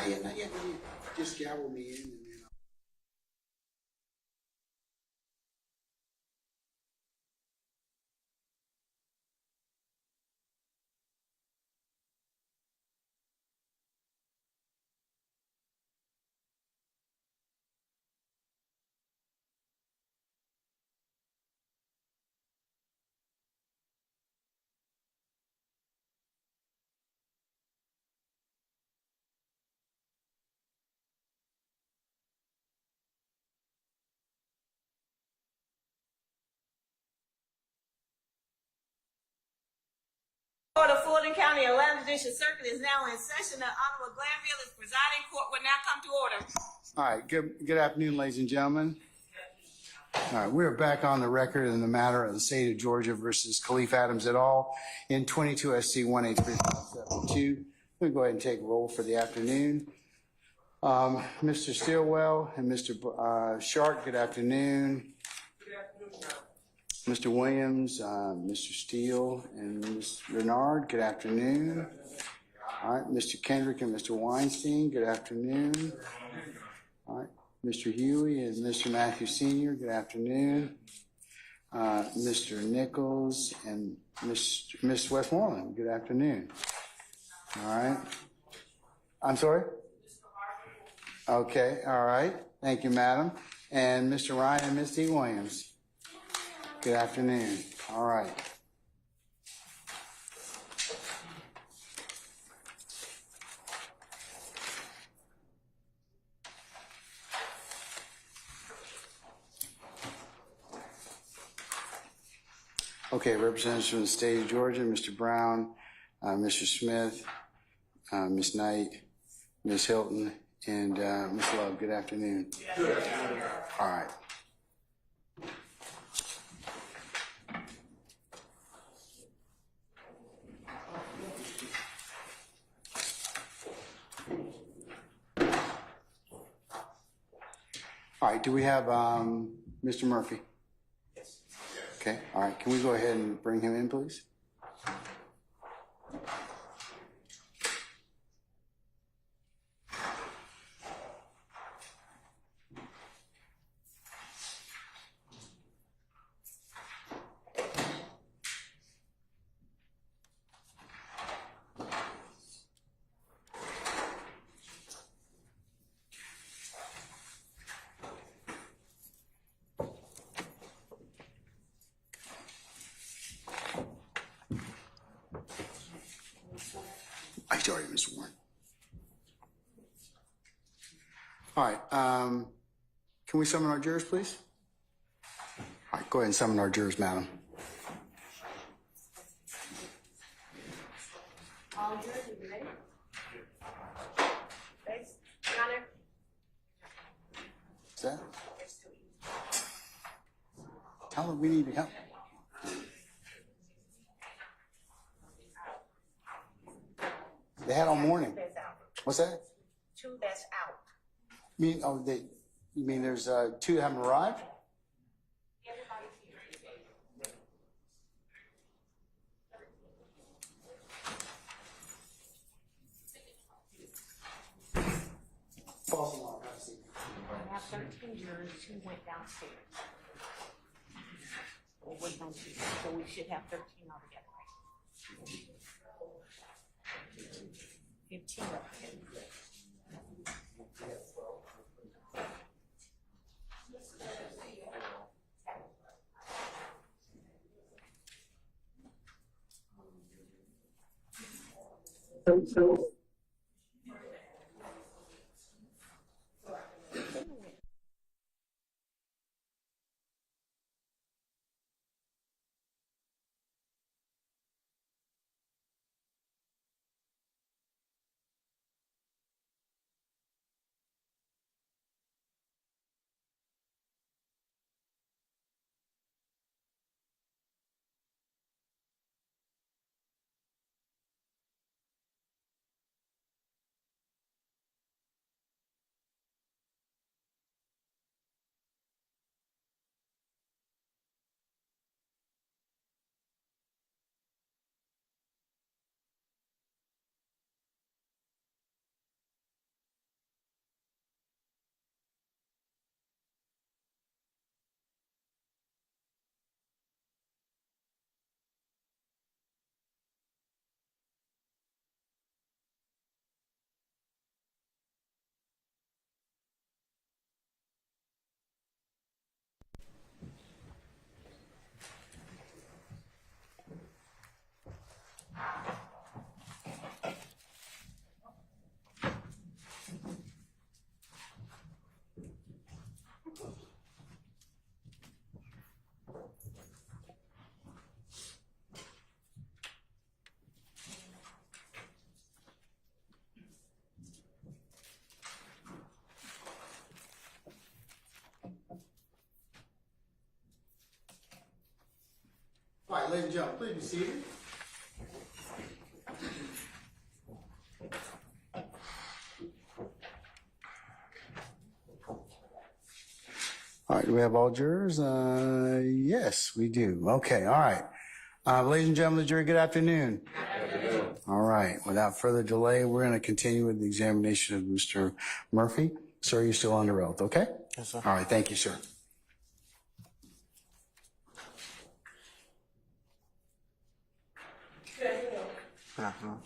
Not yet, not yet. Just gavel me in and then Court of Fulton County, 11th Judicial Circuit is now in session. The Honorable Glanville is presiding. Court will now come to order. all right, good afternoon, ladies and gentlemen. All right, we're back on the record in the matter of the state of Georgia versus Khalif Adams et al. In 22 SC 183.72. We'll go ahead and take roll for the afternoon. Mr. Stillwell and Mr. Sharp, good afternoon. Mr. Williams, Mr. Steele, and Ms. Renard, good afternoon. All right, Mr. Kendrick and Mr. Weinstein, good afternoon. All right, Mr. Huey and Mr. Matthew Sr., good afternoon. Mr. Nichols and Ms. Westmoreland, good afternoon. All right. I'm sorry? Okay, all right. Thank you, madam. And Mr. Ryan and Ms. D. Williams. Good afternoon. All right. Okay, representatives from the state of Georgia, Mr. Brown, Mr. Smith, Ms. Knight, Ms. Hilton, and Ms. Love. Good afternoon. Good afternoon. All right. All right, do we have Mr. Murphy? Yes. Okay, all right. Can we go ahead and bring him in, please? Sorry, Mr. Warren. All right. Can we summon our jurors, please? All right, go ahead and summon our jurors, madam. All jurors, are you ready? Thanks. Your Honor. Is that? Tell them we need help. They had all morning. What's that? Two that's out. You mean there's two that haven't arrived? Everybody's here. False alarm. Have a seat. I have 13 jurors who went downstairs. We'll wait on two, so we should have 13 altogether. 15 altogether. So right, ladies and gentlemen, please be seated. All right, do we have all jurors? Yes, we do. Okay, all right. Ladies and gentlemen of the jury, good afternoon. Good afternoon. All right, without further delay, we're going to continue with the examination of Mr. Murphy. Sir, you're still under oath, okay? Yes, sir. All right, thank you, sir. Good afternoon.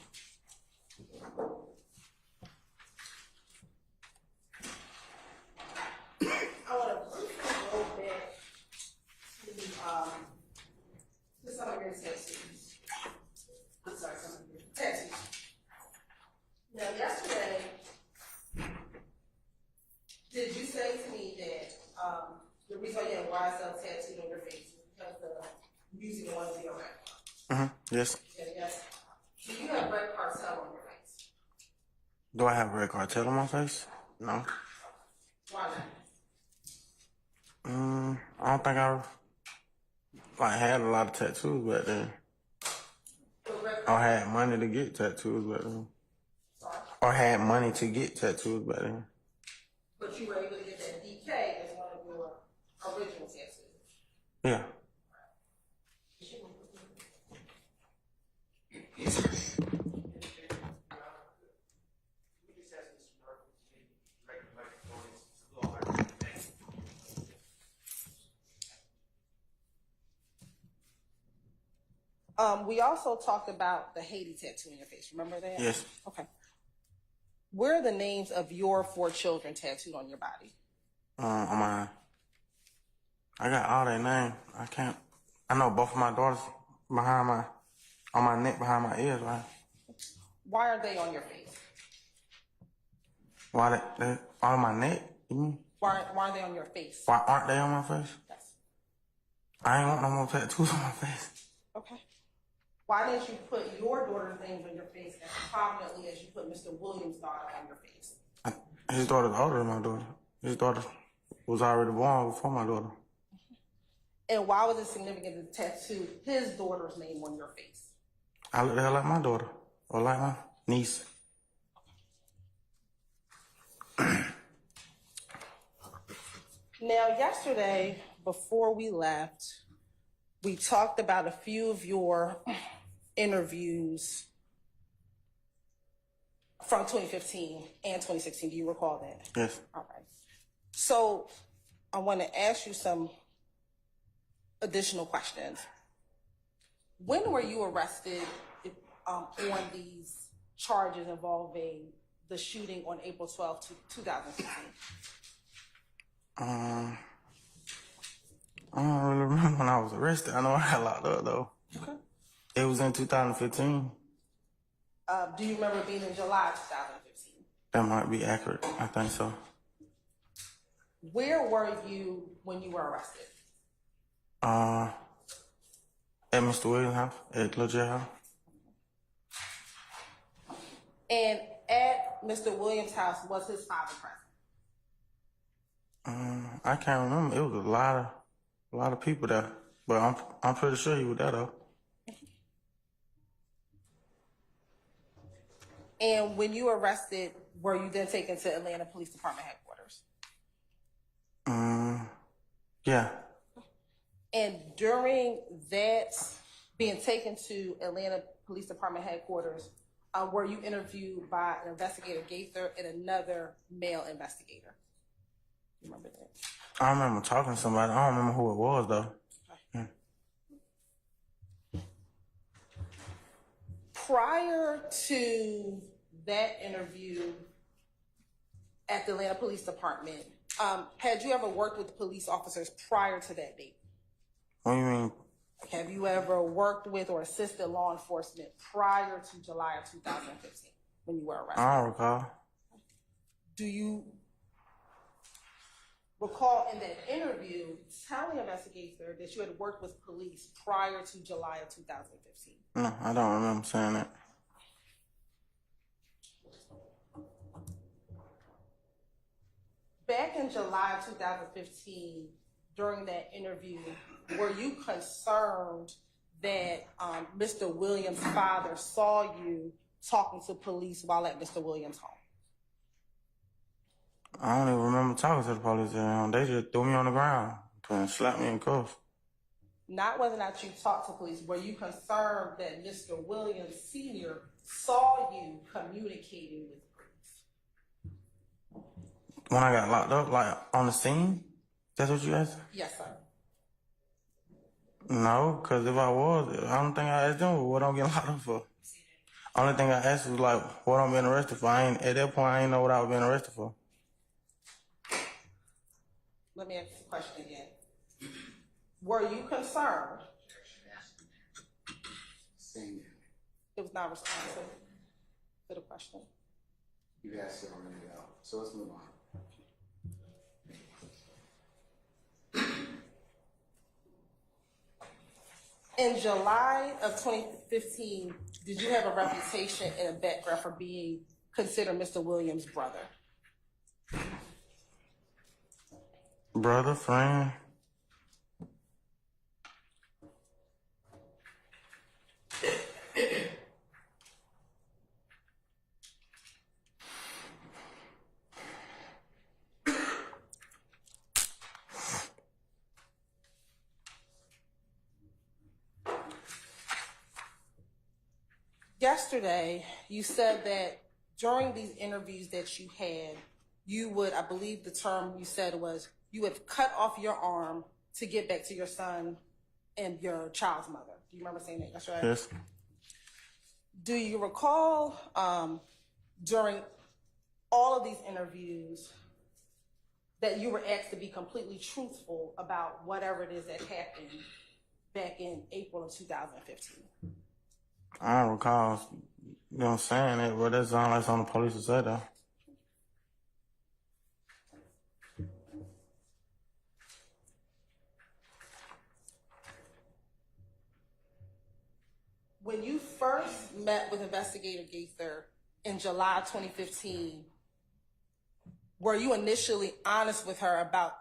I want to briefly go back to some of your tattoos. I'm sorry, some of your tattoos. Now, yesterday, did you say to me that the reason why you had YSL tattooed on your face is because of using one of your red cards? Yes. Yes. Do you have red cartel on your face? Do I have red cartel on my face? No. Why not? I don't think I had a lot of tattoos back then. Or had money to get tattoos back then. Sorry. Or had money to get tattoos back then. But you were able to get that DK as one of your original tattoos. Yeah. We also talked about the Haiti tattoo in your face. Remember that? Yes. Okay. Where are the names of your 4 children tattooed on your body? On my, I got all their names. I know both of my daughters on my neck, behind my ears, right? Why are they on your face? Why they on my neck? You mean? Why are they on your face? Why aren't they on my face? Yes. I ain't want no more tattoos on my face. Okay. Why didn't you put your daughter's names on your face as prominently as you put Mr. Williams' daughter on your face? His daughter's older than my daughter. His daughter was already born before my daughter. And why was it significant to tattoo his daughter's name on your face? I look at her like my daughter, or like my niece. Now, yesterday, before we left, we talked about a few of your interviews from 2015 and 2016. Do you recall that? Yes. All right. So I want to ask you some additional questions. When were you arrested on these charges involving the shooting on April 12, 2016? I don't really remember when I was arrested. I know I got locked up though. Okay. It was in 2015. Do you remember being in July 2015? That might be accurate. I think so. Where were you when you were arrested? At Mr. Williams' house, at Little J house. And at Mr. Williams' house, was his father present? I can't remember. It was a lot of people there, but I'm pretty sure he was there though. And when you were arrested, were you then taken to Atlanta Police Department headquarters? Yeah. And during that being taken to Atlanta Police Department headquarters, were you interviewed by an investigator Gaither and another male investigator? You remember that? I remember talking to somebody. I don't remember who it was though. Okay. Prior to that interview at the Atlanta Police Department, had you ever worked with police officers prior to that date? What do you mean? Have you ever worked with or assisted law enforcement prior to July of 2015 when you were arrested? I don't recall. Do you recall in that interview telling the investigator that you had worked with police prior to July of 2015? No, I don't remember saying that. Back in July of 2015, during that interview, were you concerned that Mr. Williams' father saw you talking to police while at Mr. Williams' home? I don't even remember talking to the police. They just threw me on the ground and slapped me in cuffs. Not whether or not you talked to police, were you concerned that Mr. Williams Sr. saw you communicating with police? When I got locked up, like on the scene? That's what you asked? Yes, sir. No, because if I was, I don't think I asked them what I'm getting locked up for. Only thing I asked was like what I'm being arrested for. At that point, I didn't know what I was being arrested for. Let me ask the question again. Were you concerned? It was not responsive to the question. You asked it already, though. So let's move on. In July of 2015, did you have a reputation and a background for being considered Mr. Williams' brother? Brother, friend. Yesterday, you said that during these interviews that you had, you would, I believe the term you said was, you would cut off your arm to get back to your son and your child's mother. Do you remember saying that? That's right. Yes. Do you recall during all of these interviews that you were asked to be completely truthful about whatever it is that happened back in April of 2015? I don't recall them saying it, but that sounds like something the police would say, though. When you first met with Investigator Gaither in July 2015, were you initially honest with her about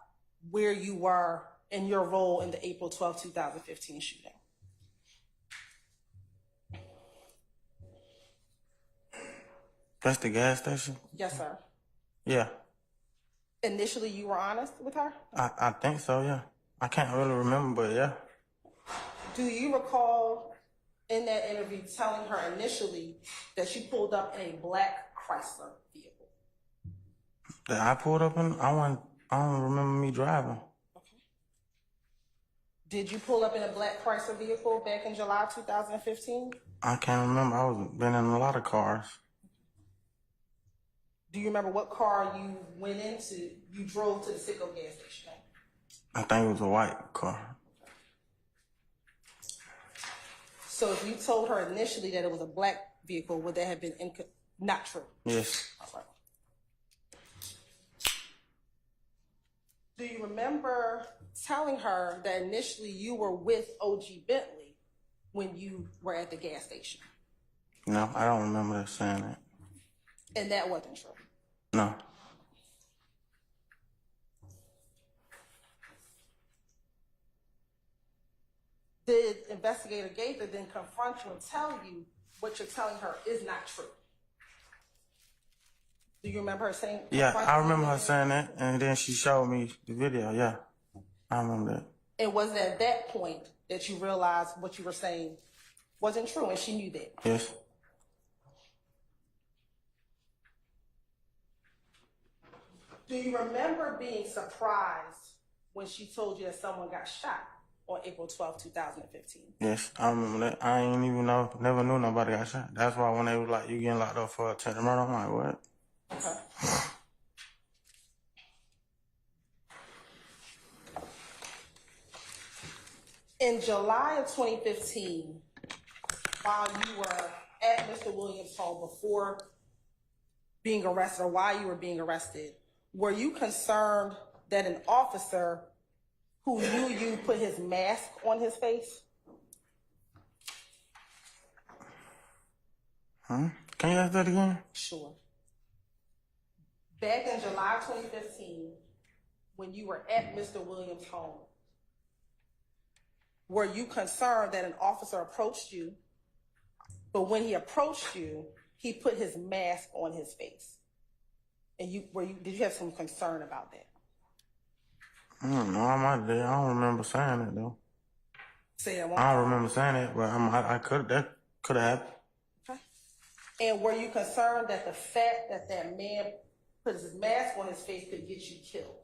where you were in your role in the April 12, 2015 shooting? That's the gas station? Yes, sir. Yeah. Initially, you were honest with her? I think so, yeah. I can't really remember, but yeah. Do you recall in that interview telling her initially that she pulled up in a black Chrysler vehicle? That I pulled up in? I don't remember me driving. Okay. Did you pull up in a black Chrysler vehicle back in July 2015? I can't remember. I was been in a lot of cars. Do you remember what car you went into, you drove to the Citgo gas station? I think it was a white car. So if you told her initially that it was a black vehicle, would that have been not true? Yes. All right. Do you remember telling her that initially you were with OG Bentley when you were at the gas station? No, I don't remember that saying that. And that wasn't true? No. Did Investigator Gaither then confront you and tell you what you're telling her is not true? Do you remember her saying? Yeah, I remember her saying that, and then she showed me the video. Yeah, I remember that. And was it at that point that you realized what you were saying wasn't true, and she knew that? Yes. Do you remember being surprised when she told you that someone got shot on April 12, 2015? Yes, I remember that. I ain't even know, never knew nobody got shot. That's why when they was like, you getting locked up for attempted murder, I'm like, what? Okay. In July of 2015, while you were at Mr. Williams' home before being arrested, or while you were being arrested, were you concerned that an officer who knew you put his mask on his face? Can you ask that again? Sure. Back in July 2015, when you were at Mr. Williams' home, were you concerned that an officer approached you, but when he approached you, he put his mask on his face? And did you have some concern about that? I don't know. I might did. I don't remember saying it though. Say that one. I don't remember saying it, but that could have happened. Okay. And were you concerned that the fact that that man put his mask on his face could get you killed?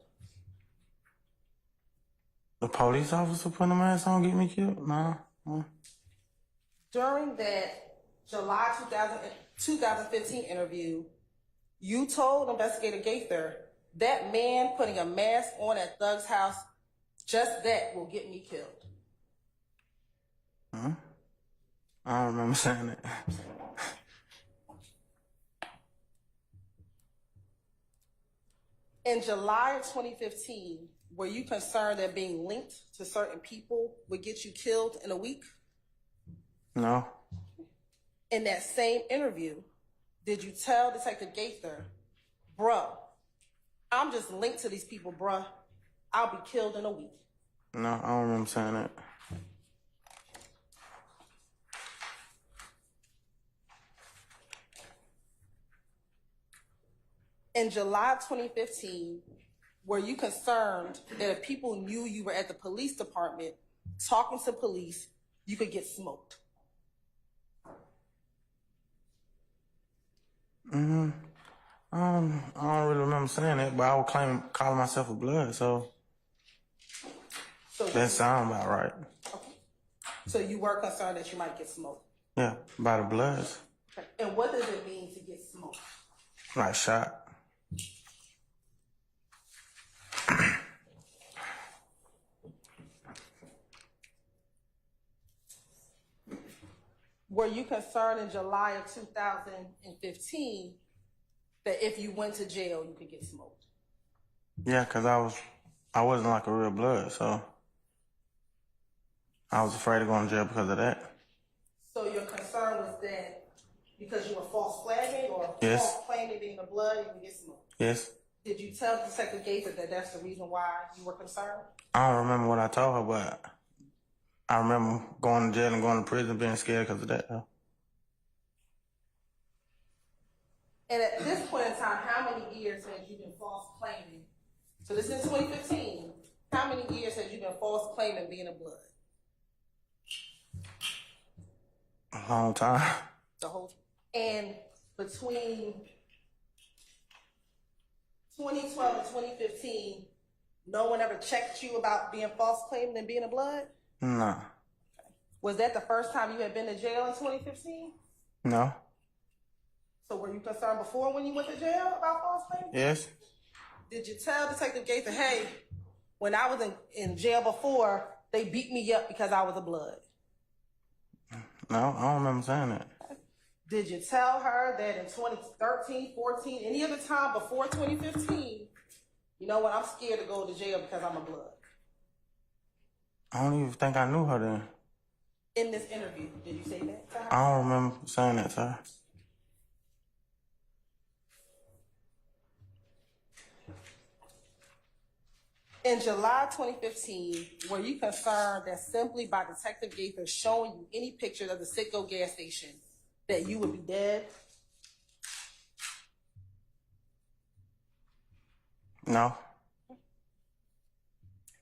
The police officer putting a mask on get me killed? No. During that July 2015 interview, you told Investigator Gaither that man putting a mask on at Thug's house, just that will get me killed. Huh? I don't remember saying it. In July of 2015, were you concerned that being linked to certain people would get you killed in a week? No. In that same interview, did you tell Detective Gaither, bruh, I'm just linked to these people, bruh, I'll be killed in a week? No, I don't remember saying that. In July 2015, were you concerned that if people knew you were at the police department talking to police, you could get smoked? I don't really remember saying that, but I was calling myself a blood, so that sounds about right. Okay. So you were concerned that you might get smoked? Yeah, by the bloods. Okay. And what does it mean to get smoked? Like shot. Were you concerned in July of 2015 that if you went to jail, you could get smoked? Yeah, because I wasn't like a real blood, so I was afraid of going to jail because of that. So your concern was that because you were false flagging or Yes. false claiming being a blood, you would get smoked? Yes. Did you tell Detective Gaither that that's the reason why you were concerned? I don't remember what I told her, but I remember going to jail and going to prison being scared because of that, though. And at this point in time, how many years had you been false claiming? So this is 2015. How many years had you been false claiming being a blood? A long time. The whole. And between 2012 and 2015, no one ever checked you about being false claiming and being a blood? No. Was that the first time you had been to jail in 2015? No. So were you concerned before when you went to jail about false claiming? Yes. Did you tell Detective Gaither, hey, when I was in jail before, they beat me up because I was a blood? No, I don't remember saying that. Did you tell her that in 2013, 14, any other time before 2015, you know what, I'm scared to go to jail because I'm a blood? I don't even think I knew her then. In this interview, did you say that to her? I don't remember saying that to her. In July 2015, were you concerned that simply by Detective Gaither showing you any pictures of the Citgo gas station that you would be dead? No.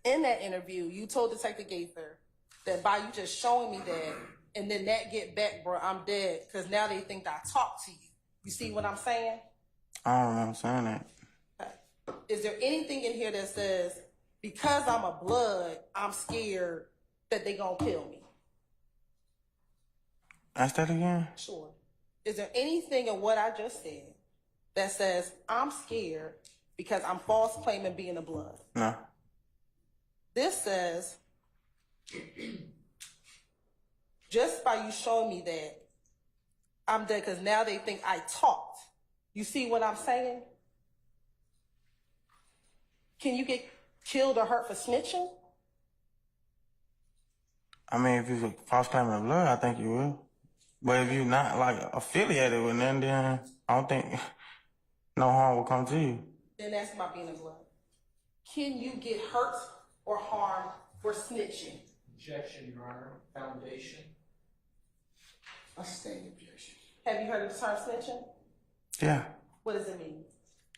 In that interview, you told Detective Gaither that by you just showing me that and then that get back, bro, I'm dead because now they think I talked to you. You see what I'm saying? I don't remember saying that. Okay. Is there anything in here that says, because I'm a blood, I'm scared that they gonna kill me? Ask that again? Sure. Is there anything in what I just said that says I'm scared because I'm false claiming being a blood? No. This says, just by you showing me that, I'm dead because now they think I talked. You see what I'm saying? Can you get killed or hurt for snitching? I mean, if you're false claiming of blood, I think you will. But if you're not like affiliated with them, then I don't think no harm will come to you. Then that's about being a blood. Can you get hurt or harmed for snitching? Objection, Your Honor. Foundation. I sustain the objection. Have you heard of the term snitching? Yeah. What does it mean?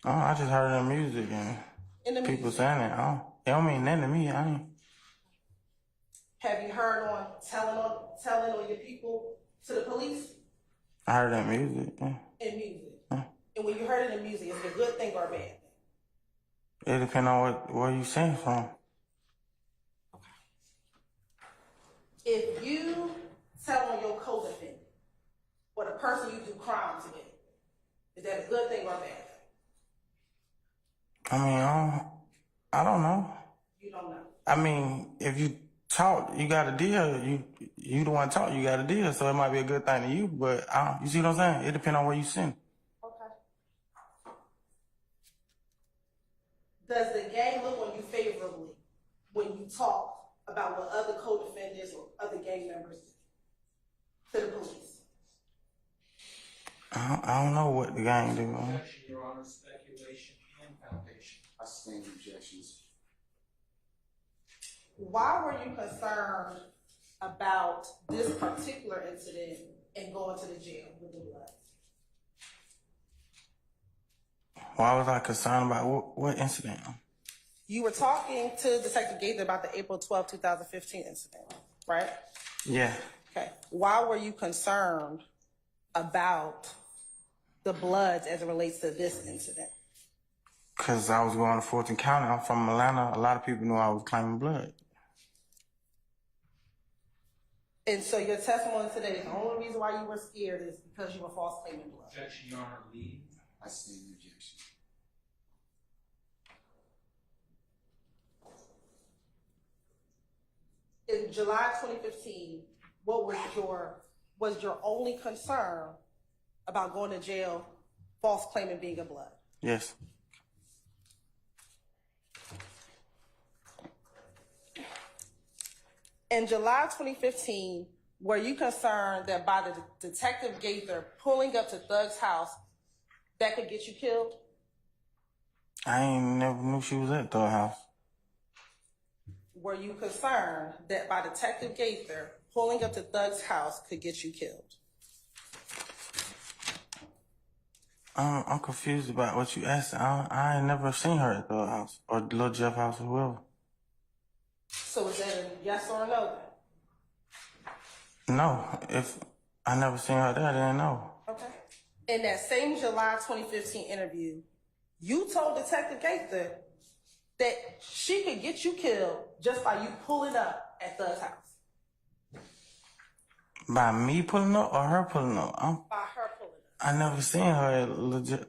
Oh, I just heard it in music and In the people music. saying it. Oh, it don't mean nothing to me. I ain't. Have you heard on telling on your people to the police? I heard that music. Yeah. In music. Yeah. And when you heard it in music, is it a good thing or a bad thing? It depends on where you sing from. If you tell on your co-defendant or the person you do crimes with, is that a good thing or a bad thing? I mean, I don't know. You don't know. I mean, if you talk, you got a deal. You the one talk, you got a deal. So it might be a good thing to you, but you see what I'm saying? It depends on where you sing. Okay. Does the gang look on you favorably when you talk about what other co-defendants or other gang members do to the police? I don't know what the gang do. Objection, Your Honor. Speculation and foundation. I sustain the objections. Why were you concerned about this particular incident and going to the jail with the blood? Why was I concerned about what incident? You were talking to Detective Gaither about the April 12, 2015 incident, right? Yeah. Okay. Why were you concerned about the Bloods as it relates to this incident? Because I was going to Fulton County. I'm from Atlanta. A lot of people knew I was claiming blood. And so your testimony today, the only reason why you were scared is because you were false claiming blood. Objection, Your Honor. Lead. I sustain the objection. In July 2015, what was your only concern about going to jail, false claiming being a blood? Yes. In July 2015, were you concerned that by the Detective Gaither pulling up to Thug's house, that could get you killed? I ain't never knew she was at the house. Were you concerned that by Detective Gaither pulling up to Thug's house could get you killed? I'm confused about what you asked. I ain't never seen her at the house or Lil Jeff house or whoever. So is that a yes or a no? No, if I never seen her there, then no. Okay. In that same July 2015 interview, you told Detective Gaither that she could get you killed just by you pulling up at Thug's house. By me pulling up or her pulling up? By her pulling up. I never seen her legit.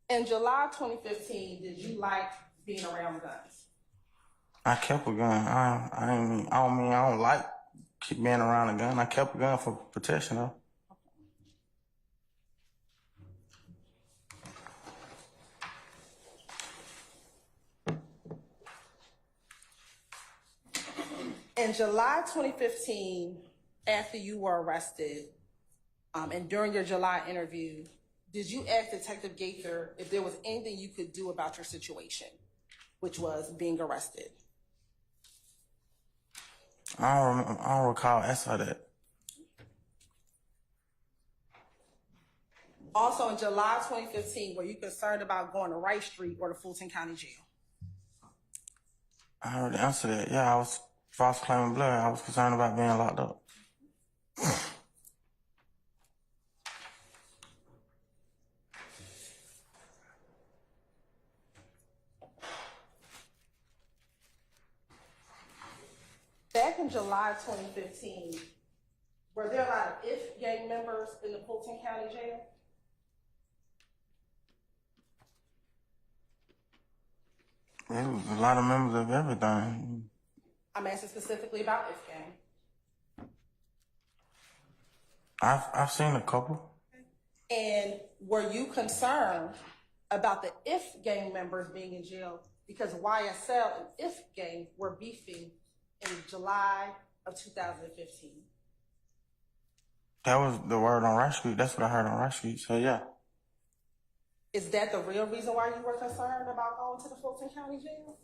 In July 2015, did you like being around guns? I kept a gun. I don't like being around a gun. I kept a gun for protection though. In July 2015, after you were arrested, and during your July interview, did you ask Detective Gaither if there was anything you could do about your situation, which was being arrested? I don't recall asking her that. Also, in July 2015, were you concerned about going to Rice Street or the Fulton County Jail? I already answered that. Yeah, I was false claiming blood. I was concerned about being locked up. Back in July 2015, were there a lot of IF gang members in the Fulton County Jail? There was a lot of members of everything. I'm asking specifically about IF gang. I've seen a couple. And were you concerned about the IF gang members being in jail because YSL and IF gang were beefing in July of 2015? That was the word on Rice Street. That's what I heard on Rice Street. So yeah. Is that the real reason why you were concerned about going to the Fulton County Jail?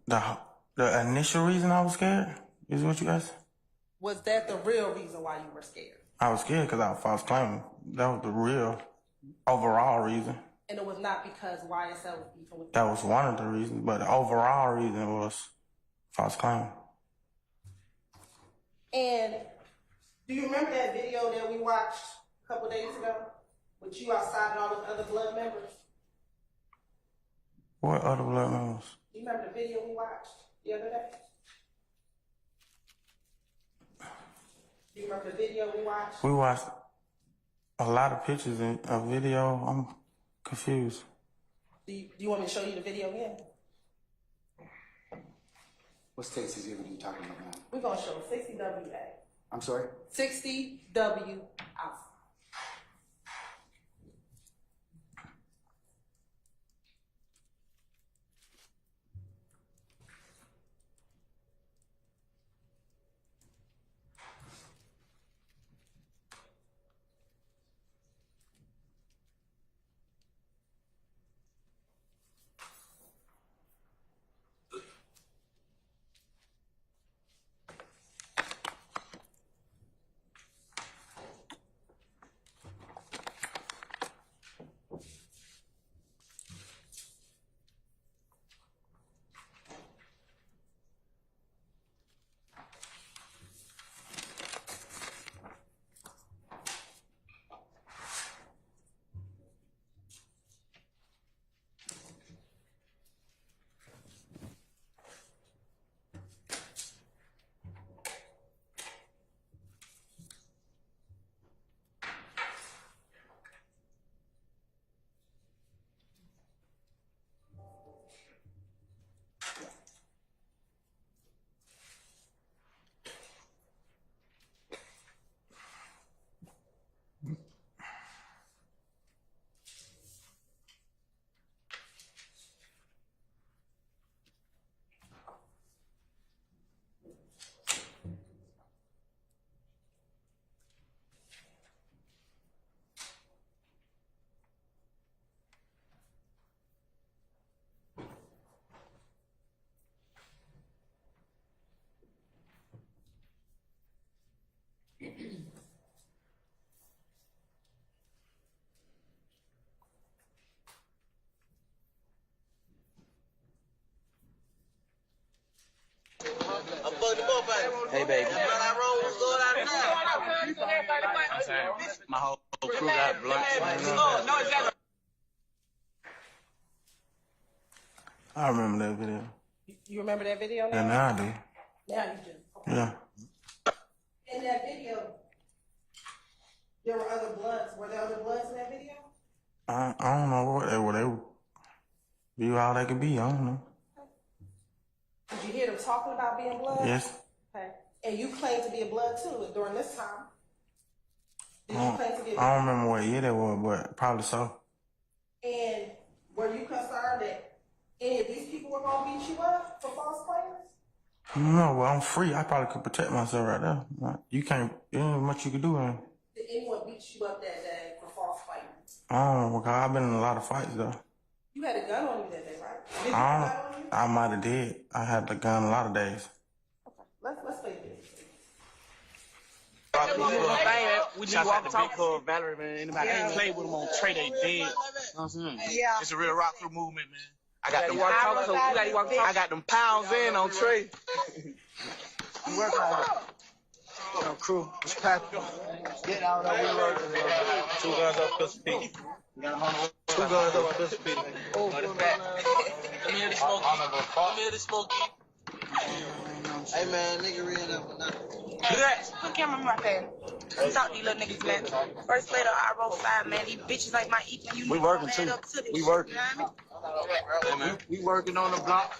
The initial reason I was scared is what you asked? Was that the real reason why you were scared? I was scared because I was false claiming. That was the real overall reason. And it was not because YSL was beefing with you? That was one of the reasons, but the overall reason was false claiming. And do you remember that video that we watched a couple days ago with you outside and all those other blood members? What other blood members? Do you remember the video we watched the other day? Do you remember the video we watched? We watched a lot of pictures and a video. I'm confused. Do you want me to show you the video again? What states is you talking about now? We're going to show 60WA. I'm sorry? 60W Alpha. Hey, baby. My whole crew got blunts. I remember that video. You remember that video now? Yeah, now I do. Now you do. Okay. Yeah. In that video, there were other bloods. Were there other bloods in that video? I don't know what they would be all they could be. I don't know. Did you hear them talking about being blood? Yes. Okay. And you claim to be a blood too during this time. Did you claim to be a blood? I don't remember what year that was, but probably so. And were you concerned that any of these people were going to beat you up for false claims? No, well, I'm free. I probably could protect myself right there. You can't, there ain't much you can do. Did anyone beat you up that day for false claims? I don't know, because I've been in a lot of fights, though. You had a gun on you that day, right? Did you have a gun on you? I might have did. I had the gun a lot of days. Okay, let's play this. We just walked the big club, Valerie, man. Anybody ain't played with them on Trey, they dead. You know what I'm saying? Yeah. It's a real rock crew movement, man. I got them pounds in on Trey. You work on it. Crew, it's packed. Get out there, we working. 2 guns up, pistol P. 2 guns up, pistol P. Oh, let me hear the smoke. Let me hear the smoke. Hey, man, nigga ran up or nothing. Put camera in my face. Come talk to these little niggas, man. First later, I roll 5, man. These bitches like my equal. You We working, too. We working. You know what I mean? Hey, man. We working on the block.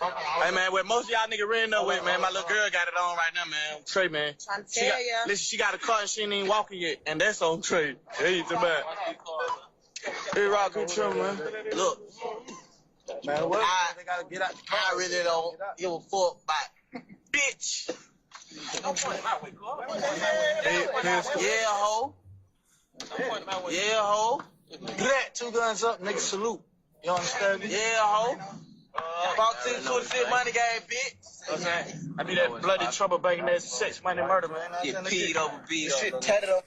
Hey, man, what most of y'all niggas ran up with, man, my little girl got it on right now, man. Trey, man. Trying to tell ya. Listen, she got a car and she ain't even walking yet, and that's on Trey. Hey, it's bad. Hey, rock crew trim, man. Look, man, what? I really don't give a fuck about bitch. Yeah, ho. Yeah, ho. That 2 guns up, nigga, salute. You understand me? Yeah, ho. 14 to the shit money game, bitch. You know what I'm saying? I be that bloody trouble banging that sex money murder, man. Get peed over, bitch. Shit tatted up.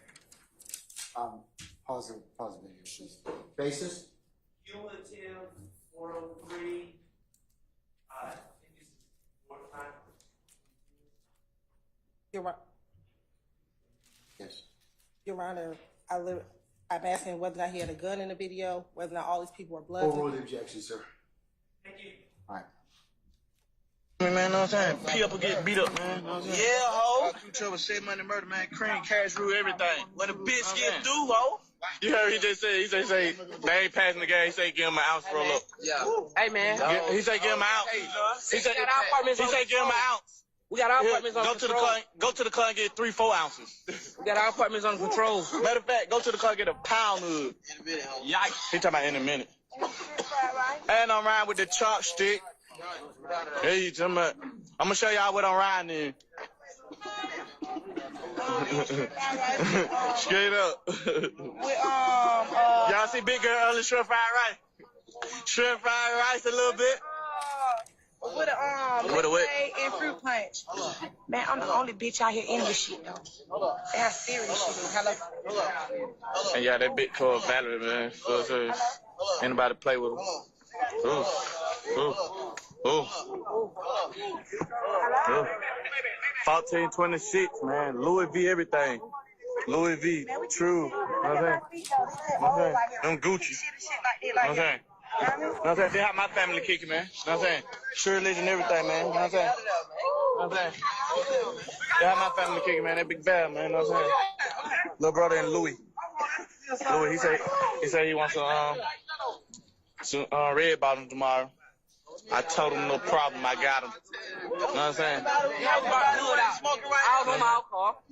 Pause the video, please. Basis? Cumulative 403. I think this is fourth time. Yes. Your Honor, I'm asking whether or not he had a gun in the video, whether or not all these people were blood. Overrule the objection, sir. Thank you. All right. Man, know what I'm saying? Pee up or get beat up, man. Know what I'm saying? Yeah, ho. True trouble, shit money murder, man. Cream, cash rule, everything. When a bitch get through, ho. You heard he just said, they ain't passing the game. He say give him an ounce roll up. Yeah. Hey, man. He say give him an ounce. He say give him an ounce. We got our apartments on control. Go to the car and get 3-4 ounces. We got our apartments on control. Matter of fact, go to the car and get a pound of it. Yikes. He talking about in a minute. And I'm riding with the chopstick. Hey, you talking about? I'm gonna show y'all what I'm riding in. Straight up. Y'all see Big Girl early shrimp fried rice? Shrimp fried rice a little bit. With a lemonade and fruit punch. Man, I'm the only bitch out here in this shit, though. They have serious shit. Hello? And yeah, that bit called Valerie, man. So anybody play with him? Ooh. Ooh. Ooh. Ooh. 1426, man. Louis V everything. Louis V. True. You know what I'm saying? Them Gucci. You know what I'm saying? You know what I'm saying? They have my family kicking, man. You know what I'm saying? Sure religion, everything, man. You know what I'm saying? You know what I'm saying? They have my family kicking, man. That big bad, man. You know what I'm saying? Little brother and Louis. Louis, he say he wants some red bottoms tomorrow. I told him no problem. I got him. You know what I'm saying? All them alcohol.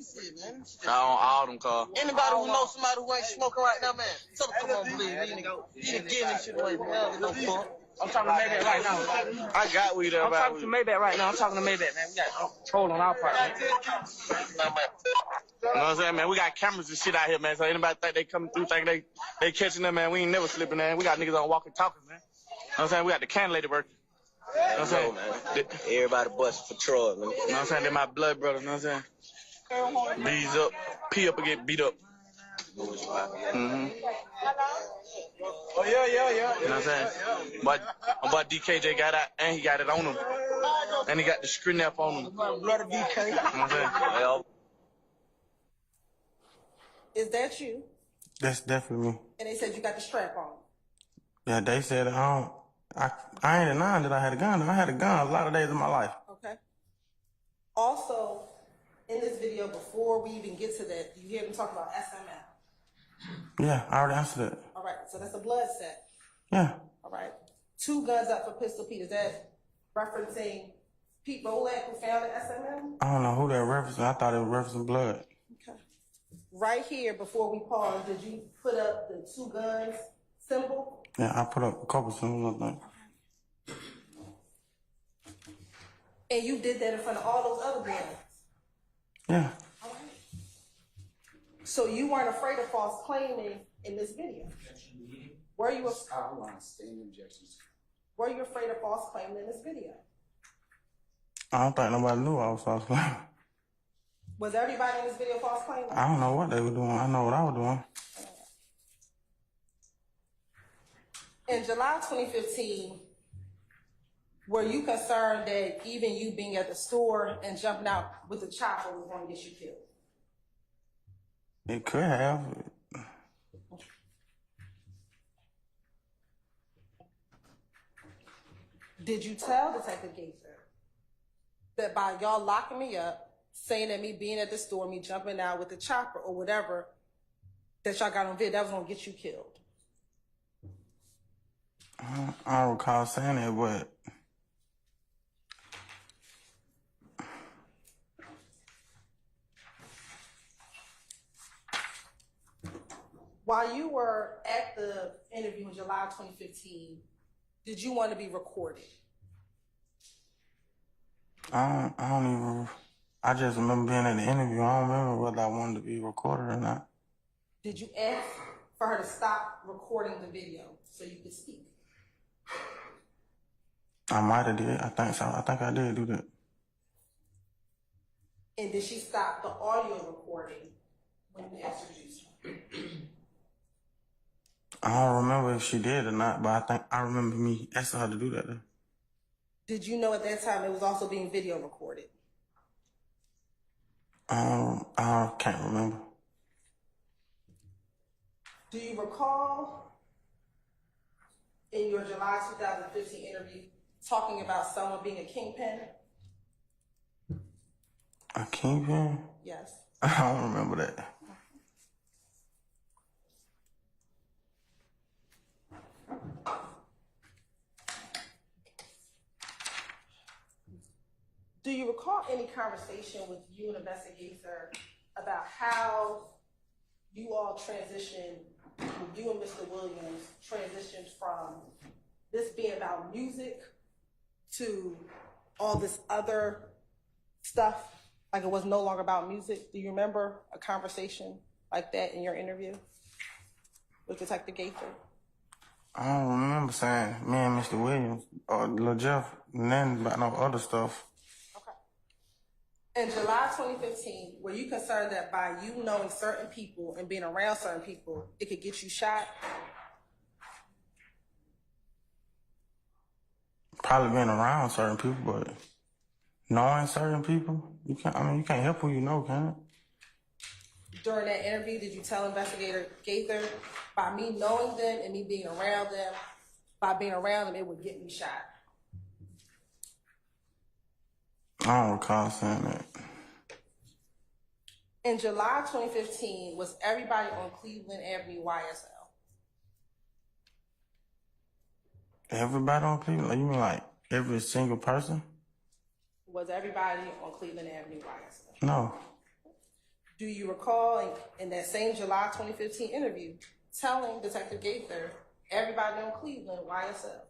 All them cars. Anybody who knows somebody who ain't smoking right now, man, tell them come on, please. You done getting this shit away, man. No fun. I'm talking to Maybach right now. I got weed up. I'm talking to Maybach right now. I'm talking to Maybach, man. We got control on our part, man. You know what I'm saying, man? We got cameras and shit out here, man. So anybody think they coming through, think they catching them, man? We ain't never slipping, man. We got niggas on walking talking, man. You know what I'm saying? We got the can lady working. You know what I'm saying? Everybody bust for Troy, man. You know what I'm saying? They're my blood brother, you know what I'm saying? Bees up, pee up and get beat up. Mm-hmm. Oh, yeah. You know what I'm saying? But DKJ got out and he got it on him. And he got the screen up on him. Blood of DK. You know what I'm saying? Is that you? That's definitely me. And they said you got the strap on. Yeah, they said I ain't denying that I had a gun. I had a gun a lot of days of my life. Okay. Also, in this video, before we even get to that, you hear them talk about SML. Yeah, I already answered it. All right, so that's a blood set. Yeah. All right. 2 guns up for Pistol Pete. Is that referencing Pete Rolak who found the SML? I don't know who that referencing. I thought it was referencing blood. Okay. Right here, before we pause, did you put up the 2 guns symbol? Yeah, I put up a couple symbols, I think. And you did that in front of all those other guns? Yeah. All right. So you weren't afraid of false claiming in this video? Were you afraid of false claiming in this video? I don't think nobody knew I was false claiming. Was everybody in this video false claiming? I don't know what they were doing. I know what I was doing. In July 2015, were you concerned that even you being at the store and jumping out with the chopper was going to get you killed? It could have. Did you tell Detective Gaither that by y'all locking me up, saying that me being at the store, me jumping out with the chopper or whatever, that y'all got on video, that was going to get you killed? I don't recall saying it, but while you were at the interview in July 2015, did you want to be recorded? I don't even, I just remember being at the interview. I don't remember whether I wanted to be recorded or not. Did you ask for her to stop recording the video so you could speak? I might have did. I think so. I think I did do that. And did she stop the audio recording when you asked her to do so? I don't remember if she did or not, but I think I remember me asking her to do that though. Did you know at that time it was also being video recorded? I can't remember. Do you recall in your July 2015 interview talking about someone being a kingpin? A kingpin? Yes. I don't remember that. Do you recall any conversation with you and investigator about how you all transitioned, you and Mr. Williams transitioned from this being about music to all this other stuff, like it was no longer about music? Do you remember a conversation like that in your interview with Detective Gaither? I don't remember saying me and Mr. Williams or Lil Jeff, nothing about no other stuff. In July 2015, were you concerned that by you knowing certain people and being around certain people, it could get you shot? Probably being around certain people, but knowing certain people, you can't help who you know, can it? During that interview, did you tell investigator Gaither, by me knowing them and me being around them, by being around them, it would get me shot? I don't recall saying that. In July 2015, was everybody on Cleveland Avenue YSL? Everybody on Cleveland? Like, you mean like every single person? Was everybody on Cleveland Avenue YSL? No. Do you recall in that same July 2015 interview telling Detective Gaither, everybody on Cleveland YSL?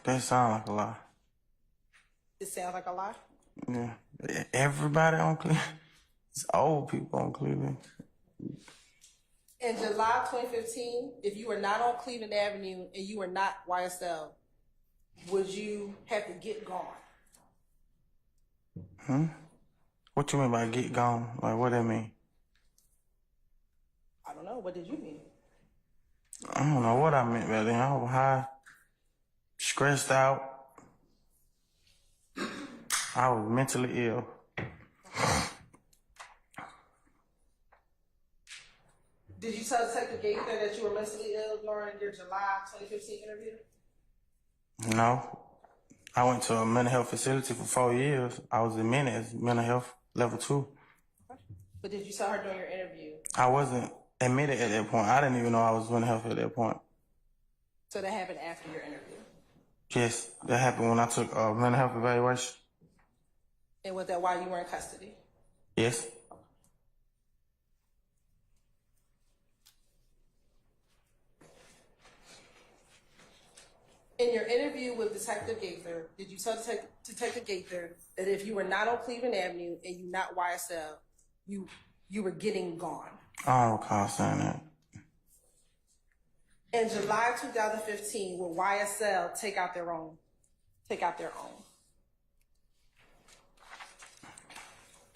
That sounds like a lie. It sounds like a lie? Yeah. Everybody on Cleveland? It's old people on Cleveland. In July 2015, if you were not on Cleveland Avenue and you were not YSL, would you have to get gone? What you mean by get gone? Like, what that mean? I don't know. What did you mean? I don't know what I meant by then. I was high, stressed out. I was mentally ill. Did you tell Detective Gaither that you were mentally ill during your July 2015 interview? No. I went to a mental health facility for 4 years. I was admitted as mental health level 2. Okay. But did you tell her during your interview? I wasn't admitted at that point. I didn't even know I was mental health at that point. So that happened after your interview? Yes, that happened when I took a mental health evaluation. And was that while you were in custody? Yes. In your interview with Detective Gaither, did you tell Detective Gaither that if you were not on Cleveland Avenue and you not YSL, you were getting gone? I don't recall saying that. In July 2015, will YSL take out their own? Take out their own.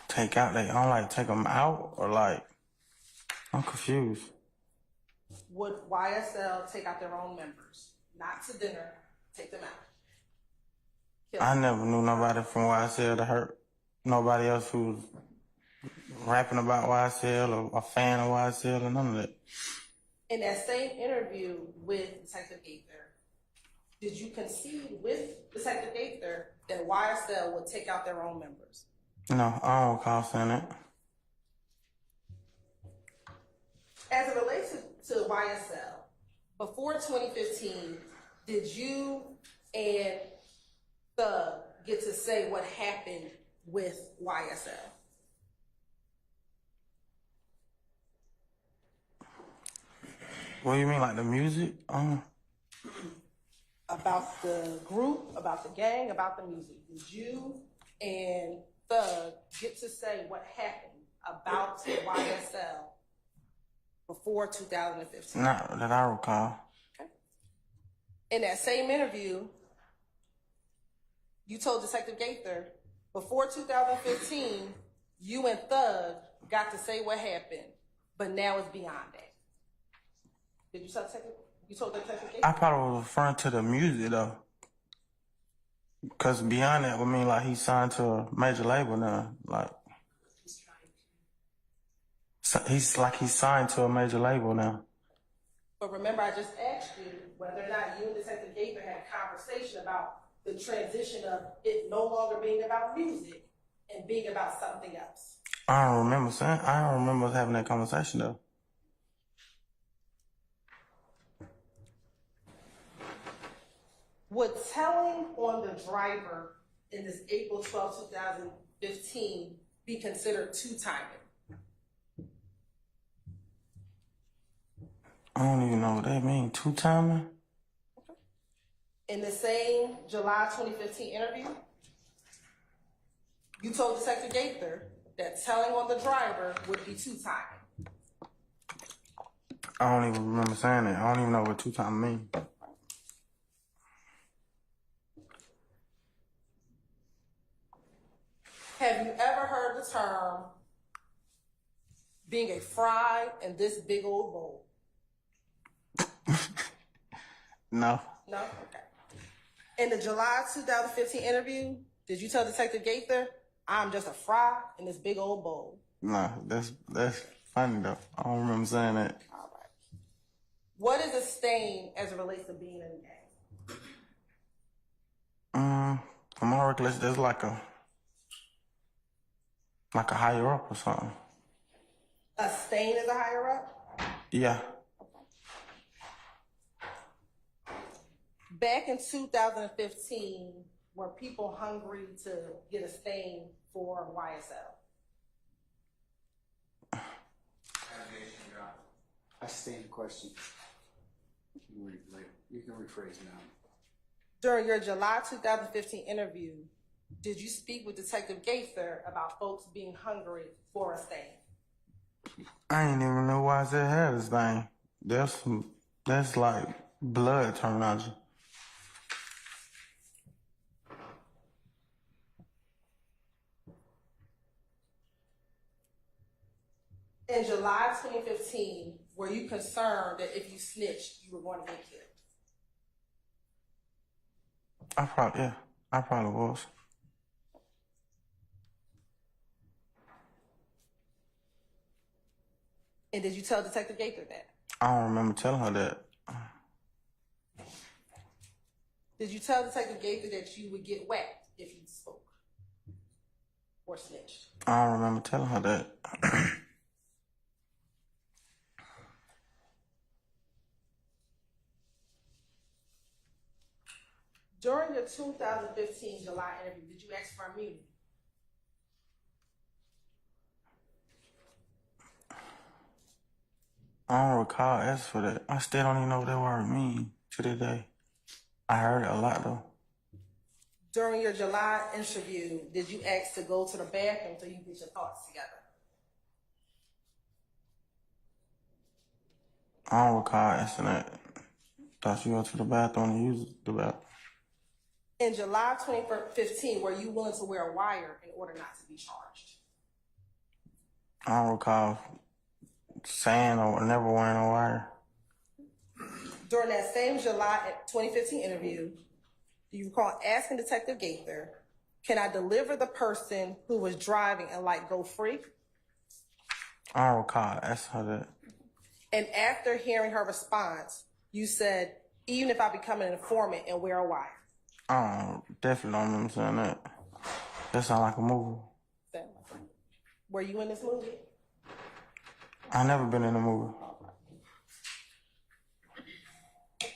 Take out their own, like take them out, or like, I'm confused. Would YSL take out their own members? Not to dinner, take them out. I never knew nobody from YSL to hurt nobody else who was rapping about YSL or a fan of YSL or none of that. In that same interview with Detective Gaither, did you concede with Detective Gaither that YSL would take out their own members? No, I don't recall saying that. As it relates to YSL, before 2015, did you and Thug get to say what happened with YSL? What do you mean, like the music? About the group, about the gang, about the music. Did you and Thug get to say what happened about YSL before 2015? Not that I recall. Okay. In that same interview, you told Detective Gaither, before 2015, you and Thug got to say what happened, but now it's beyond that. Did you tell Detective? You told Detective Gaither? I probably was referring to the music though. Cause beyond that would mean like he signed to a major label now. Like he's signed to a major label now. But remember, I just asked you whether or not you and Detective Gaither had a conversation about the transition of it no longer being about music and being about something else. I don't remember having that conversation though. Would telling on the driver in this April 12, 2015 be considered two-timing? I don't even know what that means. Two-timing? In the same July 2015 interview, you told Detective Gaither that telling on the driver would be two-timing. I don't even remember saying that. I don't even know what two-timing means. Have you ever heard the term being a fry in this big old bowl? No. No? Okay. In the July 2015 interview, did you tell Detective Gaither, I'm just a fry in this big old bowl? No, that's funny though. I don't remember saying that. All right. What is a stain as it relates to being in a gang? From my recollection, there's like a higher up or something. A stain is a higher up? Yeah. Back in 2015, were people hungry to get a stain for YSL? I stand the question. You can rephrase now. During your July 2015 interview, did you speak with Detective Gaither about folks being hungry for a stain? I ain't even know why I said had this thing. That's like blood terminology. In July 2015, were you concerned that if you snitched, you were going to get killed? I probably was. And did you tell Detective Gaither that? I don't remember telling her that. Did you tell Detective Gaither that you would get whacked if you spoke or snitched? I don't remember telling her that. During your 2015 July interview, did you ask for immunity? I don't recall asking for that. I still don't even know what that word means to this day. I heard it a lot though. During your July interview, did you ask to go to the bathroom so you get your thoughts together? I don't recall asking that. Thought you go to the bathroom and use the bathroom. In July 2015, were you willing to wear a wire in order not to be charged? I don't recall saying or never wearing a wire. During that same July 2015 interview, do you recall asking Detective Gaither, can I deliver the person who was driving and like go free? I don't recall asking her that. And after hearing her response, you said, even if I become an informant and wear a wire. I definitely don't remember saying that. That sounds like a movie. Were you in this movie? I never been in a movie.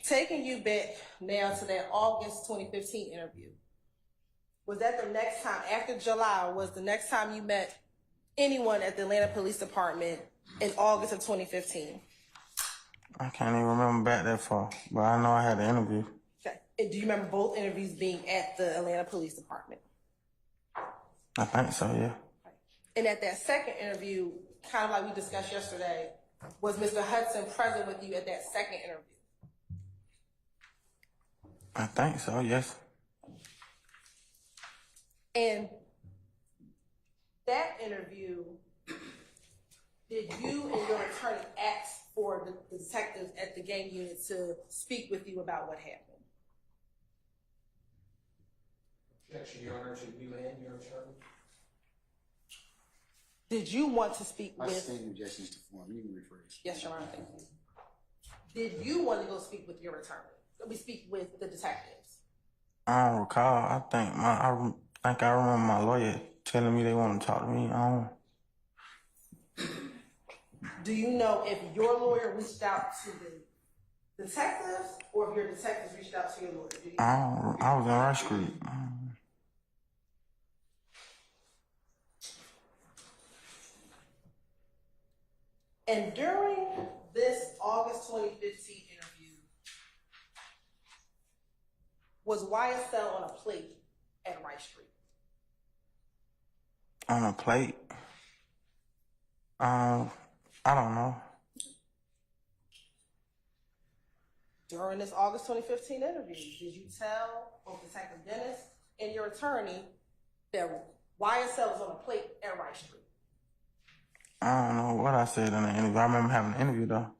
Taking you back now to that August 2015 interview, was that the next time, after July, was the next time you met anyone at the Atlanta Police Department in August of 2015? I can't even remember back that far, but I know I had an interview. Okay. And do you remember both interviews being at the Atlanta Police Department? I think so, yeah. And at that second interview, kind of like we discussed yesterday, was Mr. Hudson present with you at that second interview? I think so, yes. And that interview, did you and your attorney ask for the detectives at the gang unit to speak with you about what happened? Objection, Your Honor, to you and your attorney. Did you want to speak I with? stand objections to form. You can rephrase. Yes, Your Honor. Thank you. Did you want to go speak with your attorney? We speak with the detectives. I don't recall. I think I remember my lawyer telling me they want to talk to me. Do you know if your lawyer reached out to the detectives or if your detectives reached out to your lawyer? Do you know? I was in Rush Street. And during this August 2015 interview, was YSL on a plate at Rice Street? On a plate? I don't know. During this August 2015 interview, did you tell both Detective Dennis and your attorney that YSL was on a plate at Rice Street? I don't know what I said in the interview. I remember having an interview, though.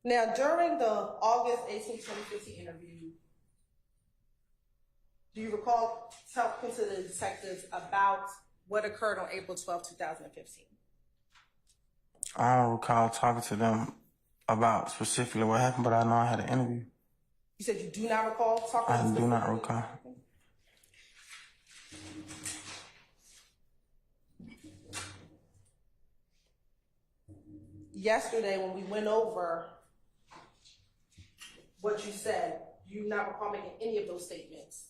Now, during the August 18, 2015 interview, do you recall talking to the detectives about what occurred on April 12, 2015? I don't recall talking to them about specifically what happened, but I know I had an interview. You said you do not recall talking to them? I do not recall. Yesterday, when we went over what you said, you do not recall making any of those statements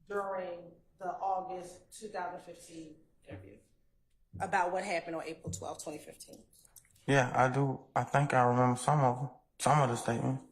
during the August 2015 interview about what happened on April 12, 2015. Yeah, I do. I think I remember some of them, some of the statements.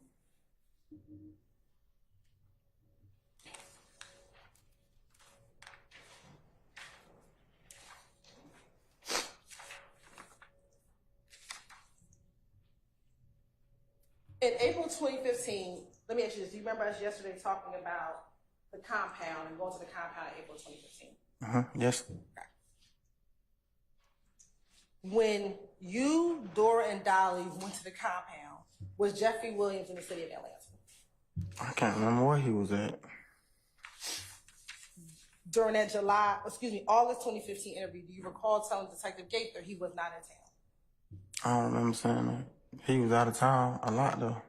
In April 2015, let me ask you this. Do you remember us yesterday talking about the compound and going to the compound in April 2015? Yes. Okay. When you, Dora, and Dolly went to the compound, was Jeffery Williams in the city of Atlanta? I can't remember where he was at. During that August 2015 interview, do you recall telling Detective Gaither he was not in town? I don't remember saying that. He was out of town a lot, though.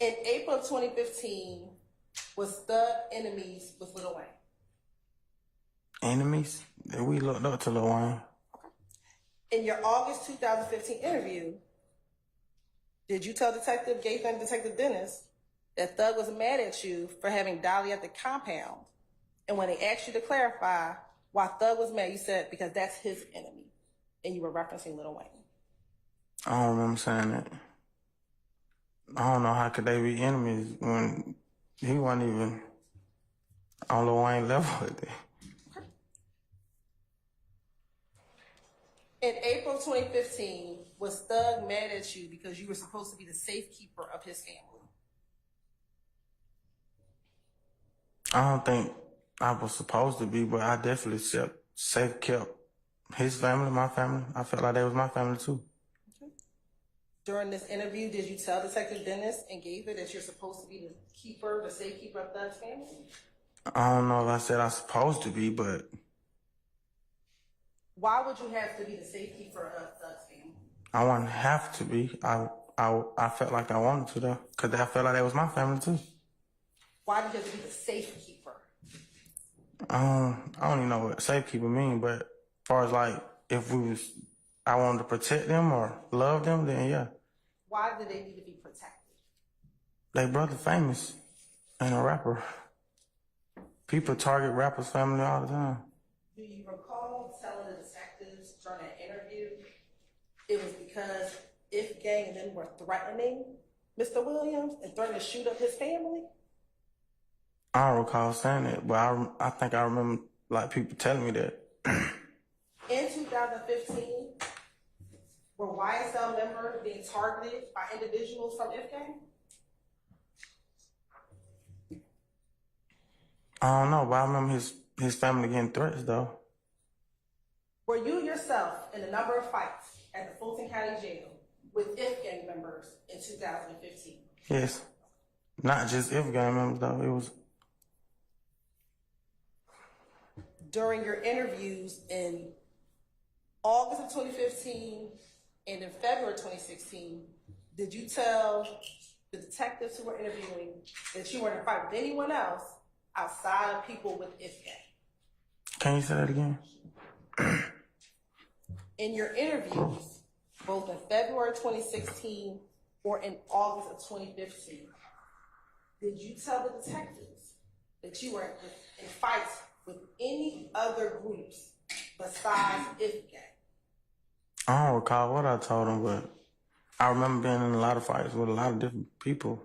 In April of 2015, was Thug enemies with Lil Wayne? Enemies? We looked up to Lil Wayne. In your August 2015 interview, did you tell Detective Gaither and Detective Dennis that Thug was mad at you for having Dolly at the compound? And when they asked you to clarify why Thug was mad, you said because that's his enemy, and you were referencing Lil Wayne. I don't remember saying that. I don't know how could they be enemies when he wasn't even on Lil Wayne level with it. In April 2015, was Thug mad at you because you were supposed to be the safekeeper of his family? I don't think I was supposed to be, but I definitely safe kept his family, my family. I felt like they was my family too. Okay. During this interview, did you tell Detective Dennis and Gaither that you're supposed to be the safekeeper of Thug's family? I don't know if I said I was supposed to be, but why would you have to be the safekeeper of Thug's family? I wouldn't have to be. I felt like I wanted to though, because I felt like that was my family too. Why did you have to be the safekeeper? I don't even know what safekeeper mean, but as far as like if I wanted to protect them or love them, then yeah. Why did they need to be protected? They brother famous and a rapper. People target rappers' family all the time. Do you recall telling the detectives during that interview it was because if gang and them were threatening Mr. Williams and threatening to shoot up his family? I don't recall saying that, but I think I remember like people telling me that. In Were YSL members being targeted by individuals from IFGANG? I don't know, but I remember his family getting threats though. Were you yourself in a number of fights at the Fulton County Jail with IFGANG members in 2015? Yes. Not just if gang members though. It was During your interviews in August of 2015 and in February 2016, did you tell the detectives who were interviewing that you were in a fight with anyone else outside of people with IFGANG? Can you say that again? In your interviews, both in February 2016 or in August of 2015, did you tell the detectives that you were in fights with any other groups besides IFGANG? I don't recall what I told him, but I remember being in a lot of fights with a lot of different people.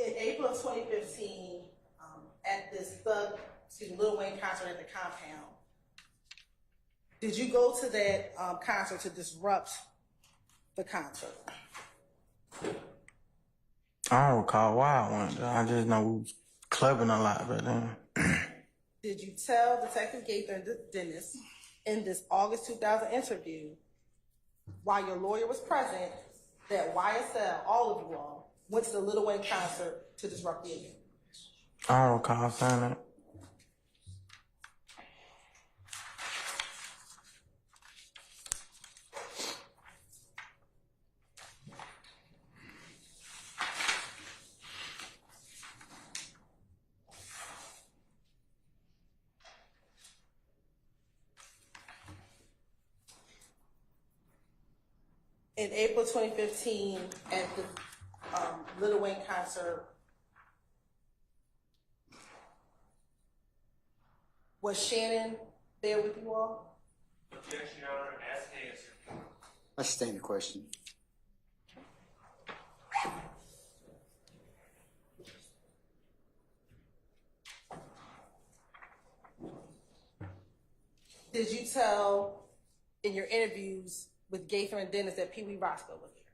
In April of 2015, at this Lil Wayne concert at the compound, did you go to that concert to disrupt the concert? I don't recall why I went there. I just know we was clubbing a lot back then. Did you tell Detective Gaither and Dennis in this August 2000 interview, while your lawyer was present, that YSL, all of you all, went to the Lil Wayne concert to disrupt the event? I don't recall saying that. In April 2015, at the Lil Wayne concert, was Shannon there with you all? Objection, Your Honor. Ask the answer. I sustain the question. Did you tell in your interviews with Gaither and Dennis that Pee Wee Roscoe was there?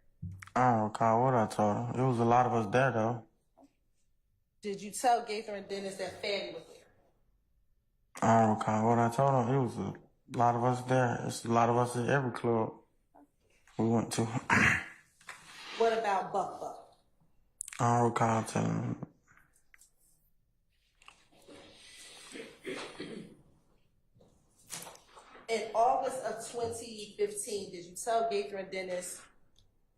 I don't recall what I told him. It was a lot of us there though. Did you tell Gaither and Dennis that Fanny was there? I don't recall what I told him. It was a lot of us there. It's a lot of us at every club we went to. What about Buck Buck? I don't recall telling him. In August of 2015, did you tell Gaither and Dennis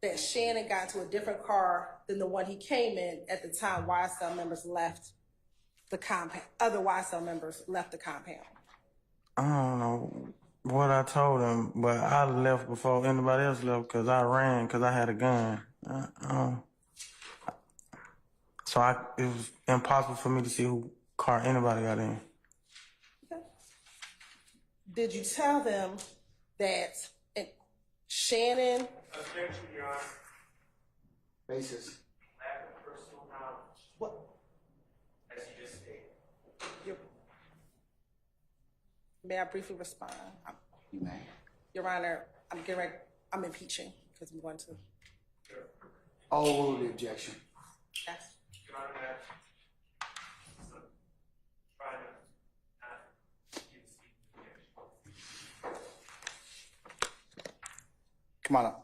that Shannon got into a different car than the one he came in at the time YSL members left the compound? Other YSL members left the compound. I don't know what I told him, but I left before anybody else left because I ran because I had a gun. So it was impossible for me to see who car anybody got in. Okay. Did you tell them that Shannon... Objection, Your Honor. Basis. Lack of personal knowledge. What? As you just stated. May I briefly respond? You may. Your Honor, I'm impeaching because we want to. Sure. Oh, the objection. Yes. Your Honor, so, try to not give speech objection. Come on up.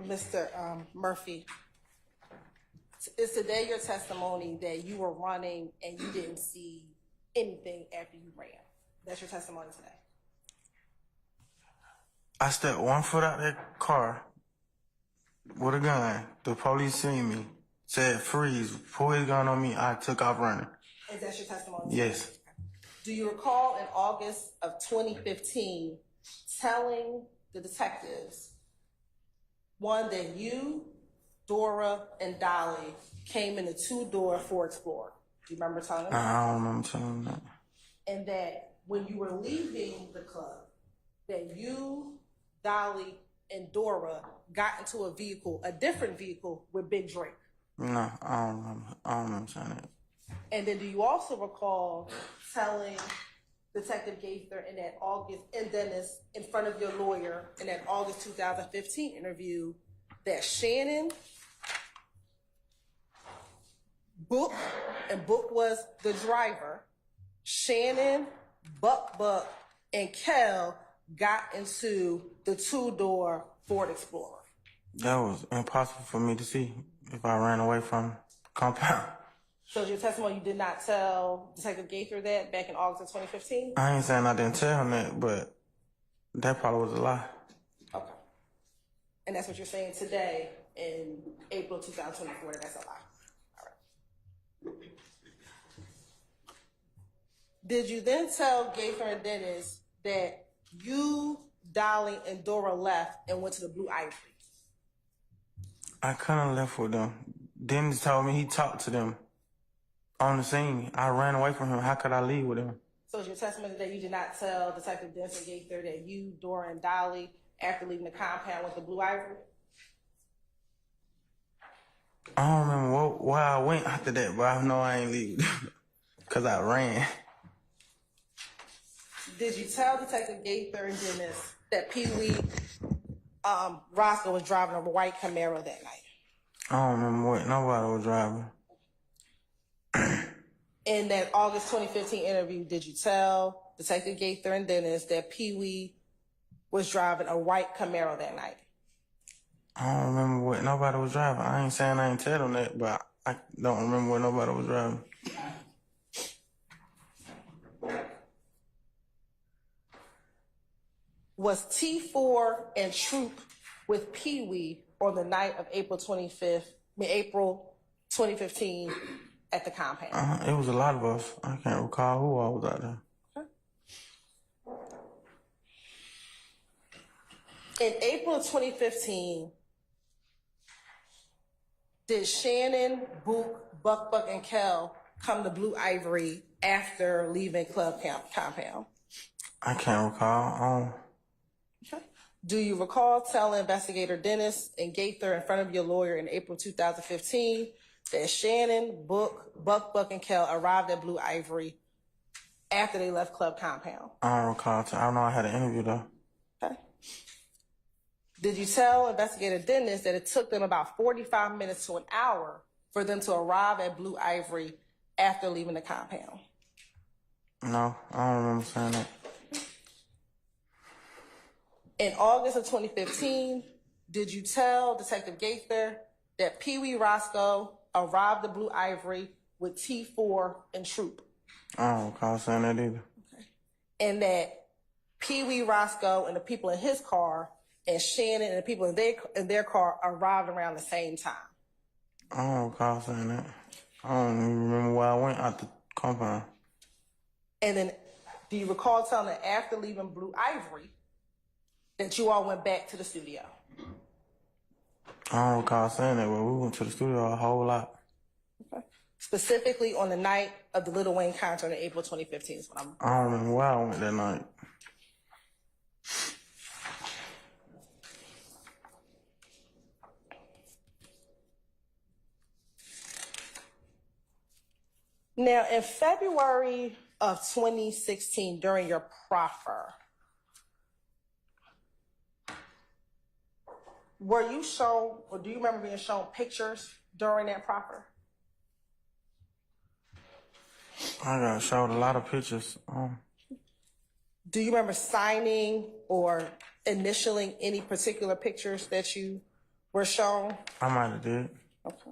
Mr. Murphy, is today your testimony that you were running and you didn't see anything after you ran? That's your testimony today? I stepped 1 foot out that car with a gun. The police seen me, said freeze, pull his gun on me. I took off running. Is that your testimony today? Yes. Do you recall in August of 2015 telling the detectives, one, that you, Dora, and Dolly came in a 2-door Ford Explorer? Do you remember telling them that? I don't remember telling them that. And that when you were leaving the club, that you, Dolly, and Dora got into a vehicle, a different vehicle, with Big Drake? No, I don't remember saying that. And then do you also recall telling Detective Gaither in that August, and Dennis, in front of your lawyer, in that August 2015 interview, that Shannon, Book, and Book was the driver, Shannon, Buck, and Kel got into the 2-door Ford Explorer? That was impossible for me to see if I ran away from the compound. So your testimony, you did not tell Detective Gaither that back in August of 2015? I ain't saying I didn't tell him that, but that probably was a lie. Okay. And that's what you're saying today in April 2024, that's a lie. All right. Did you then tell Gaither and Dennis that you, Dolly, and Dora left and went to the Blue Ivory? I couldn't have left with them. Dennis told me he talked to them on the scene. I ran away from him. How could I leave with him? So is your testimony that you did not tell Detective Dennis and Gaither that you, Dora, and Dolly, after leaving the compound, went to Blue Ivory? I don't remember where I went after that, but I know I ain't leave because I ran. Did you tell Detective Gaither and Dennis that Pee Wee Roscoe was driving a white Camaro that night? I don't remember what nobody was driving. In that August 2015 interview, did you tell Detective Gaither and Dennis that Pee Wee was driving a white Camaro that night? I don't remember what nobody was driving. I ain't saying I ain't tell them that, but I don't remember what nobody was driving. Was T4 and Troop with Pee Wee on the night of April 2015 at the compound? It was a lot of us. I can't recall who all was out there. In April 2015, did Shannon, Book, Buck, and Kel come to Blue Ivory after leaving Club Compound? I can't recall. Okay. Do you recall telling Investigator Dennis and Gaither in front of your lawyer in April 2015 that Shannon, Buck, and Kel arrived at Blue Ivory after they left Club Compound? I don't recall. I know I had an interview though. Okay. Did you tell Investigator Dennis that it took them about 45 minutes to an hour for them to arrive at Blue Ivory after leaving the compound? No, I don't remember saying that. In August of 2015, did you tell Detective Gaither that Pee Wee Roscoe arrived at Blue Ivory with T4 and Troop? I don't recall saying that either. Okay. And that Pee Wee Roscoe and the people in his car and Shannon and the people in their car arrived around the same time? I don't recall saying that. I don't even remember where I went out the compound. And then, do you recall telling them after leaving Blue Ivory that you all went back to the studio? I don't recall saying that, but we went to the studio a whole lot. Okay. Specifically on the night of the Lil Wayne concert in April 2015 is what I don't remember where I went that night. Now, in February of 2016, during your proffer, were you shown, or do you remember being shown pictures during that proffer? I got showed a lot of pictures. Do you remember signing or initialing any particular pictures that you were shown? I might have did. Okay.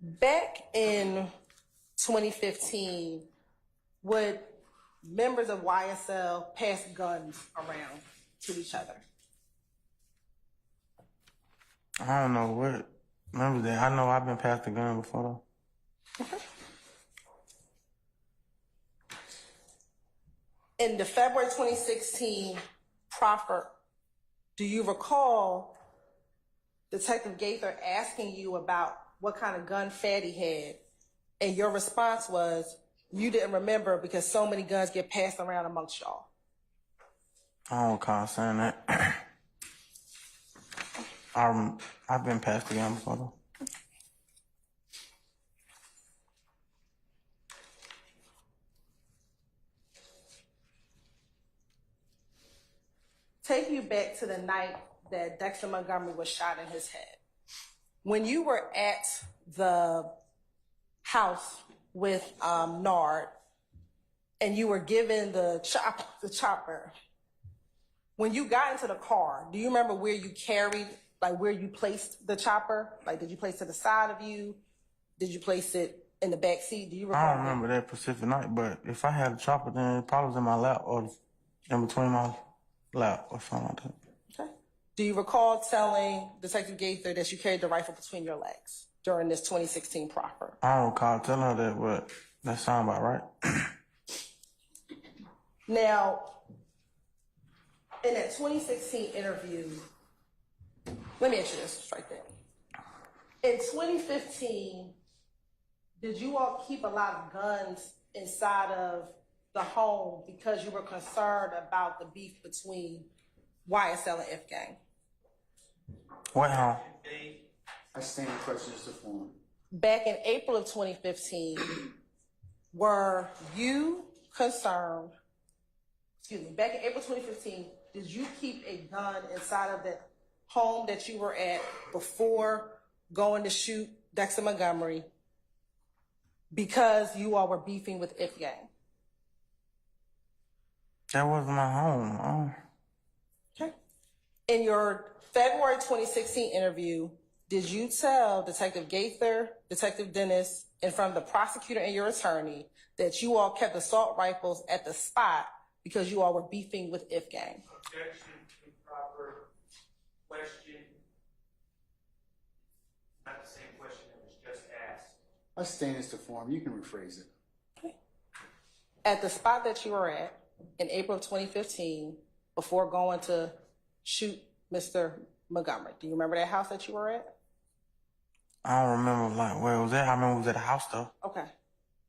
Back in 2015, would members of YSL pass guns around to each other? I don't know what. Remember that? I know I've been passed the gun before though. Okay. In the February 2016 proffer, do you recall Detective Gaither asking you about what kind of gun Fatty had? And your response was, you didn't remember because so many guns get passed around amongst y'all. I don't recall saying that. I've been passed the gun before though. Take you back to the night that Dexter Montgomery was shot in his head. When you were at the house with Nard and you were given the chopper, when you got into the car, do you remember where you carried, like where you placed the chopper? Like, did you place it to the side of you? Did you place it in the back seat? Do you recall? I don't remember that specific night, but if I had a chopper, then it probably was in my lap or in between my lap or something like that. Okay. Do you recall telling Detective Gaither that you carried the rifle between your legs during this 2016 proffer? I don't recall telling her that, but that sound about right. Now, in that 2016 interview, let me ask you this right there. In 2015, did you all keep a lot of guns inside of the home because you were concerned about the beef between YSL and F Gang? What home? I stand questions to form. Back in April of 2015, were you concerned, back in April 2015, did you keep a gun inside of that home that you were at before going to shoot Dexter Montgomery because you all were beefing with F Gang? That wasn't my home. Okay. In your February 2016 interview, did you tell Detective Gaither, Detective Dennis, in front of the prosecutor and your attorney that you all kept assault rifles at the spot because you all were beefing with F Gang? Objection, improper question. Not the same question that was just asked. I stand as to form. You can rephrase it. Okay. At the spot that you were at in April of 2015, before going to shoot Mr. Montgomery, do you remember that house that you were at? I don't remember like where it was at. I remember it was at a house though. Okay.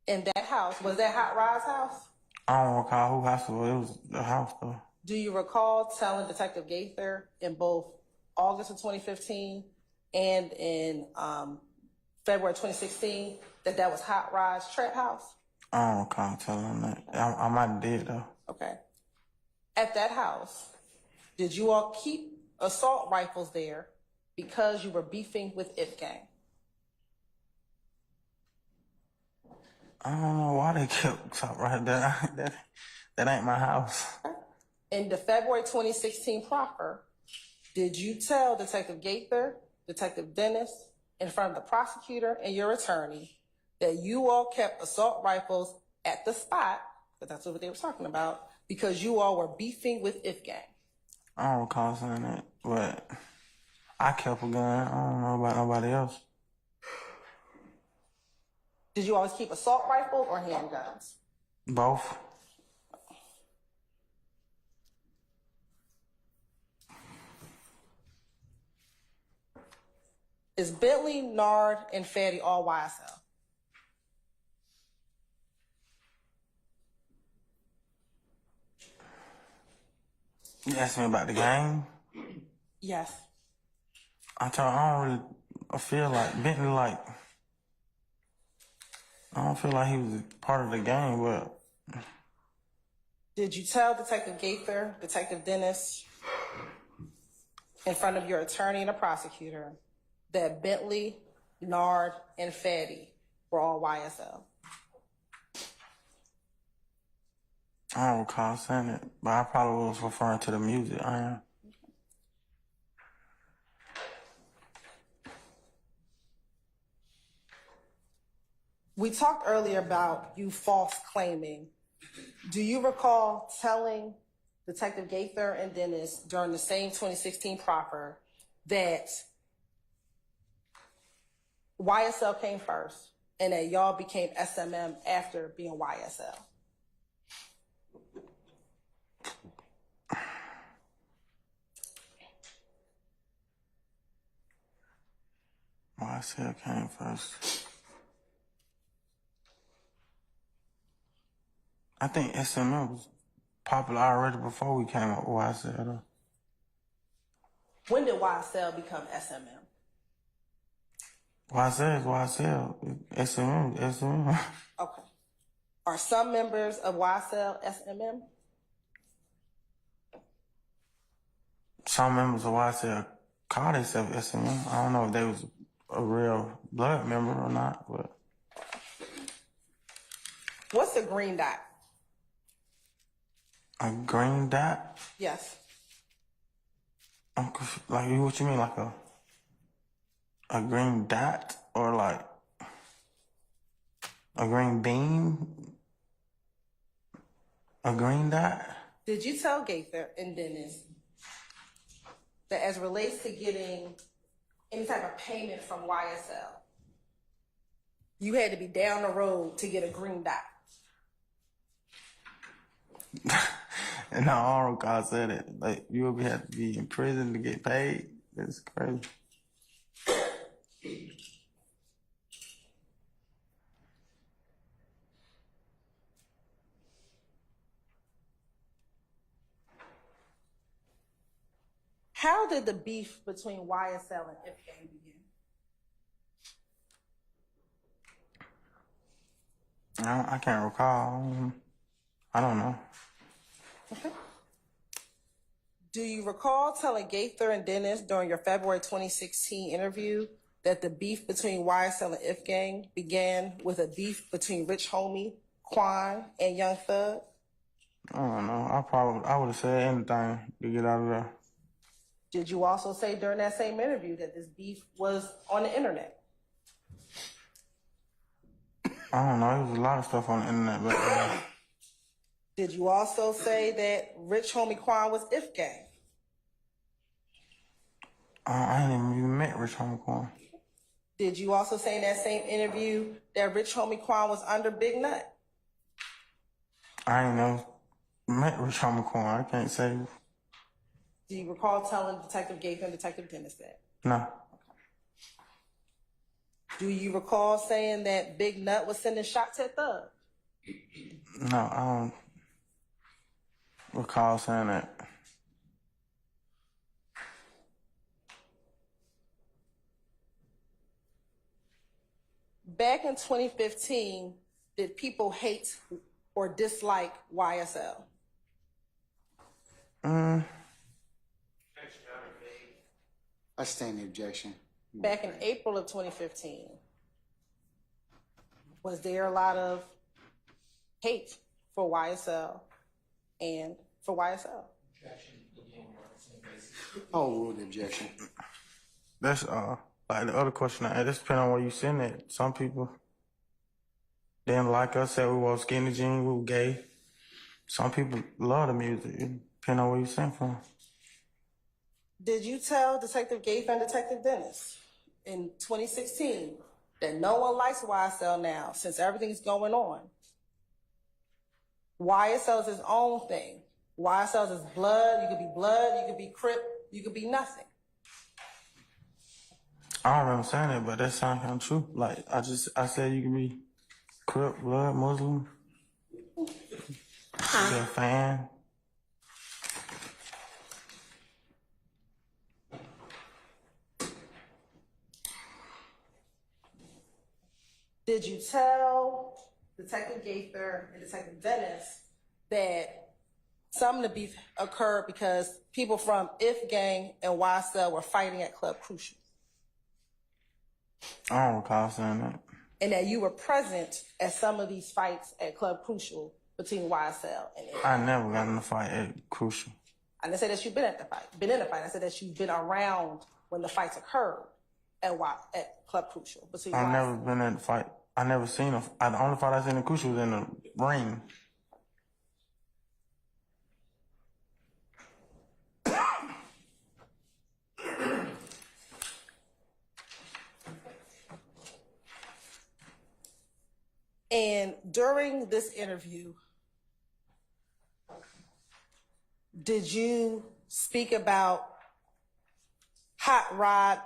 In that house, was that Hot Rod's house? I don't recall who house it was. It was a house though. Do you recall telling Detective Gaither in both August of 2015 and in February 2016 that that was Hot Rod's trap house? I don't recall telling him that. I might have did though. Okay. At that house, did you all keep assault rifles there because you were beefing with F Gang? I don't know why they kept talking right there. That ain't my house. In the February 2016 proffer, did you tell Detective Gaither, Detective Dennis, in front of the prosecutor and your attorney that you all kept assault rifles at the spot, because that's what they were talking about, because you all were beefing with F Gang? I don't recall saying that, but I kept a gun. I don't know about nobody else. Did you always keep assault rifles or handguns? Both. Is Bentley, Nard, and Fatty all YSL? You asked me about the game? Yes. I don't really feel like Bentley, like, I don't feel like he was a part of the game, but. Did you tell Detective Gaither, Detective Dennis, in front of your attorney and the prosecutor, that Bentley, Nard, and Fatty were all YSL? I don't recall saying it, but I probably was referring to the music. I am. We talked earlier about you false claiming. Do you recall telling Detective Gaither and Dennis during the same 2016 proffer that YSL came first and that y'all became SMM after being YSL? YSL came first. I think SMM was popular already before we came up with YSL, though. When did YSL become SMM? YSL is YSL. SMM is SMM. Okay. Are some members of YSL SMM? Some members of YSL call themselves SMM. I don't know if they was a real blood member or not, but. What's the green dot? A green dot? Yes. Like, what you mean, like a green dot or like a green beam? A green dot? Did you tell Gaither and Dennis that as relates to getting any type of payment from YSL, you had to be down the road to get a green dot? No, I don't recall saying it. Like, you would have to be in prison to get paid. That's crazy. How did the beef between YSL and IFGANG begin? I can't recall. I don't know. Okay. Do you recall telling Gaither and Dennis during your February 2016 interview that the beef between YSL and IFGANG began with a beef between Rich Homie, Quan, and Young Thug? I don't know. I would have said anything to get out of there. Did you also say during that same interview that this beef was on the internet? I don't know. There was a lot of stuff on the internet, but Did you also say that Rich Homie Quan was IFGANG? I ain't even met Rich Homie Quan. Did you also say in that same interview that Rich Homie Quan was under Big Nut? I ain't never met Rich Homie Quan. I can't say. Do you recall telling Detective Gaither and Detective Dennis that? No. Do you recall saying that Big Nut was sending shots at Thug? No, I don't recall saying that. Back in 2015, did people hate or dislike YSL? I stand the objection. Back in April of 2015, was there a lot of hate for YSL and for YSL? I'll rule the objection. That's like the other question I had. It depends on where you send it. Some people didn't like us, said we were skinny jeans, we were gay. Some people love the music. It depends on where you send from. Did you tell Detective Gaither and Detective Dennis in 2016 that no one likes YSL now since everything's going on? YSL is his own thing. YSL is blood. You could be blood, you could be Crip, you could be nothing. I don't remember saying it, but that sounds kind of true. Like, I said you can be Crip, blood, Muslim, be a fan. Did you tell Detective Gaither and Detective Dennis that some of the beef occurred because people from IFGANG and YSL were fighting at Club Crucial? I don't recall saying that. And that you were present at some of these fights at Club Crucial between YSL and Interrogations. I never got in a fight at Crucial. I didn't say that you've been in the fight. I said that you've been around when the fights occurred at Club Crucial between I've YSL. never been in a fight. I never seen the only fight I seen in Crucial was in the ring. And during this interview, did you speak about Hot Rod,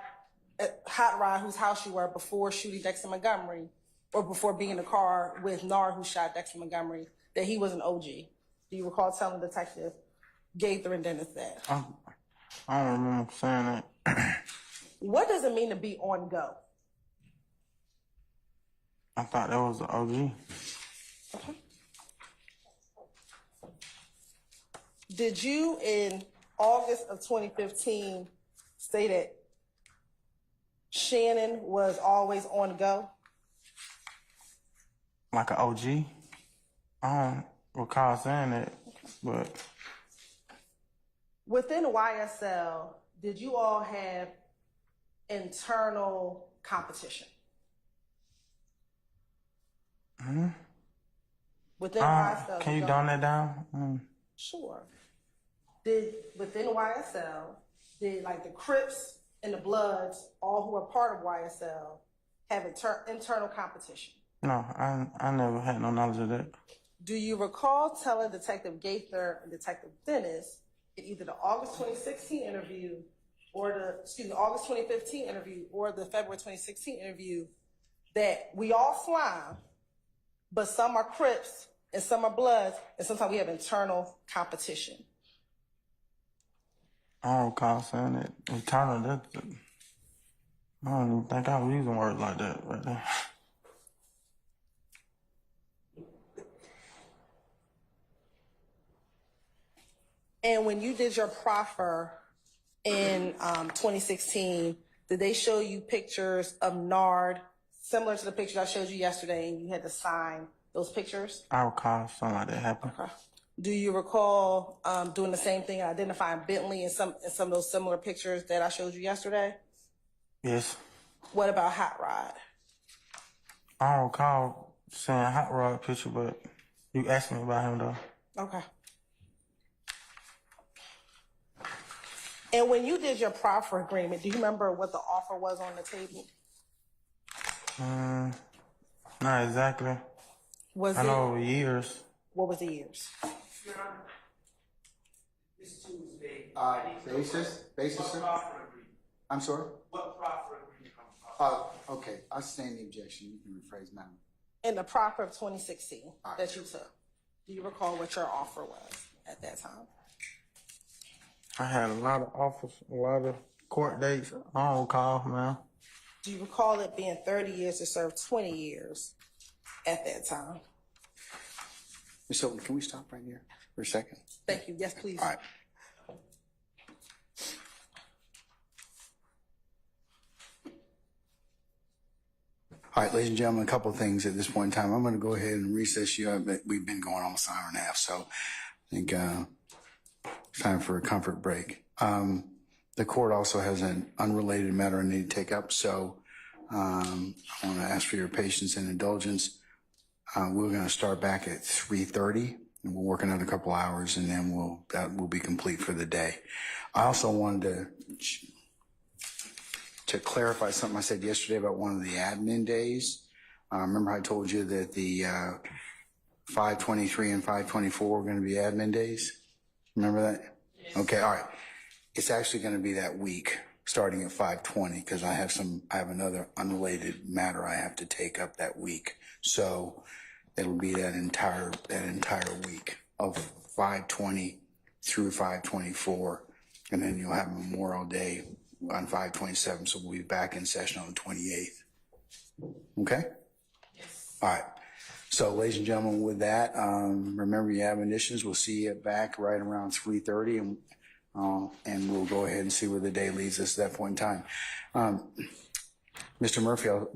whose house you were before shooting Dexter Montgomery, or before being in the car with Nard, who shot Dexter Montgomery, that he was an OG? Do you recall telling Detective Gaither and Dennis that? I don't remember saying that. What does it mean to be on go? I thought that was the OG. Okay. Did you, in August of 2015, say that Shannon was always on go? Like an OG? I don't recall saying that, but... Within YSL, did you all have internal competition? Hmm? Within YSL. Can you dumb that down? Sure. Within YSL, did like the Crips and the Bloods, all who are part of YSL, have internal competition? No, I never had no knowledge of that. Do you recall telling Detective Gaither and Detective Dennis in either the August 2016 interview or the August 2015 interview or the February 2016 interview that we all slime, but some are Crips and some are Bloods, and sometimes we have internal competition? I don't recall saying that. Internal, I don't even think I was using words like that right there. And when you did your proffer in 2016, did they show you pictures of Nard similar to the pictures I showed you yesterday, and you had to sign those pictures? I recall something like that happened. Okay. Do you recall doing the same thing, identifying Bentley in some of those similar pictures that I showed you yesterday? Yes. What about Hot Rod? I don't recall seeing a Hot Rod picture, but you asked me about him though. Okay. And when you did your proffer agreement, do you remember what the offer was on the table? Not exactly. Was I it? know over years. What was the years? Your Honor, this Tuesday. Basis, sir? I'm sorry? What proffer agreement? Okay, I stand the objection. You can rephrase, madam. In the proffer of 2016 right. that you took, do you recall what your offer was at that time? I had a lot of offers, a lot of court dates. I don't recall, man. Do you recall it being 30 years to serve 20 years at that time? Ms. Hilton, can we stop right here for a second? Thank you. Yes, please. All right. All right, ladies and gentlemen, a couple of things at this point in time. I'm going to go ahead and recess you. We've been going almost an hour and a half, so I think it's time for a comfort break. The court also has an unrelated matter I need to take up, so I want to ask for your patience and indulgence. We're going to start back at 3:30, and we'll work another couple hours, and then that will be complete for the day. I also wanted to clarify something I said yesterday about one of the admin days. Remember I told you that the 5/23 and 5/24 were going to be admin days? Remember that? Yes. Okay, all right. It's actually going to be that week, starting at 5/20, because I have another unrelated matter I have to take up that week. So it'll be that entire week of 5/20 through 5/24, and then you'll have Memorial Day on 5/27. So we'll be back in session on the 28th. Okay? Yes. All right. So, ladies and gentlemen, with that, remember your admonitions. We'll see you back right around 3:30, and we'll go ahead and see where the day leads us at that point in time. Mr. Murphy, I'll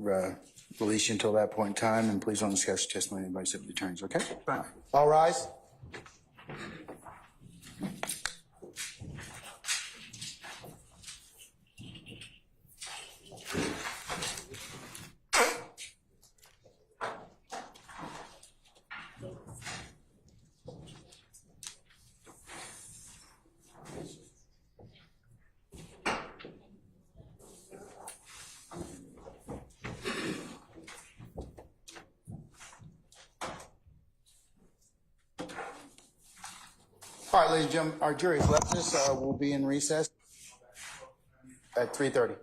release you until that point in time, and please don't discuss testimony of anybody except the attorneys, okay? Fine. All rise. All right, ladies and gentlemen, our jury has left us. We'll be in recess at 3:30.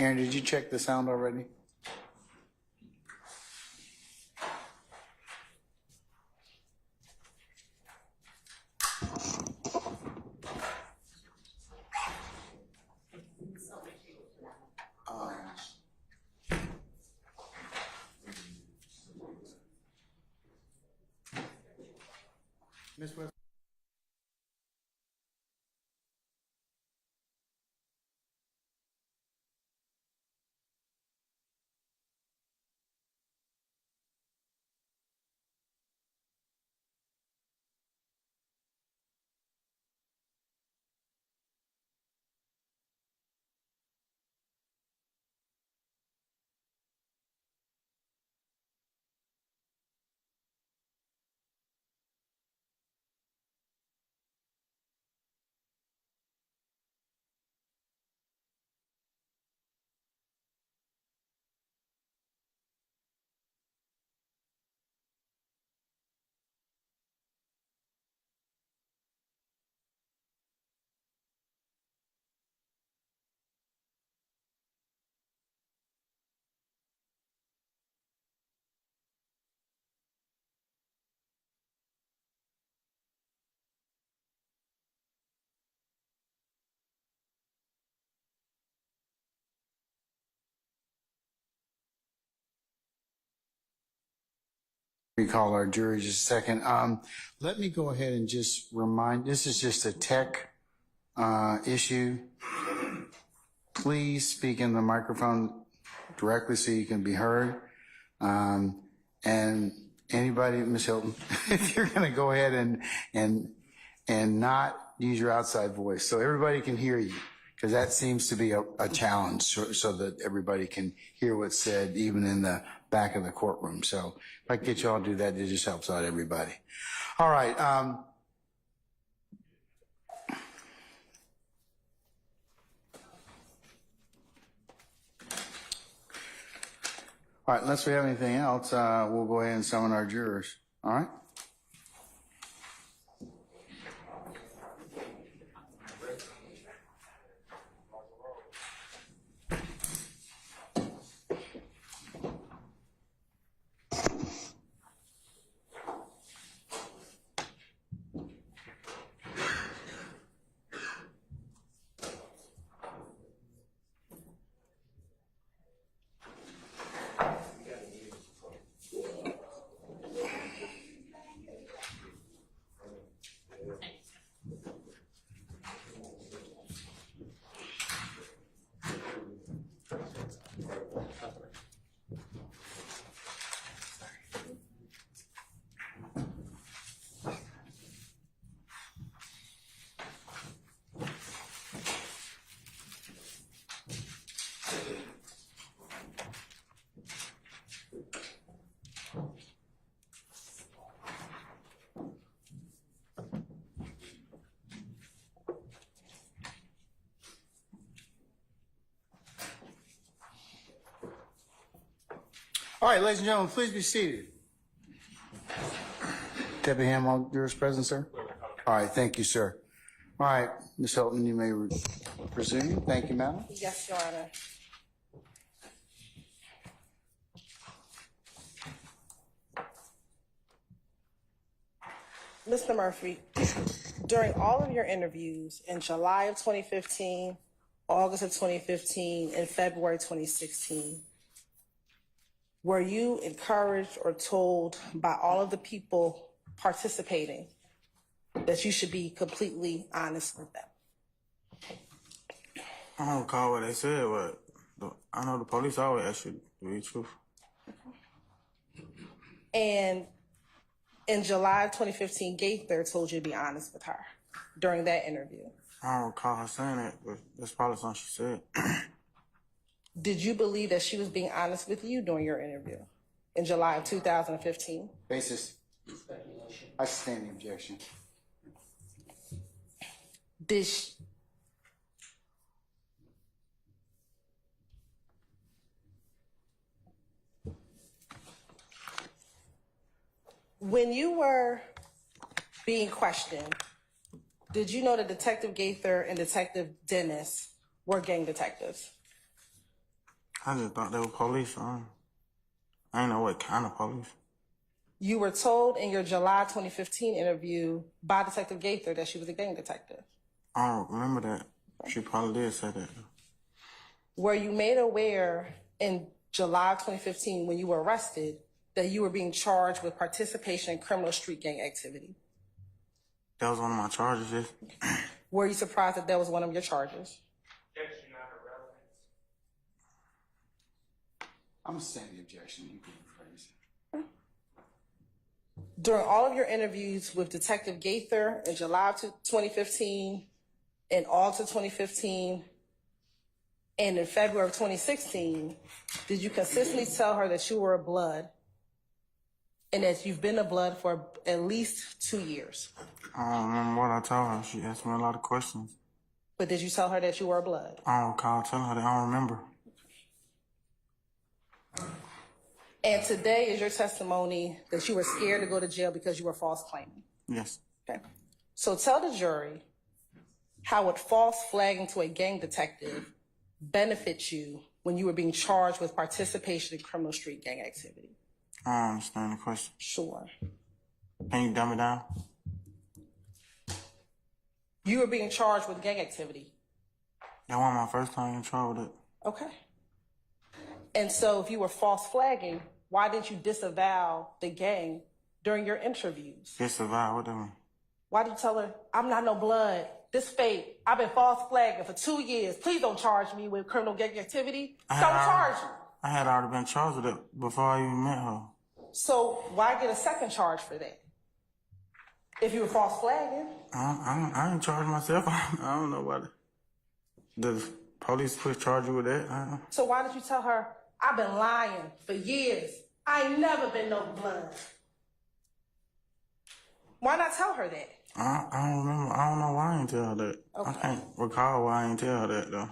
Aaron, did you check the sound already? Ms. West. Recall our jury just a second. Let me go ahead and just remind, this is just a tech issue. Please speak in the microphone directly so you can be heard. And anybody, Ms. Hilton, if you're going to go ahead and not use your outside voice so everybody can hear you, because that seems to be a challenge so that everybody can hear what's said even in the back of the courtroom. So if I can get you all to do that, it just helps out everybody. All right. All right, unless we have anything else, we'll go ahead and summon our jurors. All right? All right, ladies and gentlemen, please be seated. Deputy Ham, all jurors present, sir? All right, thank you, sir. All right, Ms. Hilton, you may resume. Thank you, madam. Yes, Your Honor. Mr. Murphy, during all of your interviews in July of 2015, August of 2015, and February 2016, were you encouraged or told by all of the people participating that you should be completely honest with them? I don't recall what they said, but I know the police always ask you to be truthful. And in July of 2015, Gaither told you to be honest with her during that interview. I don't recall her saying that, but that's probably something she said. Did you believe that she was being honest with you during your interview in July of 2015? Basis. I sustain the objection. Did she, when you were being questioned, did you know that Detective Gaither and Detective Dennis were gang detectives? I just thought they were police. I ain't know what kind of police. You were told in your July 2015 interview by Detective Gaither that she was a gang detective. I don't remember that. She probably did say that. Were you made aware in July 2015 when you were arrested that you were being charged with participation in criminal street gang activity? That was one of my charges, yes. Were you surprised that was one of your charges? I'm saying the objection. You can rephrase it. During all of your interviews with Detective Gaither in July of 2015, in August of 2015, and in February of 2016, did you consistently tell her that you were a blood and that you've been a blood for at least 2 years? I don't remember what I told her. She asked me a lot of questions. But did you tell her that you were a blood? I don't recall telling her that. I don't remember. And today is your testimony that you were scared to go to jail because you were false claiming. Yes. Okay. So tell the jury, how would false flagging to a gang detective benefit you when you were being charged with participation in criminal street gang activity? I don't understand the question. Sure. Can you dumb it down? You were being charged with gang activity. That wasn't my first time in trouble with it. Okay. And so if you were false flagging, why didn't you disavow the gang during your interviews? Disavow? What do you mean? Why did you tell her, I'm not no blood, this fake, I've been false flagging for 2 years, please don't charge me with criminal gang activity, don't charge me. I had already been charged with it before I even met her. So why get a second charge for that? If you were false flagging? I ain't charged myself. I don't know why. Does police charge you with that? So why did you tell her, I've been lying for years, I ain't never been no blood? Why not tell her that? I don't remember. I don't know why I ain't tell her that. Okay. I can't recall why I ain't tell her that, though.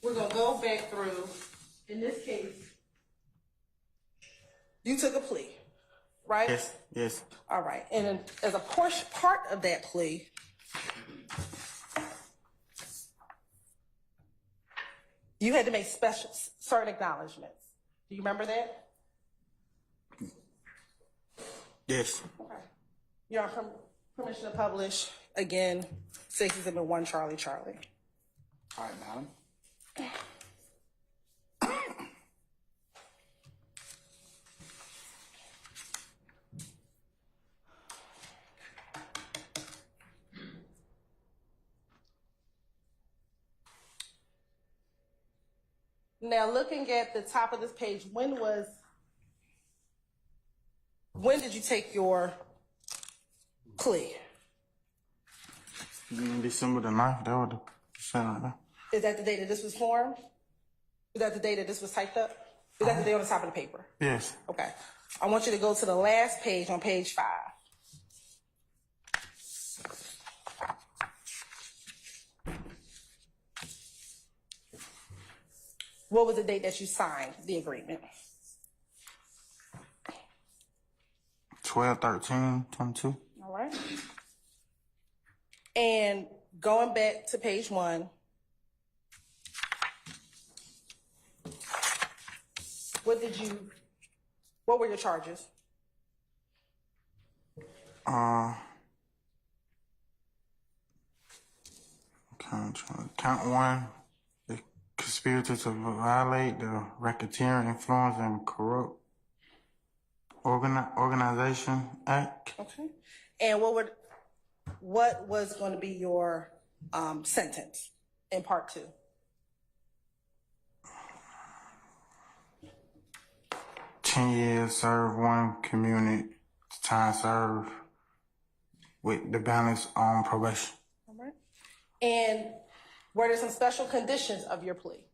We're going to go back through, in this case, you took a plea, right? Yes, yes. All right. And then as a part of that plea, you had to make certain acknowledgments. Do you remember that? Yes. Okay. You're on permission to publish, again, 671 Charlie Charlie. All right, madam. Now, looking at the top of this page, when did you take your plea? December the 9th, that was the Saturday. Is that the day that this was formed? Is that the day that this was typed up? Is that the day on the top of the paper? Yes. Okay. I want you to go to the last page on page 5. What was the date that you signed the agreement? 12/13/22. All right. And going back to page 1, what were your charges? Count 1, the conspiracy to violate the racketeering, influence, and corrupt organization act. Okay. And what was going to be your sentence in part 2? $10 years served, 1 community time served, with the balance on probation. All right. And were there some special conditions of your plea?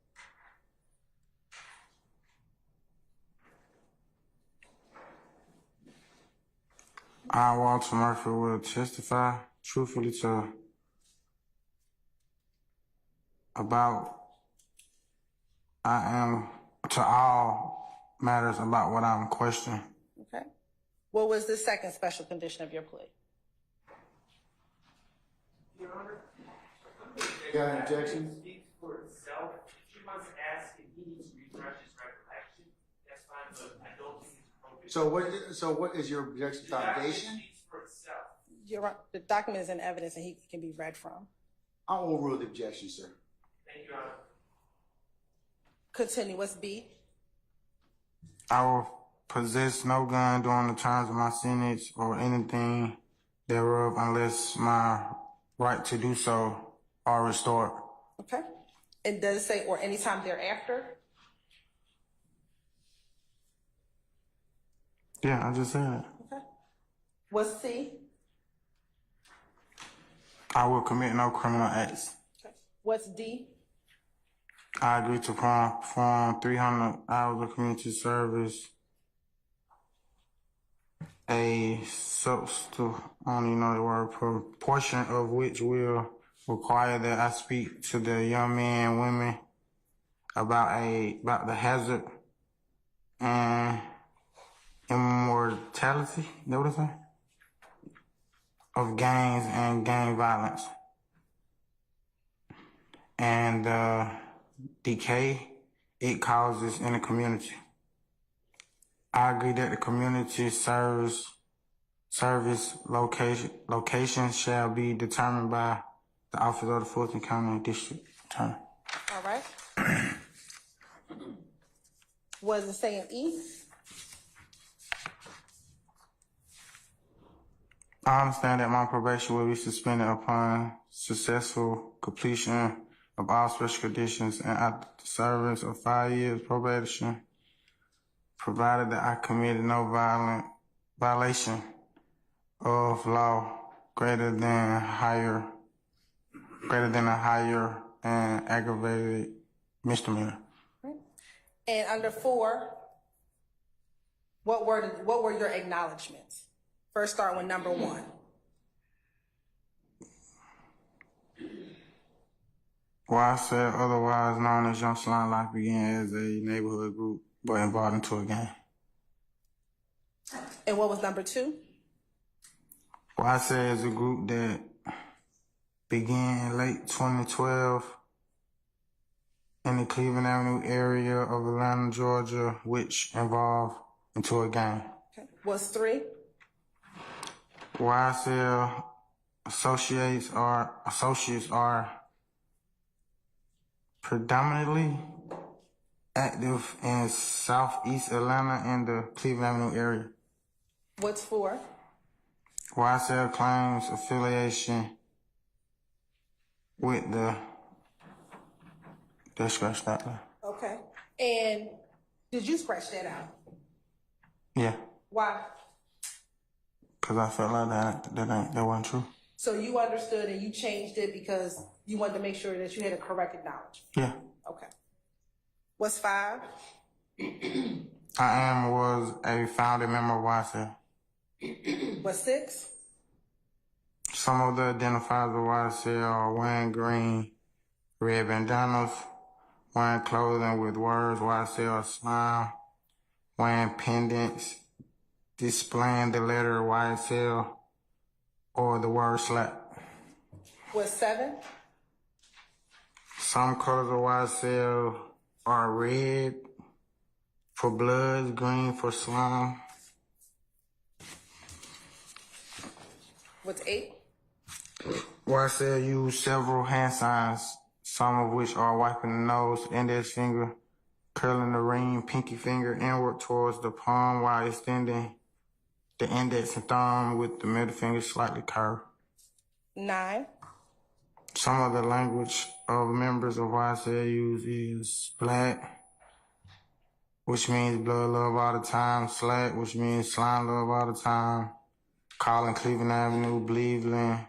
I, Walter Murphy, will testify truthfully to all matters about what I'm questioning. Okay. What was the second special condition of your plea? Your Honor. Got an objection? Speaks for itself. She wants to ask if he needs to refresh his recollection. That's fine, but I don't think it's appropriate. So what is your objection foundation? Speaks for itself. The document is in evidence and he can be read from. I will rule the objection, sir. Thank you, Your Honor. Continue. What's B? I will possess no gun during the terms of my sentence or anything thereof unless my right to do so are restored. Okay. And does it say or anytime thereafter? Yeah, I just said it. Okay. What's C? I will commit no criminal acts. Okay. What's D? I agree to perform 300 hours of community service, a substantive, I don't even know the word, proportion of which will require that I speak to the young men and women about the hazard and immortality, is that what it say? Of gangs and gang violence. And decay it causes in the community. I agree that the community service location shall be determined by the office of the Fulton County District Attorney. All right. What does it say in E? I understand that my probation will be suspended upon successful completion of all special conditions and after the service of 5 years probation, provided that I committed no violation of law greater than a higher and aggravated misdemeanor. And under 4, what were your acknowledgments? First, start with number 1. YSL, otherwise known as Young Salon Life, began as a neighborhood group but involved into a gang. And what was number 2? YSL is a group that began in late 2012 in the Cleveland Avenue area of Atlanta, Georgia, which involved into a gang. Okay. What's 3? YSL associates are predominantly active in southeast Atlanta and the Cleveland Avenue area. What's 4? YSL claims affiliation with they scratched that there. Okay. And did you scratch that out? Yeah, Why? because I felt like that wasn't true. So you understood and you changed it because you wanted to make sure that you had a correct acknowledgement. Yeah. Okay. What's 5? I was a founding member of YSL. What's 6? Some of the identifiers of YSL are wearing green, red bandanas, wearing clothing with words YSL slime, wearing pendants, displaying the letter YSL or the word slap. What's 7? Some colors of YSL are red for blood, green for slime. What's 8? YSL use several hand signs, some of which are wiping the nose, index finger, curling the ring, pinky finger inward towards the palm while extending the index and thumb with the middle finger slightly curved. 9. Some of the language of members of YSL use is black, which means blood love all the time, slack, which means slime love all the time, calling Cleveland Avenue, Cleveland,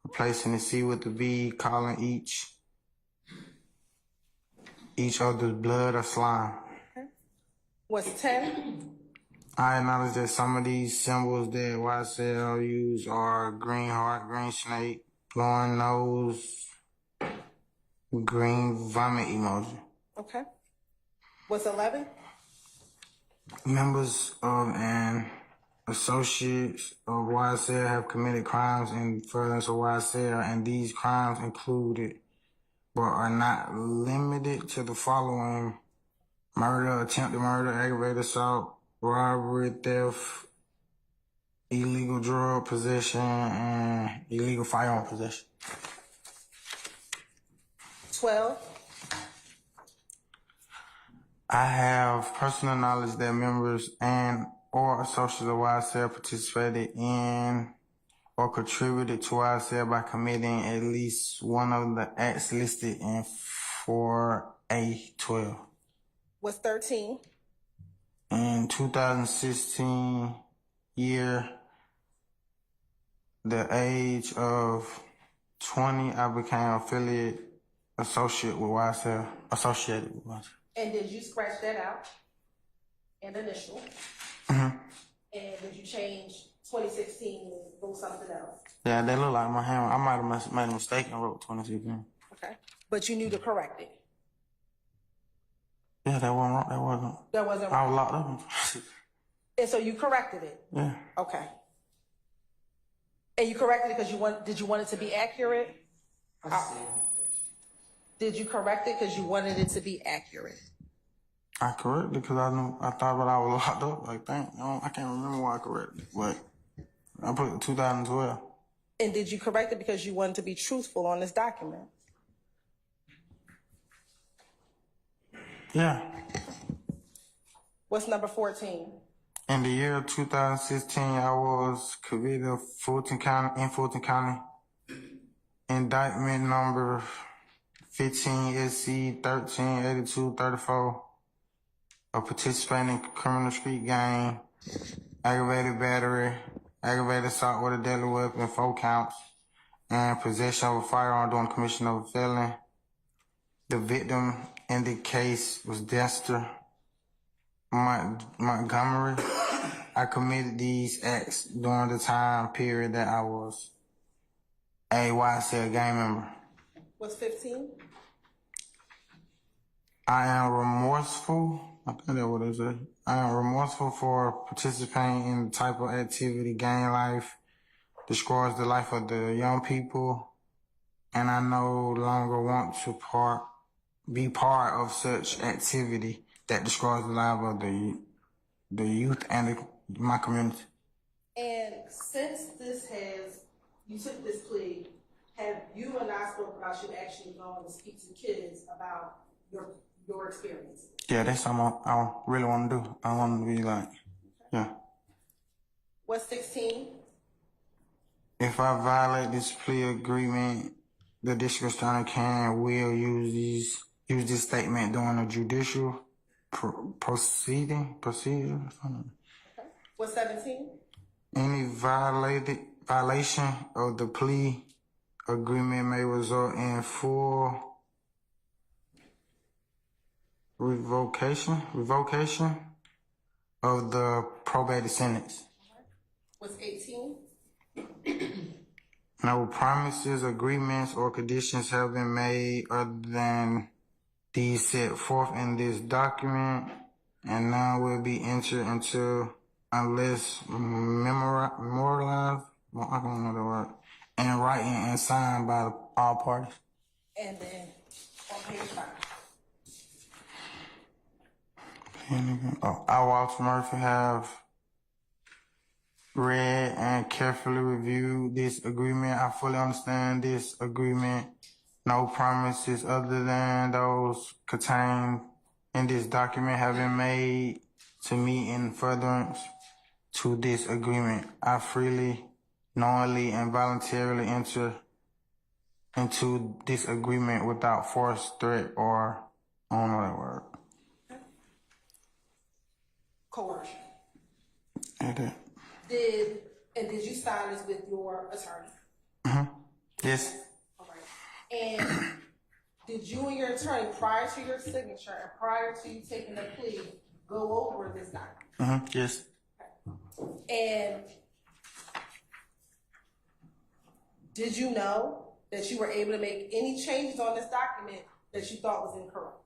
replacing the C with the B, calling each other's blood or slime. What's 10? I acknowledge that some of these symbols that YSL use are green heart, green snake, blowing nose, green vomit emoji. Okay. What's 11? Members of an associates of YSL have committed crimes in furtherance of YSL, and these crimes included, but are not limited to the following: murder, attempted murder, aggravated assault, robbery, theft, illegal drug possession, and illegal firearm possession. 12. I have personal knowledge that members and or associates of YSL participated in or contributed to YSL by committing at least one of the acts listed in 4A12. What's 13? In 2016 year, the age of 20, I became associated with YSL. And did you scratch that out? And initial? Mm-hmm. And did you change 2016 and go something else? Yeah, they look like my hand. I might have made a mistake and wrote 2016. Okay. But you knew to correct it? Yeah, that wasn't wrong. That wasn't wrong. I was locked up. And so you corrected it? Yeah. Okay. And you corrected it because did you want it to be accurate? Did you correct it because you wanted it to be accurate? I corrected it because I thought that I was locked up. Like, I can't remember why I corrected it, but I put 2012. And did you correct it because you wanted to be truthful on this document? Yeah. What's number 14? In the year of 2016, I was convicted of Fulton County. Indictment number 15 SC 138234 of participating in criminal street gang, aggravated battery, aggravated assault with a deadly weapon, 4 counts, and possession of a firearm during commission of a felony. The victim in the case was Dexter Montgomery. I committed these acts during the time period that I was a YSL gang member. What's 15? I am remorseful. I think that's what it said. I am remorseful for participating in the type of activity gang life destroys the life of the young people, and I no longer want to be part of such activity that destroys the life of the youth and my community. And since you took this plea, have you and I spoke about you actually going to speak to kids about your experience? Yeah, that's something I really want to do. I want to be like, yeah. What's 16? If I violate this plea agreement, the district attorney can and will use this statement during a judicial procedure. Okay. What's 17? Any violation of the plea agreement may result in full revocation of the probated sentence. What's 18? No promises, agreements, or conditions have been made other than these set forth in this document, and none will be entered into unless memorialized, I don't know the word, and writing and signed by all parties. And then on page 5. I, Walter Murphy, have read and carefully reviewed this agreement. I fully understand this agreement. No promises other than those contained in this document have been made to me in furtherance to this agreement. I freely, knowingly, and voluntarily enter into this agreement without force, threat, or I don't know that word. Coercion. Okay. Did you sign this with your attorney? Mm-hmm. Yes. All right. And did you and your attorney, prior to your signature and prior to you taking the plea, go over this document? Mm-hmm. Yes. Okay. And did you know that you were able to make any changes on this document that you thought was incorrect?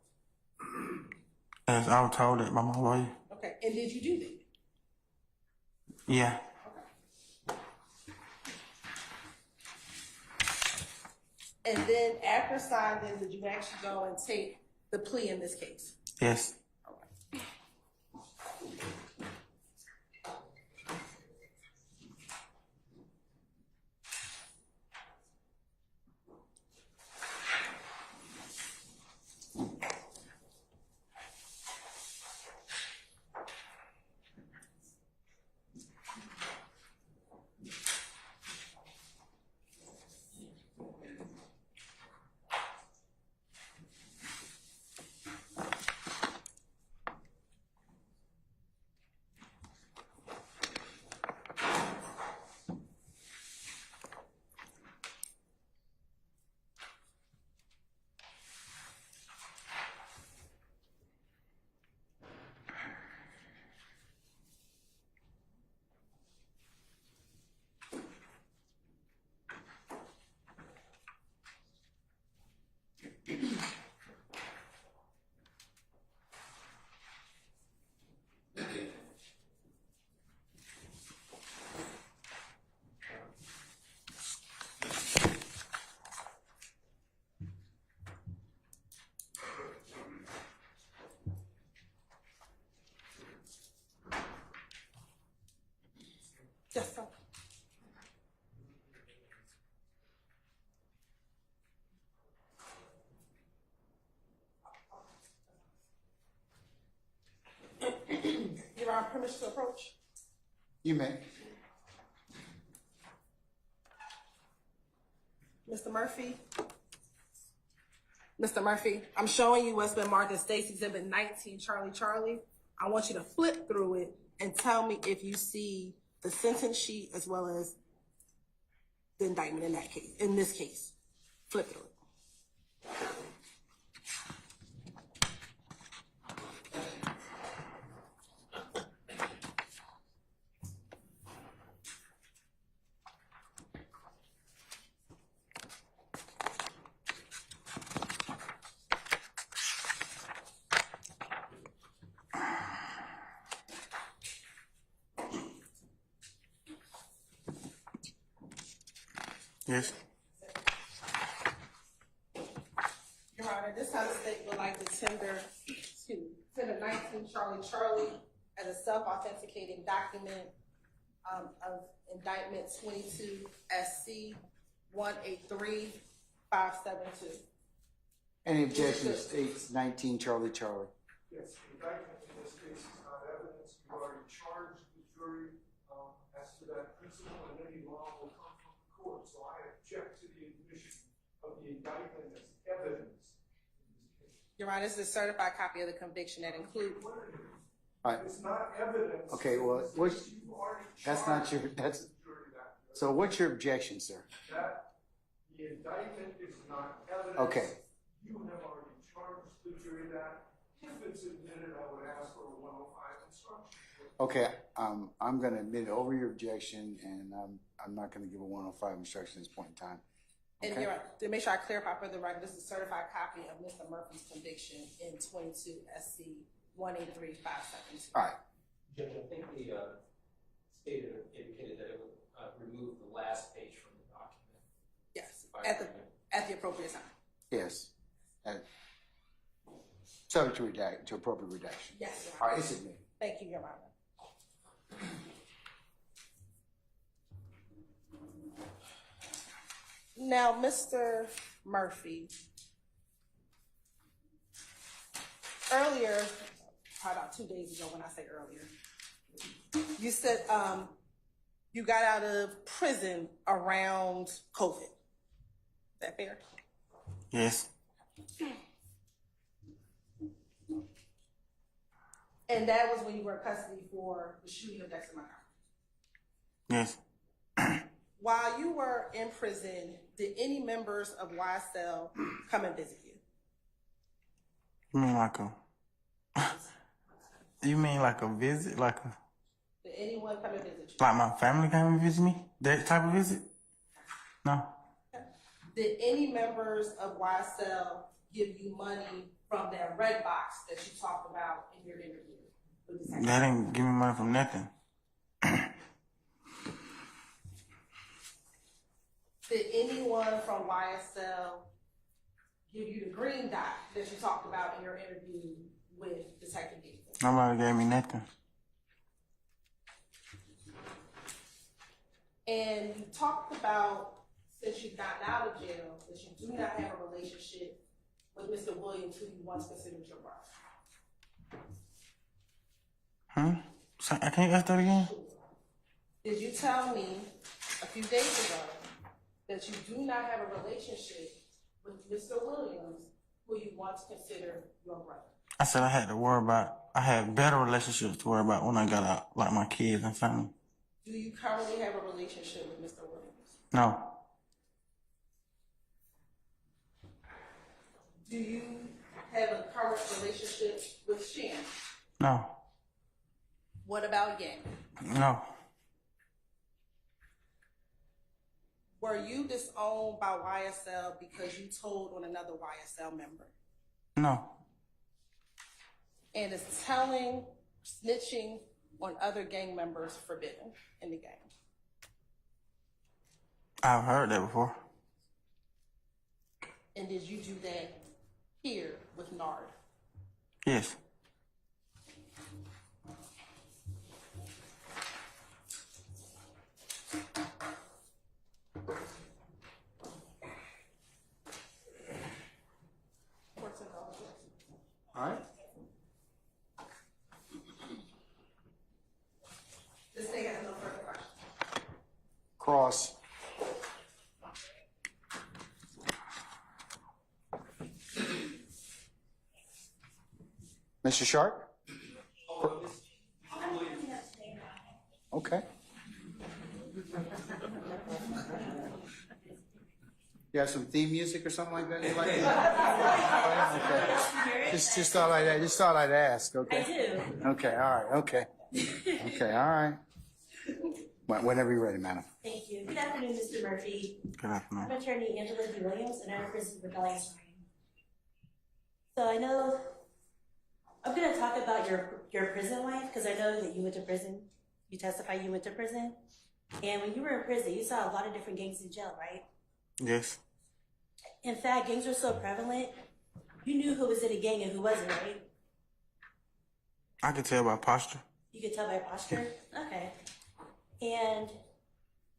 As I was told it by my lawyer. Okay. And did you do that? Yeah. And then after signing, did you actually go and take the plea in this case? Yes. Yes, sir. You're on permission to approach? You may. Mr. Murphy? Mr. Murphy, I'm showing you what's been marked as State's Exhibit 19, Charlie Charlie. I want you to flip through it and tell me if you see the sentence sheet as well as the indictment in that case, in this case. Flip through it. Yes. Your Honor, this time the state would like to tender 19 Charlie Charlie as a self-authenticating document of indictment 22 SC 183572. Any objection to State's 19 Charlie Charlie? Yes, the indictment in this case is not evidence. You already charged the jury as to that principle, and any law will come from the court. So I object to the admission of the indictment as evidence in this case. Your Honor, this is a certified copy of the conviction that includes. All right. It's not evidence. Okay, well, that's not your, that's, so what's your objection, sir? That the indictment is not evidence. Okay. You have already charged the jury that. If it's admitted, I would ask for a 105 instruction. Okay, I'm gonna admit over your objection, and I'm not gonna give a 105 instruction at this point in time. And Okay. Your Honor, to make sure I clarify for the record, this is a certified copy of Mr. Murphy's conviction in 22 SC 183572. All right. Judge, I think the state indicated that it would remove the last page from the document. Yes, at the appropriate time. Yes. Subject to appropriate redaction. Yes, Your All Honor. right, it's admitted. Thank you, Your Honor. Now, Mr. Murphy, earlier, probably about 2 days ago when I say earlier, you said you got out of prison around COVID. Is that fair? Yes. And that was when you were in custody for the shooting of Dexter Montgomery. Yes. While you were in prison, did any members of YSL come and visit you? You mean like a? You mean like a visit, like a? Did anyone come and visit you? Like my family came and visit me? That type of visit? No. Did any members of YSL give you money from that red box that you talked about in your interview? They didn't give me money from nothing. Did anyone from YSL give you the green dot that you talked about in your interview with Detective Gates? Nobody gave me nothing. And you talked about, since you've gotten out of jail, that you do not have a relationship with Mr. Williams, who you once considered your brother. So I can't ask that again? Did you tell me a few days ago that you do not have a relationship with Mr. Williams, who you once considered your brother? I said I had better relationships to worry about when I got out, like my kids and family. Do you currently have a relationship with Mr. Williams? No. Do you have a current relationship with Shan? No. What about Yang? No. Were you disowned by YSL because you told on another YSL member? No. And is telling, snitching on other gang members forbidden in the gang? I've heard that before. And did you do that here with Nard? Yes. All right. This thing has no further questions. Cross. Mr. Sharp? Okay. You have some theme music or something like that you'd like to okay. Just thought I'd ask, okay? I do. Okay, all right, okay. Okay, all right. Whenever you're ready, madam. Thank you. Good afternoon, Mr. Murphy. Good afternoon. I'm attorney Angela D. Williams, and I represent Rebellious Reign. So I know I'm going to talk about your prison life because I know that you went to prison. You testified you went to prison. And when you were in prison, you saw a lot of different gangs in jail, right? Yes. In fact, gangs were so prevalent, you knew who was in a gang and who wasn't, right? I could tell by posture. You could tell by posture? Okay. And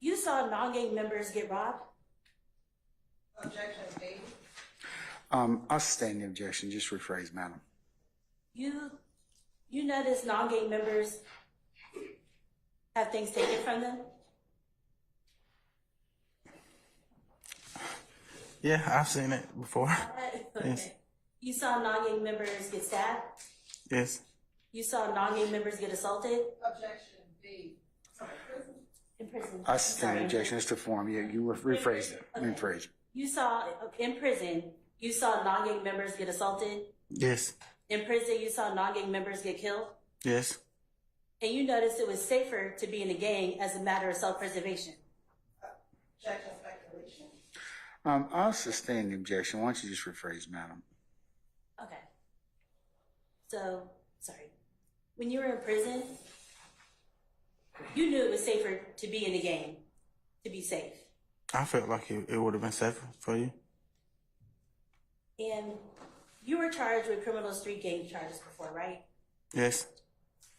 you saw non-gang members get robbed? Objection, baby. I'll sustain the objection. Just rephrase, madam. You notice non-gang members have things taken from them? Yeah, I've seen it before. Okay. Yes. You saw non-gang members get stabbed? Yes. You saw non-gang members get assaulted? Objection, B. In prison. I sustain the objection. It's the form. Yeah, you rephrased it. Okay. Rephrase it. You saw, in prison, you saw non-gang members get assaulted? Yes. In prison, you saw non-gang members get killed? Yes. And you noticed it was safer to be in a gang as a matter of self-preservation? Objection, speculation. I'll sustain the objection. Why don't you just rephrase, madam? Okay. So, sorry. When you were in prison, you knew it was safer to be in a gang, to be safe. I felt like it would have been safer for you. And you were charged with criminal street gang charges before, right? Yes.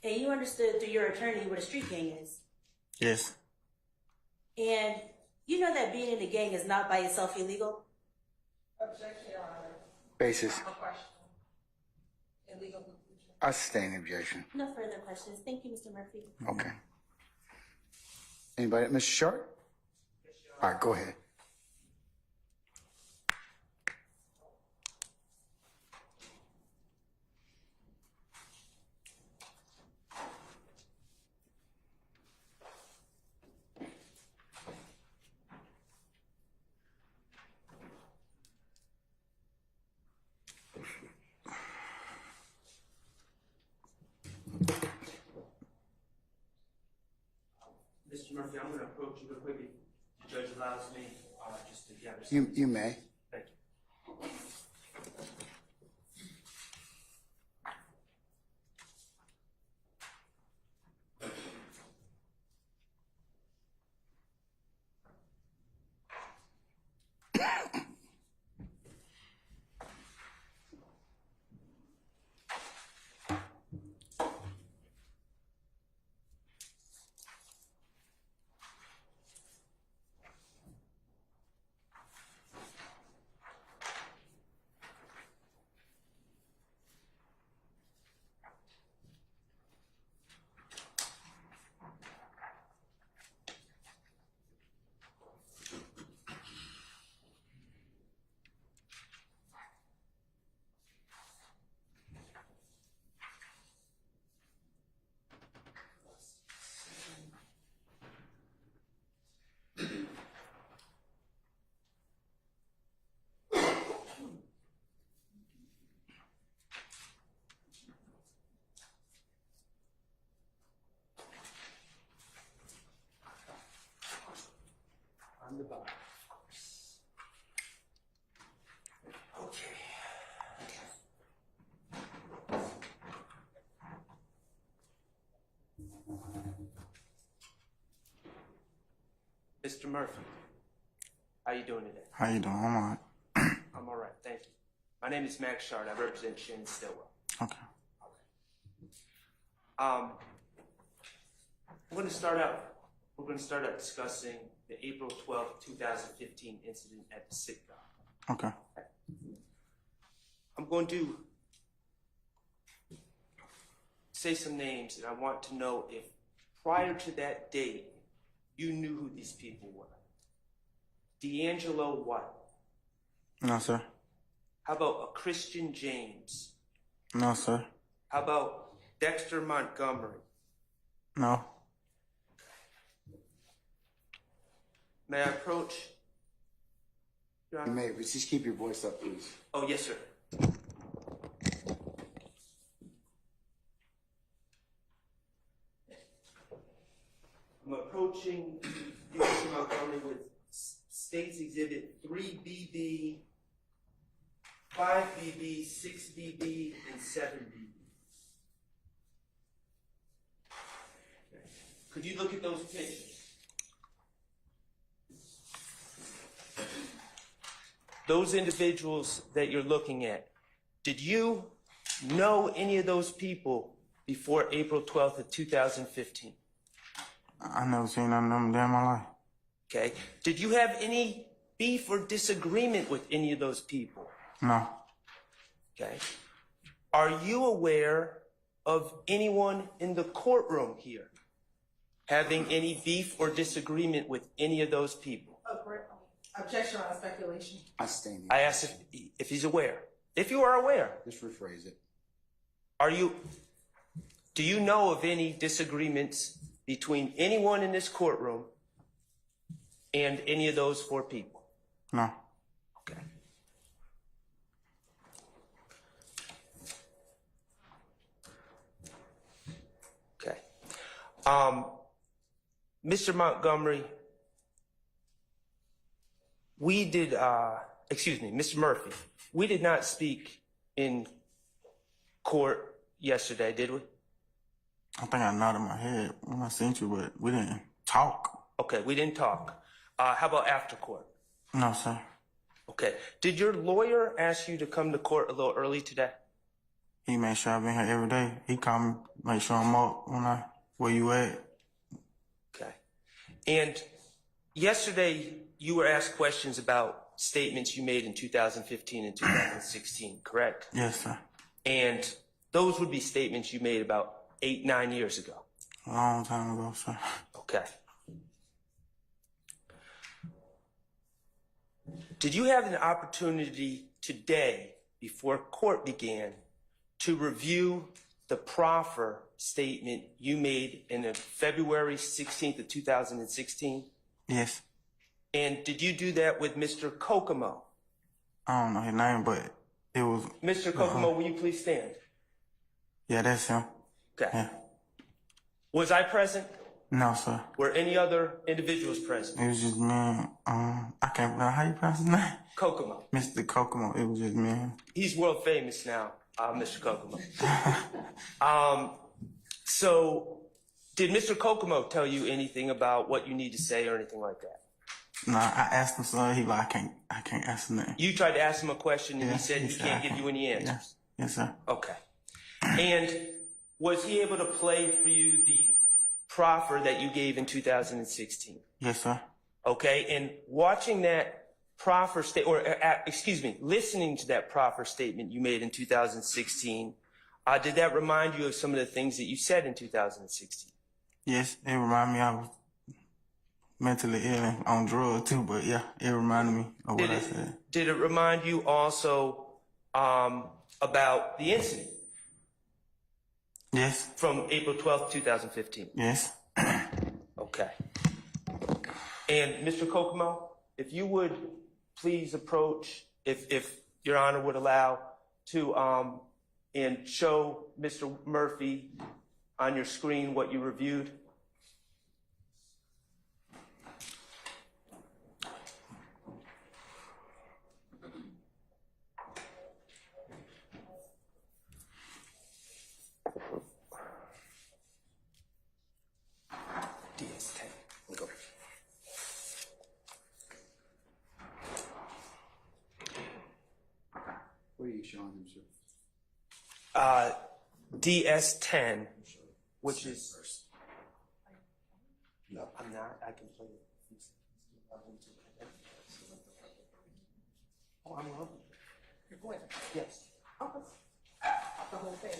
And you understood through your attorney what a street gang is. Yes. And you know that being in a gang is not by itself illegal? Objection, Your Honor. Basis. No question. Illegal conclusion. I sustain the objection. No further questions. Thank you, Mr. Murphy. Okay. Anybody? Mr. Sharp? All right, go ahead. Mr. Murphy, I'm going to approach you real quickly. The judge allows me just to gather. You may. Thank you. Mr. Murphy, how you doing today? How you doing? I'm all right. I'm all right, thank you. My name is Max Shard. I represent Shannon Stillwell. Okay. I'm going to start out. We're going to start out discussing the April 12th, 2015 incident at the sitcom. Okay. I'm going to say some names, and I want to know if prior to that date, you knew who these people were. D'Angelo what? No, sir. How about a Christian James? No, sir. How about Dexter Montgomery? No. May I approach? Your You Honor? may, but just keep your voice up, please. Oh, yes, sir. I'm approaching Mr. Montgomery with State's Exhibit 3BB, 5BB, 6BB, and 7BB. Could you look at those pictures? Those individuals that you're looking at, did you know any of those people before April 12th of 2015? I never seen none of them in my life. Okay. Did you have any beef or disagreement with any of those people? No. Okay. Are you aware of anyone in the courtroom here having any beef or disagreement with any of those people? Objection on speculation. I stand I asked if he's aware. If you are aware, Just rephrase it. do you know of any disagreements between anyone in this courtroom and any of those four people? No. Okay. Okay. Mr. Montgomery, Mr. Murphy, we did not speak in court yesterday, did we? I think I nodded my head when I seen you, but we didn't talk. Okay, we didn't talk. How about after court? No, sir. Okay. Did your lawyer ask you to come to court a little early today? He made sure I've been here every day. He called me, make sure I'm up where you at. Okay. And yesterday, you were asked questions about statements you made in 2015 and 2016, correct? Yes, sir. And those would be statements you made about 8-9 years ago. A long time ago, sir. Okay. Did you have an opportunity today, before court began, to review the proffer statement you made in February 16th of 2016? Yes. And did you do that with Mr. Kokomo? I don't know his name, but it was... Mr. Kokomo, will you please stand? Yeah, that's him. Okay. Yeah. Was I present? No, sir. Were any other individuals present? It was just me and, I can't remember how you pronounce his name. Kokomo. Mr. Kokomo. It was just me and him. He's world famous now, Mr. Kokomo. So, did Mr. Kokomo tell you anything about what you need to say or anything like that? No, I asked him, so he like, I can't answer nothing. You tried to ask him a question and Yeah, he said he can't give you any answers. Yes. Yes, sir. Okay. And was he able to play for you the proffer that you gave in 2016? Yes, sir. Okay, and watching that proffer listening to that proffer statement you made in 2016, did that remind you of some of the things that you said in 2016? Yes, it reminded me I was mentally ill and on drugs too, but yeah, it reminded me of what I said. Did it remind you also about the incident? Yes. From April 12th, 2015? Yes. Okay. And Mr. Kokomo, if you would please approach, if Your Honor would allow, to and show Mr. Murphy on your screen what you reviewed. are you showing him, sir? DS10, which is. No, I'm not. I can play it. Oh, I'm wrong. You're going to. Yes. Okay. The whole thing.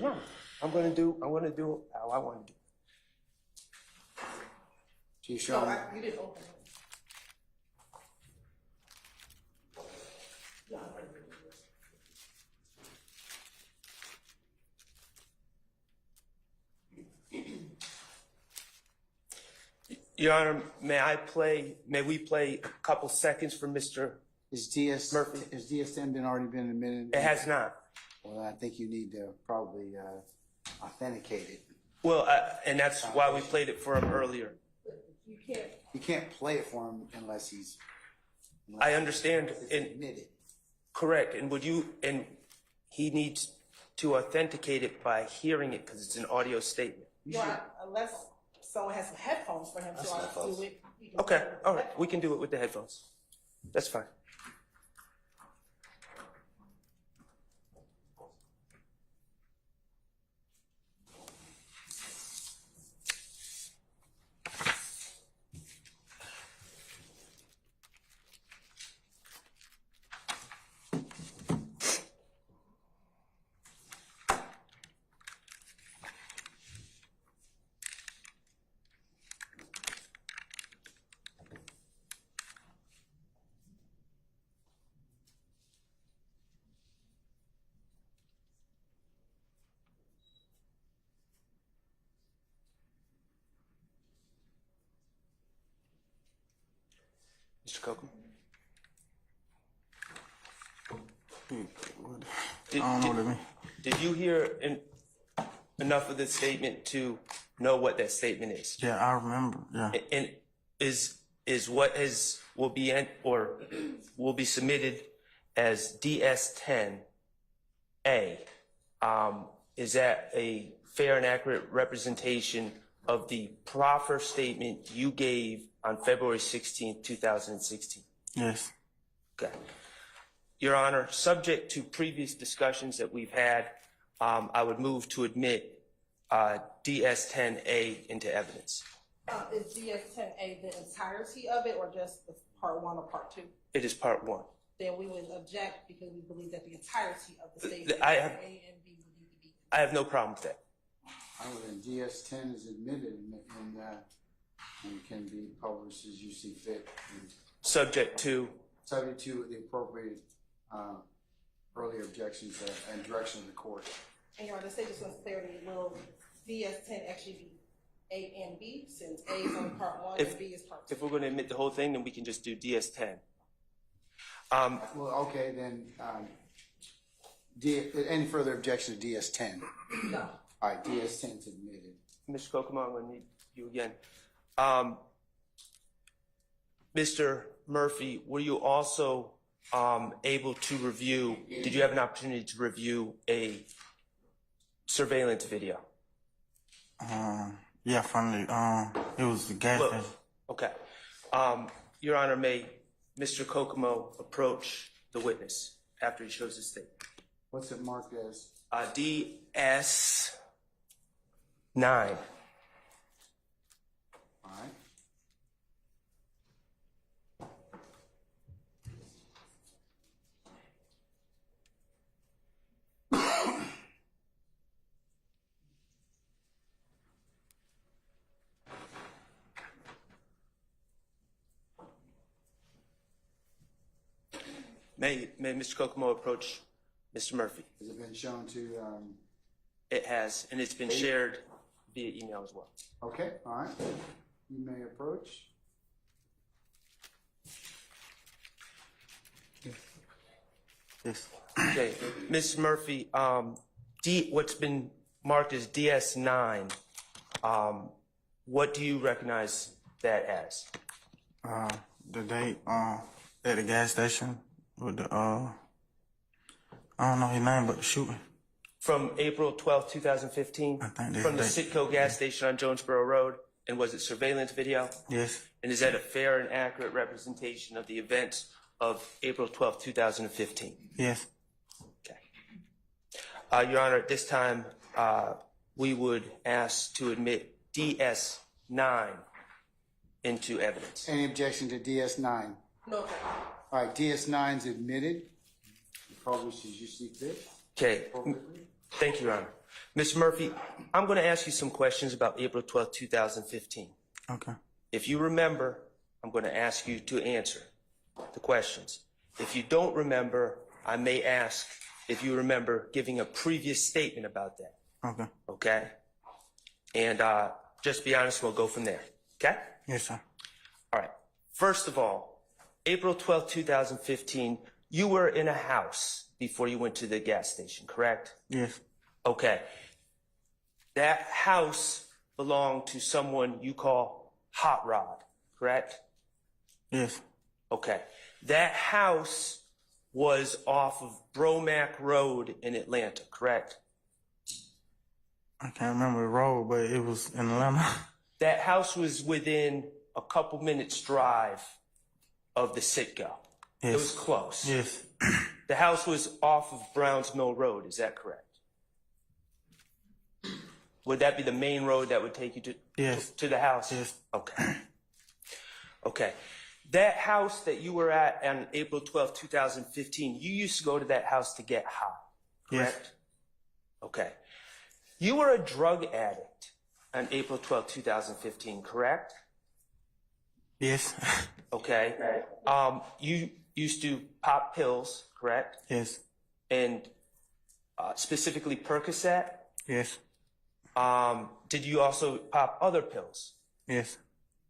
Yeah. I want to do how I want to do. So you showing? No, you didn't open it. Your Honor, may we play a couple seconds for Mr. Is Murphy? Has DS10 already been admitted? It has not. Well, I think you need to probably authenticate it. Well, and that's why we played it for him earlier. You can't play it for him unless he's. I understand. Admitted. Correct. And he needs to authenticate it by hearing it because it's an audio statement. Yeah, unless someone has some headphones for him to do it. Okay. All right. We can do it with the headphones. That's fine. Mr. Cokum? I don't know what it means. Did you hear enough of the statement to know what that statement is? Yeah, I remember. Yeah. And is what will be submitted as DS10A? Is that a fair and accurate representation of the Proffer statement you gave on February 16, 2016? Yes. Okay. Your Honor, subject to previous discussions that we've had, I would move to admit DS10A into evidence. Is DS10A the entirety of it or just the part 1 or part 2? It is part 1. Then we would object because we believe that the entirety of the statement, I A have- and B, would need to be. I have no problem with that. Then DS10 is admitted and can be published as you see fit. Subject to Subject to the appropriate earlier objections and direction of the court. And Your Honor, say just for clarity, will DS10 actually be A and B since A is on part 1 and B is part 2? if we're going to admit the whole thing, then we can just do DS10. Well, okay, then any further objection to DS10? No. All right, DS10 is admitted. Mr. Kokomo, I'm going to need you again. Mr. Murphy, were you also able to review, did you have an opportunity to review a surveillance video? Yeah, finally. It was the gas station. Okay. Your Honor, may Mr. Kokomo approach the witness after he shows his statement? What's it marked as? DS9. All right. May Mr. Kokomo approach Mr. Murphy? Has it been shown to? It has, and it's been shared via email as well. Okay, all right. You may approach. Yes. Okay, Ms. Murphy, what's been marked as DS9, what do you recognize that as? The date at the gas station with the I don't know his name, but the shooting. From April 12, 2015? I think From the Citco gas station on Jonesboro Road, and was it surveillance video? Yes. And is that a fair and accurate representation of the events of April 12, 2015? Yes. Your Honor, at this time, we would ask to admit DS9 into evidence. Any objection to DS9? No. All right, DS9 is admitted. Published as you see fit. Okay. Thank you, Your Honor. Ms. Murphy, I'm going to ask you some questions about April 12, 2015. Okay. If you remember, I'm going to ask you to answer the questions. If you don't remember, I may ask if you remember giving a previous statement about that. Okay. Okay? And just be honest, we'll go from there. Okay? Yes, sir. All right. First of all, April 12, 2015, you were in a house before you went to the gas station, correct? Yes. Okay. That house belonged to someone you call Hot Rod, correct? Yes. Okay. That house was off of Bromack Road in Atlanta, correct? I can't remember the road, but it was in Atlanta. That house was within a couple minutes drive of the Citgo. Yes. It was close. Yes. The house was off of Browns Mill Road, is that correct? Would that be the main road that would take you to, Yes. to the house? Yes. Okay. Okay. That house that you were at on April 12, 2015, you used to go to that house to get high, correct? Yes. Okay. You were a drug addict on April 12, 2015, correct? Yes. Okay. You used to pop pills, correct? Yes. And specifically Percocet? Yes. Did you also pop other pills? Yes.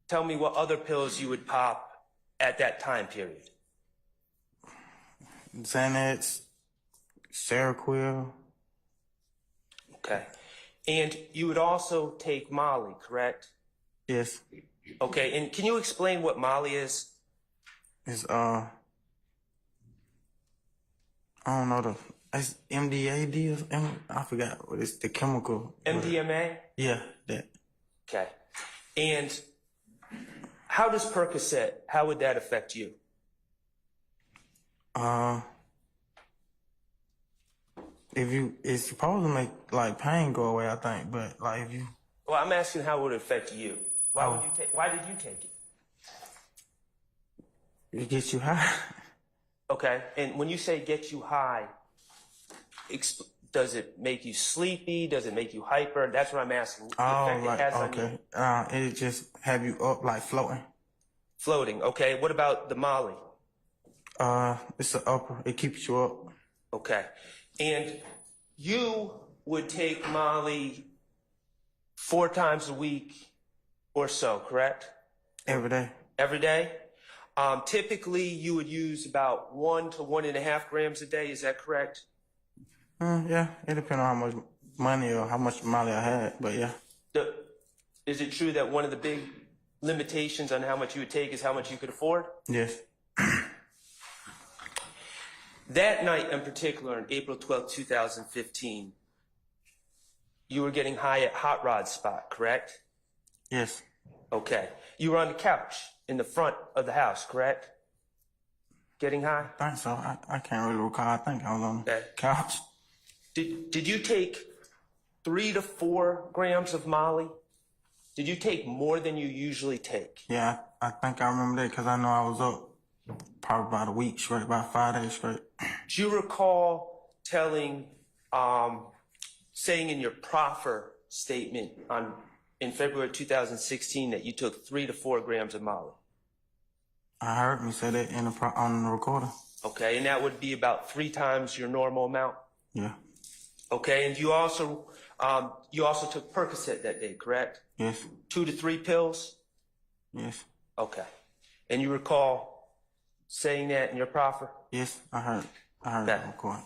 Tell me what other pills you would pop at that time period. Xanax, Seroquel. Okay. And you would also take Molly, correct? Yes. Okay. And can you explain what Molly is? It's I don't know it's MDAD or I forgot what it's the chemical. MDMA? Yeah, that. Okay. And how does Percocet, how would that affect you? It's supposed to make like pain go away, I think, but like if you. Well, I'm asking how it would affect you. Why did you take it? It gets you high. Okay. And when you say get you high, does it make you sleepy? Does it make you hyper? That's what I'm asking. The effect it has okay. on you. It just have you up like floating. Floating. Okay. What about the Molly? It's an upper. It keeps you up. Okay. And you would take Molly 4 times a week or so, correct? Every day. Every day? Typically, you would use about 1 to 1.5 grams a day. Is that correct? Yeah, it depends on how much money or how much Molly I had, but yeah. Is it true that one of the big limitations on how much you would take is how much you could afford? Yes. That night in particular, on April 12, 2015, you were getting high at Hot Rod's spot, correct? Yes. Okay. You were on the couch in the front of the house, correct? Getting high? I think so. I can't really recall. I think I was on the couch. Did you take 3 to 4 grams of Molly? Did you take more than you usually take? Yeah, I think I remember that because I know I was up probably about a week straight, about 5 days straight. Do you recall telling, saying in your Proffer statement in February 2016 that you took 3 to 4 grams of Molly? I heard me say that on the recorder. Okay, and that would be about 3 times your normal amount? Yeah. Okay, and you also took Percocet that day, correct? Yes. 2 to 3 pills? Yes. Okay. And you recall saying that in your proffer? Yes, I heard that record.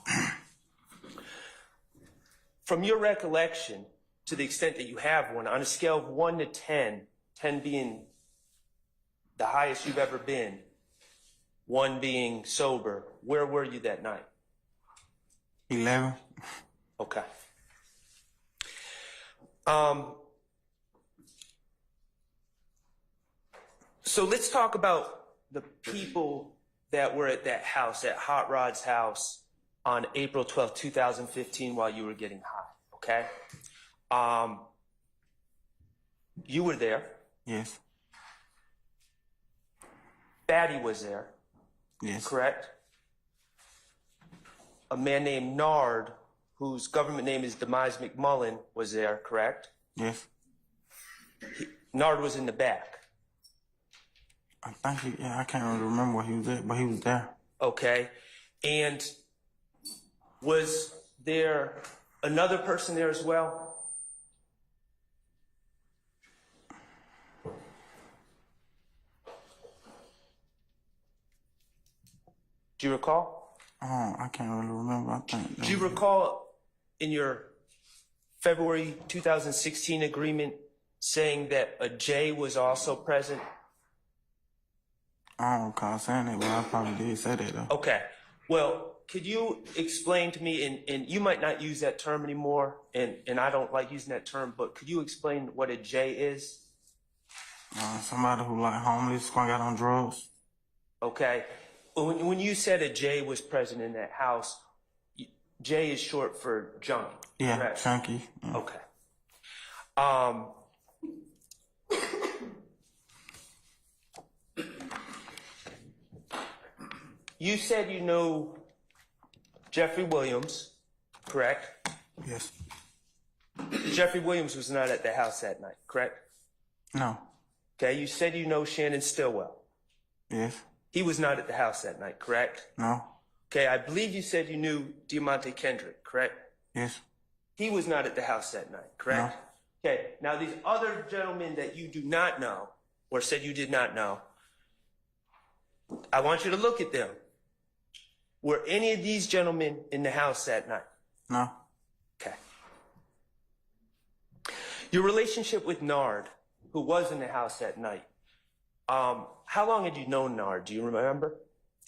From your recollection, to the extent that you have one, on a scale of 1 to 10, 10 being the highest you've ever been, 1 being sober, where were you that night? 11. Okay. So let's talk about the people that were at that house, at Hot Rod's house, on April 12, 2015 while you were getting high, okay? You were there. Yes. Fatty was there. Yes. Correct? A man named Nard, whose government name is Demise McMullen, was there, correct? Yes. Nard was in the back. I think I can't really remember where he was at, but he was there. Okay. And was there another person there as well? Do you recall? I can't really remember. I think. Do you recall in your February 2016 agreement saying that a J was also present? I don't recall saying it, but I probably did say that though. Okay. Well, could you explain to me, and you might not use that term anymore, and I don't like using that term, but could you explain what a J is? Somebody who like homeless, sprung out on drugs. Okay. When you said a J was present in that house, J is short for junkie. Yeah, correct? junkie. Yeah. Okay. You said you know Jeffery Williams, correct? Yes. Jeffery Williams was not at the house that night, correct? No. Okay, you said you know Shannon Stillwell. Yes. He was not at the house that night, correct? No. Okay, I believe you said you knew Diamante Kendrick, correct? Yes. He was not at the house that night, correct? No. Okay, now these other gentlemen that you do not know, or said you did not know, I want you to look at them. Were any of these gentlemen in the house that night? No. Okay. Your relationship with Nard, who was in the house that night, how long had you known Nard? Do you remember?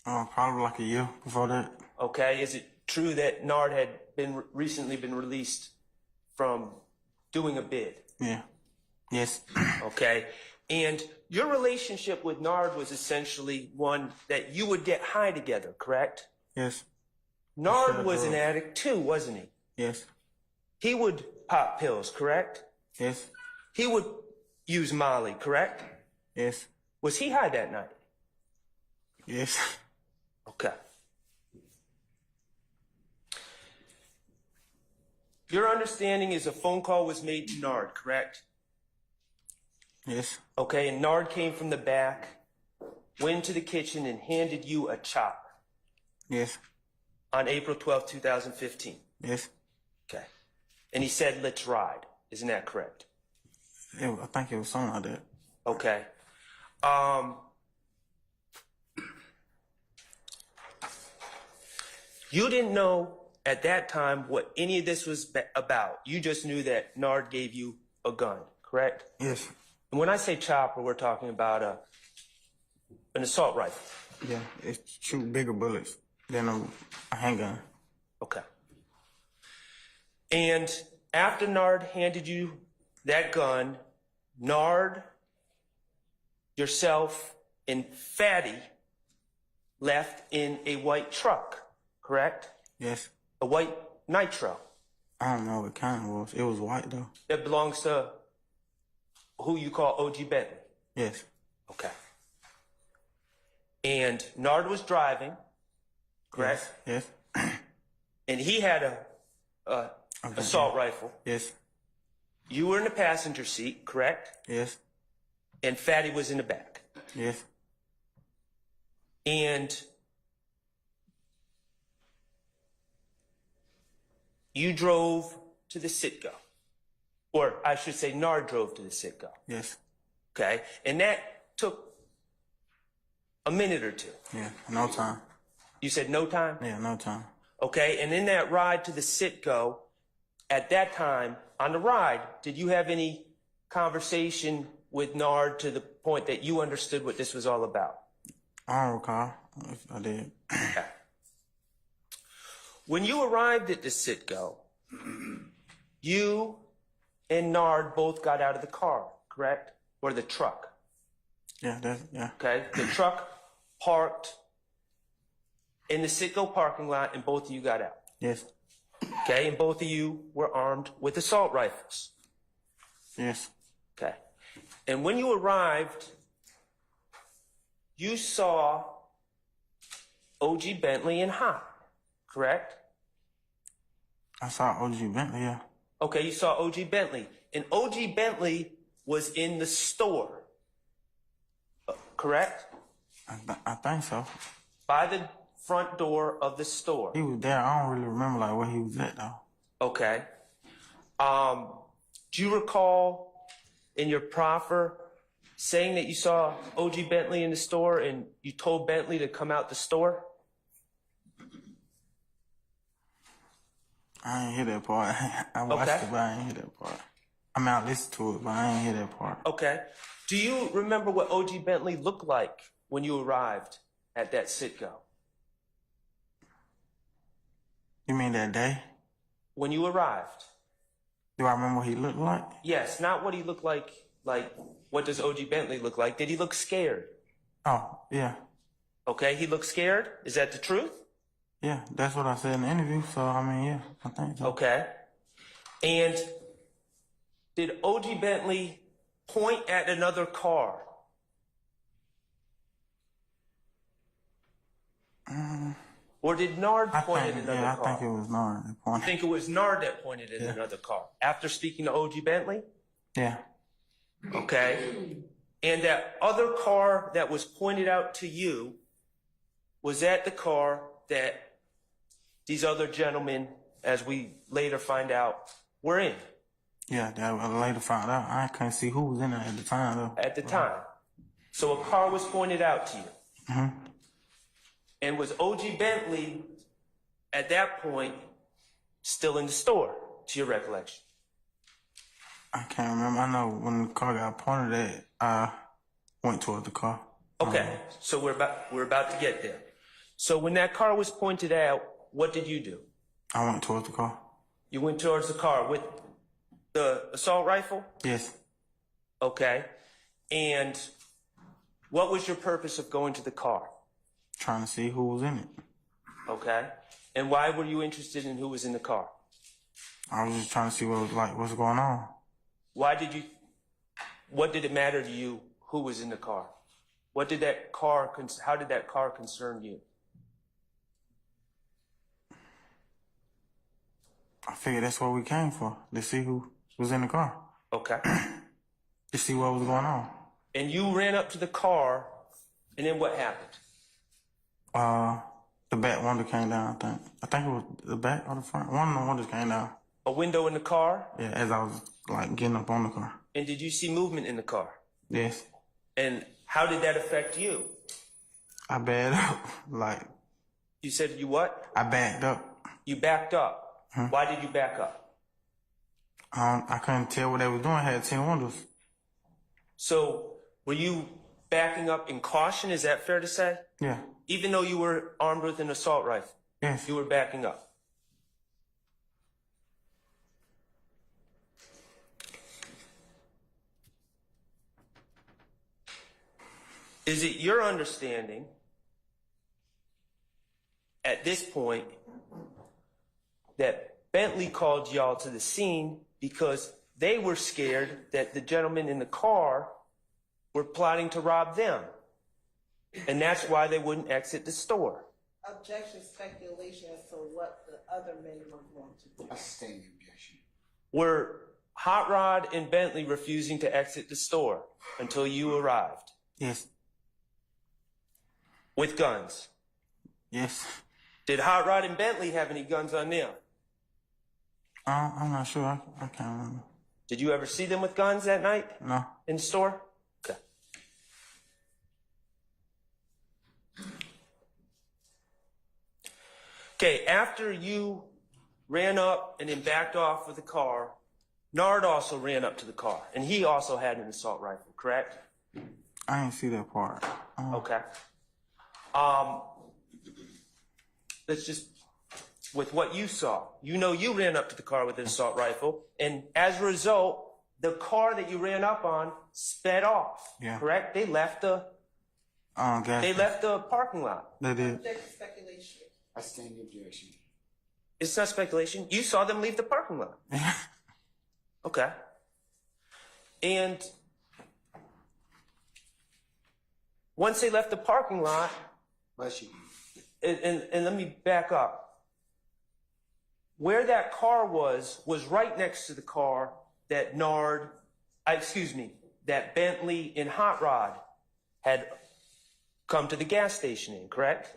Probably like a year before that. Okay. Is it true that Nard had recently been released from doing a bid? Yeah. Yes. Okay. And your relationship with Nard was essentially one that you would get high together, correct? Yes. Nard was an addict too, wasn't he? Yes. He would pop pills, correct? Yes. He would use Molly, correct? Yes. Was he high that night? Yes. Okay. Your understanding is a phone call was made to Nard, correct? Yes. Okay, and Nard came from the back, went to the kitchen, and handed you a chopper. Yes. On April 12, 2015. Yes. Okay. And he said, let's ride. Isn't that correct? I think it was something like that. Okay. You didn't know at that time what any of this was about. You just knew that Nard gave you a gun, correct? Yes. And when I say chopper, we're talking about an assault rifle. Yeah, it shoot bigger bullets than a handgun. Okay. And after Nard handed you that gun, Nard, yourself, and Fatty left in a white truck, correct? Yes. A white Nitro. I don't know what kind it was. It was white though. That belongs to who you call OG Bentley. Yes. Okay. And Nard was driving, correct? Yes. And he had a assault rifle. Yes. You were in the passenger seat, correct? Yes. And Fatty was in the back. Yes. And you drove to the Citgo. Or I should say Nard drove to the Citgo. Yes. Okay? And that took a minute or two. Yeah, no time. You said no time? Yeah, no time. Okay, and in that ride to the Citgo, at that time, on the ride, did you have any conversation with Nard to the point that you understood what this was all about? I don't recall if I did. Okay. When you arrived at the Citgo, you and Nard both got out of the car, correct? Or the truck? Yeah, yeah. Okay, the truck parked in the Citgo parking lot, and both of you got out. Yes. Okay, and both of you were armed with assault rifles. Yes. Okay. And when you arrived, you saw O.G. Bentley and Hot, correct? I saw O.G. Bentley, yeah. Okay, you saw O.G. Bentley. And O.G. Bentley was in the store, correct? I think so. By the front door of the store. He was there. I don't really remember like where he was at though. Okay. Do you recall in your proffer saying that you saw O.G. Bentley in the store and you told Bentley to come out the store? I ain't hear that part. I watched it, but I ain't hear that part. I mean, I listened to it, but I ain't hear that part. Okay. Do you remember what O.G. Bentley looked like when you arrived at that Citgo? You mean that day? When you arrived? Do I remember what he looked like? Yes, not what he looked like. Like, what does O.G. Bentley look like? Did he look scared? Oh, yeah. Okay, he looked scared? Is that the truth? Yeah, that's what I said in the interview, so I mean, yeah, I think so. Okay. And did O.G. Bentley point at another car? Or did Nard point at another car? I think it was Nard that pointed. You think it was Nard that pointed at another car? After speaking to O.G. Bentley? Yeah. Okay. And that other car that was pointed out to you, was that the car that these other gentlemen, as we later find out, were in? Yeah, that I later found out. I couldn't see who was in there at the time, though. At the time. So a car was pointed out to you. Mm-hmm. And was O.G. Bentley, at that point, still in the store, to your recollection? I can't remember. I know when the car got pointed at, I went toward the car. Okay, so we're about to get there. So when that car was pointed out, what did you do? I went towards the car. You went towards the car with the assault rifle? Yes. Okay. And what was your purpose of going to the car? Trying to see who was in it. Okay. And why were you interested in who was in the car? I was just trying to see what's going on. What did it matter to you who was in the car? How did that car concern you? I figured that's what we came for, to see who was in the car. Okay. To see what was going on. And you ran up to the car, and then what happened? The back window came down, I think. I think it was the back or the front. One of the windows came down. A window in the car? Yeah, as I was, getting up on the car. And did you see movement in the car? Yes. And how did that affect you? I backed up, You said you what? I backed up. You backed up. Why did you back up? I couldn't tell what they were doing. I had 10 windows. So, were you backing up in caution? Is that fair to say? Yeah. Even though you were armed with an assault rifle? Yes. You were backing up? Is it your understanding at this point that Bentley called y'all to the scene because they were scared that the gentlemen in the car were plotting to rob them, and that's why they wouldn't exit the store? Objection, speculation as to what the other men were going to do. I sustain the objection. Were Hot Rod and Bentley refusing to exit the store until you arrived? Yes. With guns? Yes. Did Hot Rod and Bentley have any guns on them? I'm not sure. I can't remember. Did you ever see them with guns that night? No. In the store? Okay. Okay, after you ran up and then backed off with the car, Nard also ran up to the car, and he also had an assault rifle, correct? I didn't see that part. Okay. Let's just, with what you saw, you ran up to the car with an assault rifle, and as a result, the car that you ran up on sped off, Yeah. correct? They left the Gas. They left the parking lot. They did. Object to speculation. I stand the objection. It's not speculation. You saw them leave the parking lot. Okay. And once they left the parking lot, Bless you. and let me back up. Where that car was right next to the car that that Bentley and Hot Rod had come to the gas station in, correct?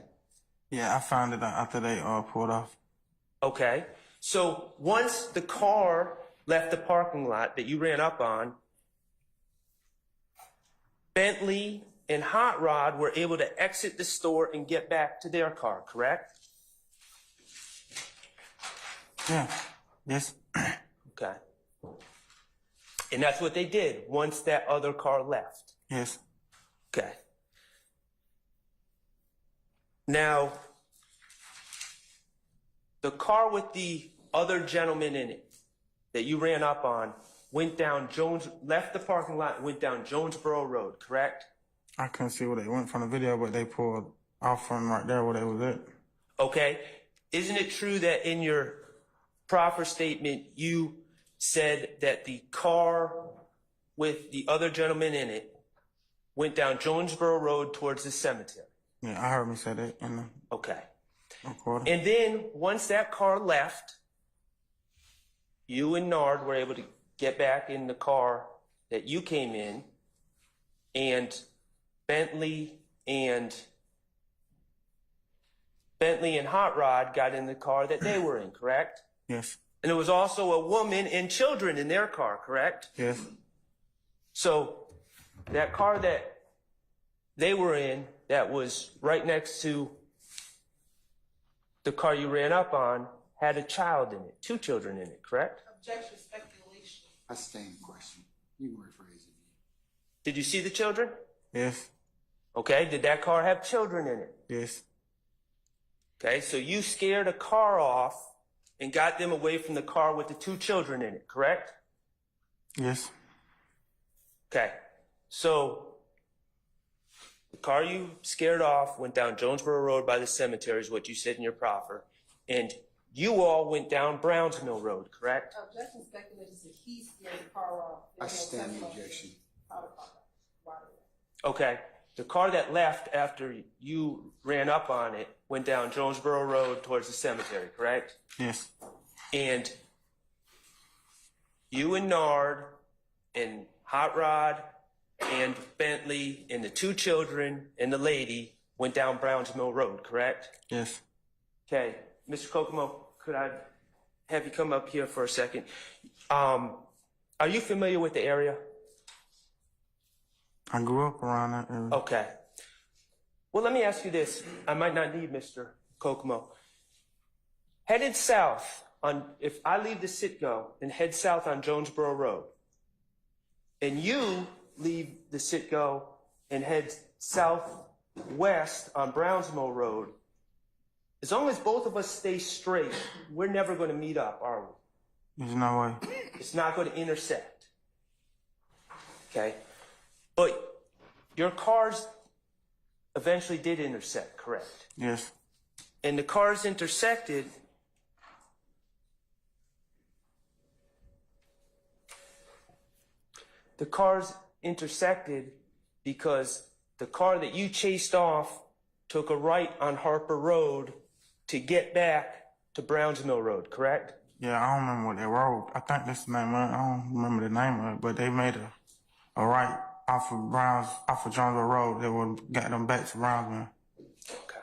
Yeah, I found it out after they pulled off. Okay. So once the car left the parking lot that you ran up on, Bentley and Hot Rod were able to exit the store and get back to their car, correct? Yeah. Yes. Okay. And that's what they did once that other car left. Yes. Okay. Now, the car with the other gentleman in it that you ran up on left the parking lot and went down Jonesboro Road, correct? I couldn't see where they went from the video, but they pulled off from right there where they was at. Okay. Isn't it true that in your Proffer statement, you said that the car with the other gentleman in it went down Jonesboro Road towards the cemetery? Yeah, I heard me say that in the Okay. recording. And then once that car left, you and Nard were able to get back in the car that you came in, and Bentley and Hot Rod got in the car that they were in, correct? Yes. And there was also a woman and children in their car, correct? Yes. So that car that they were in that was right next to the car you ran up on had a child in it, 2 children in it, correct? Objection, speculation. I stand question. You can rephrase it. Did you see the children? Yes. Okay, did that car have children in it? Yes. Okay, so you scared a car off and got them away from the car with the 2 children in it, correct? Yes. Okay, so the car you scared off went down Jonesboro Road by the cemetery is what you said in your proffer, and you all went down Browns Mill Road, correct? Objection, speculation. He scared the car off. I stand the objection. Okay, the car that left after you ran up on it went down Jonesboro Road towards the cemetery, correct? Yes. And you and Nard and Hot Rod and Bentley and the 2 children and the lady went down Browns Mill Road, correct? Yes. Okay, Mr. Kokomo, could I have you come up here for a second? Are you familiar with the area? I grew up around that area. Okay. Well, let me ask you this. I might not need Mr. Kokomo. Headed south if I leave the Citgo and head south on Jonesboro Road, and you leave the Citgo and head southwest on Browns Mill Road, as long as both of us stay straight, we're never going to meet up, are we? There's no way. It's not going to intersect. Okay? But your cars eventually did intersect, correct? Yes. And the cars intersected. The cars intersected because the car that you chased off took a right on Harper Road to get back to Browns Mill Road, correct? Yeah, I don't remember what they road. I think that's the name of it. I don't remember the name of it, but they made a right off of Jonesboro Road that would get them back to Brownsville. Okay.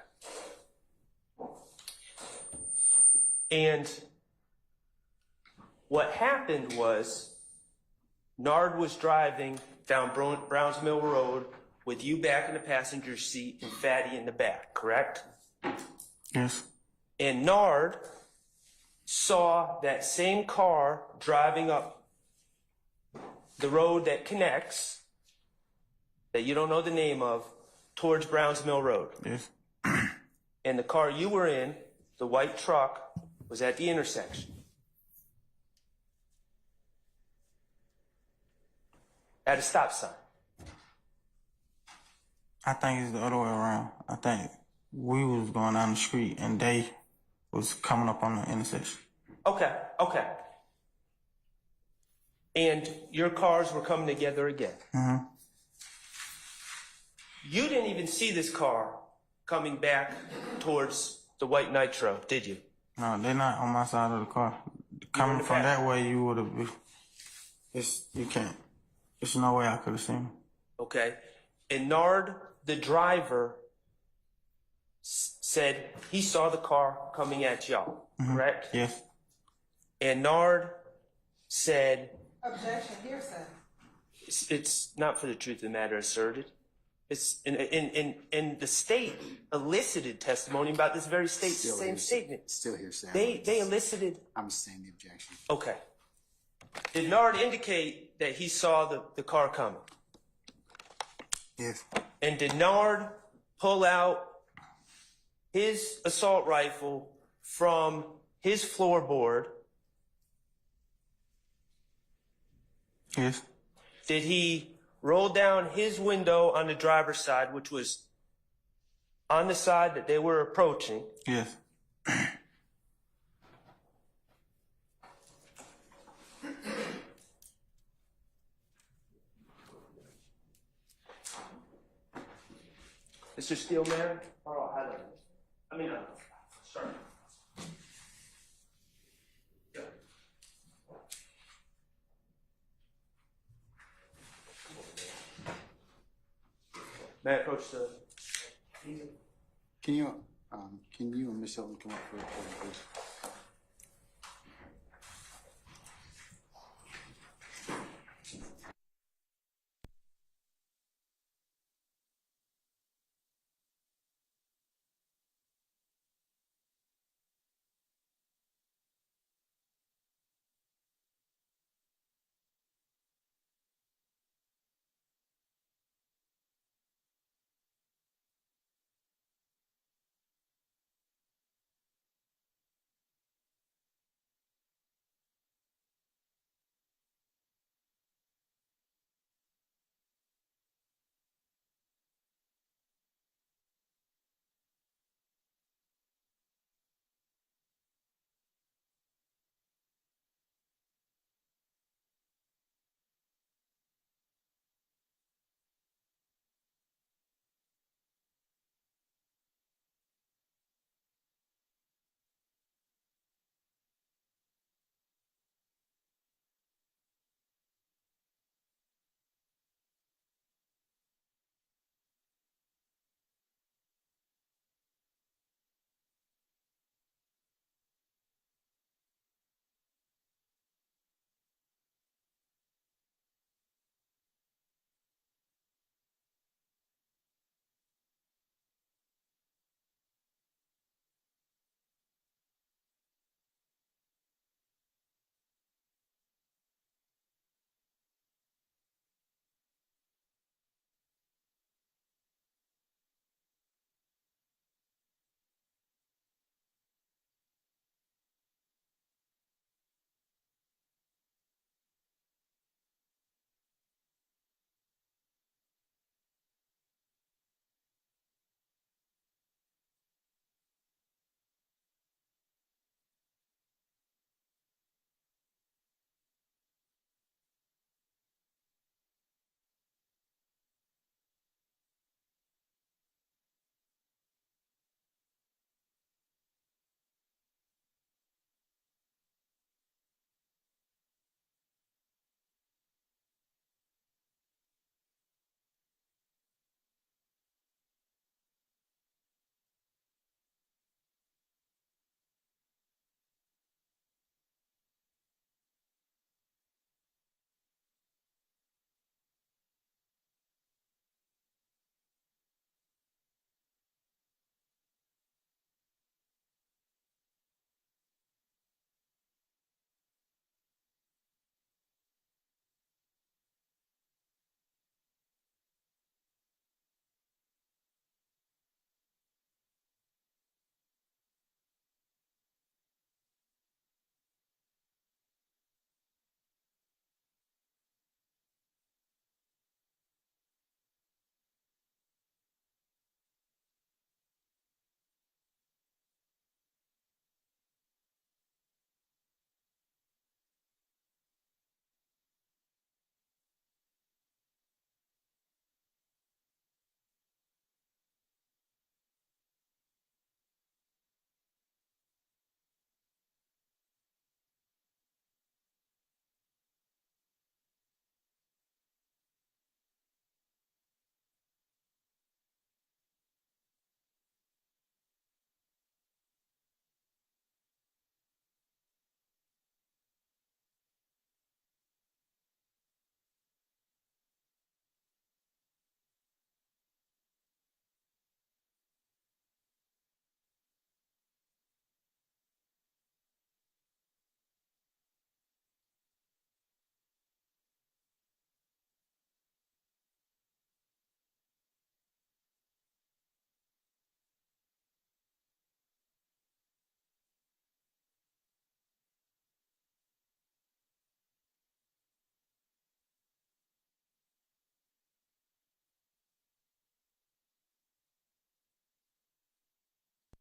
And what happened was Nard was driving down Browns Mill Road with you back in the passenger seat and Fatty in the back, correct? Yes. And Nard saw that same car driving up the road that connects, that you don't know the name of, towards Browns Mill Road. Yes. And the car you were in, the white truck, was at the intersection. At a stop sign. I think it's the other way around. I think we was going down the street and they was coming up on the intersection. Okay. And your cars were coming together again. Mm-hmm. You didn't even see this car coming back towards the white Nitro, did you? No, they're not on my side of the car. Coming from that way, you would have. You can't. There's no way I could have seen him. Okay. And Nard, the driver, said he saw the car coming at y'all, correct? Yes. And Nard said, Objection, hearsay. it's not for the truth of the matter asserted. It's in the state elicited testimony about this very same statement. Still hearsay. They elicited. I'm saying the objection. Okay. Did Nard indicate that he saw the car coming? Yes. And did Nard pull out his assault rifle from his floorboard? Yes. Did he roll down his window on the driver's side, which was on the side that they were approaching? Yes. Mr. Steelman? Sorry. Yeah. May I approach the... Can you and Ms. Hilton come up for a recording, please?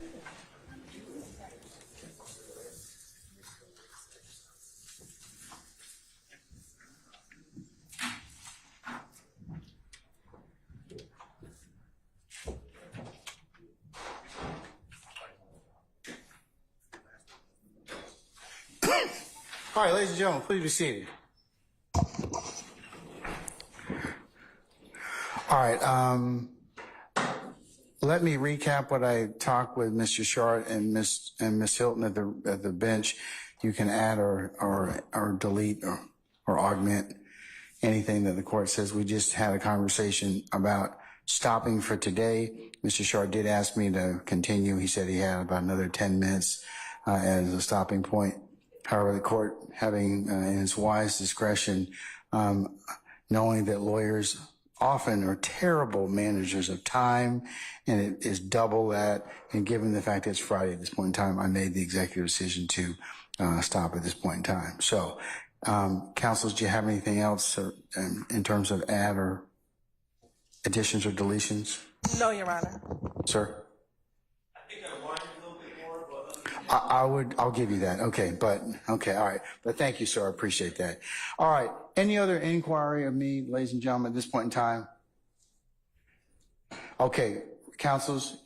All right, ladies and gentlemen, please be seated. All right, let me recap what I talked with Mr. Short and Miss Hilton at the bench. You can add or delete or augment anything that the court says. We just had a conversation about stopping for today. Mr. Short did ask me to continue. He said he had about another 10 minutes as a stopping point. However, the court, having in its wise discretion, knowing that lawyers often are terrible managers of time, and it is double that, and given the fact that it's Friday at this point in time, I made the executive decision to stop at this point in time. So, counsels, do you have anything else in terms of add or additions or deletions? No, Your Honor. Sir? I think I wanted a little bit more, but I'll give you that. Okay, all right. But thank you, sir. I appreciate that. All right. Any other inquiry of me, ladies and gentlemen, at this point in time? Okay, counsels,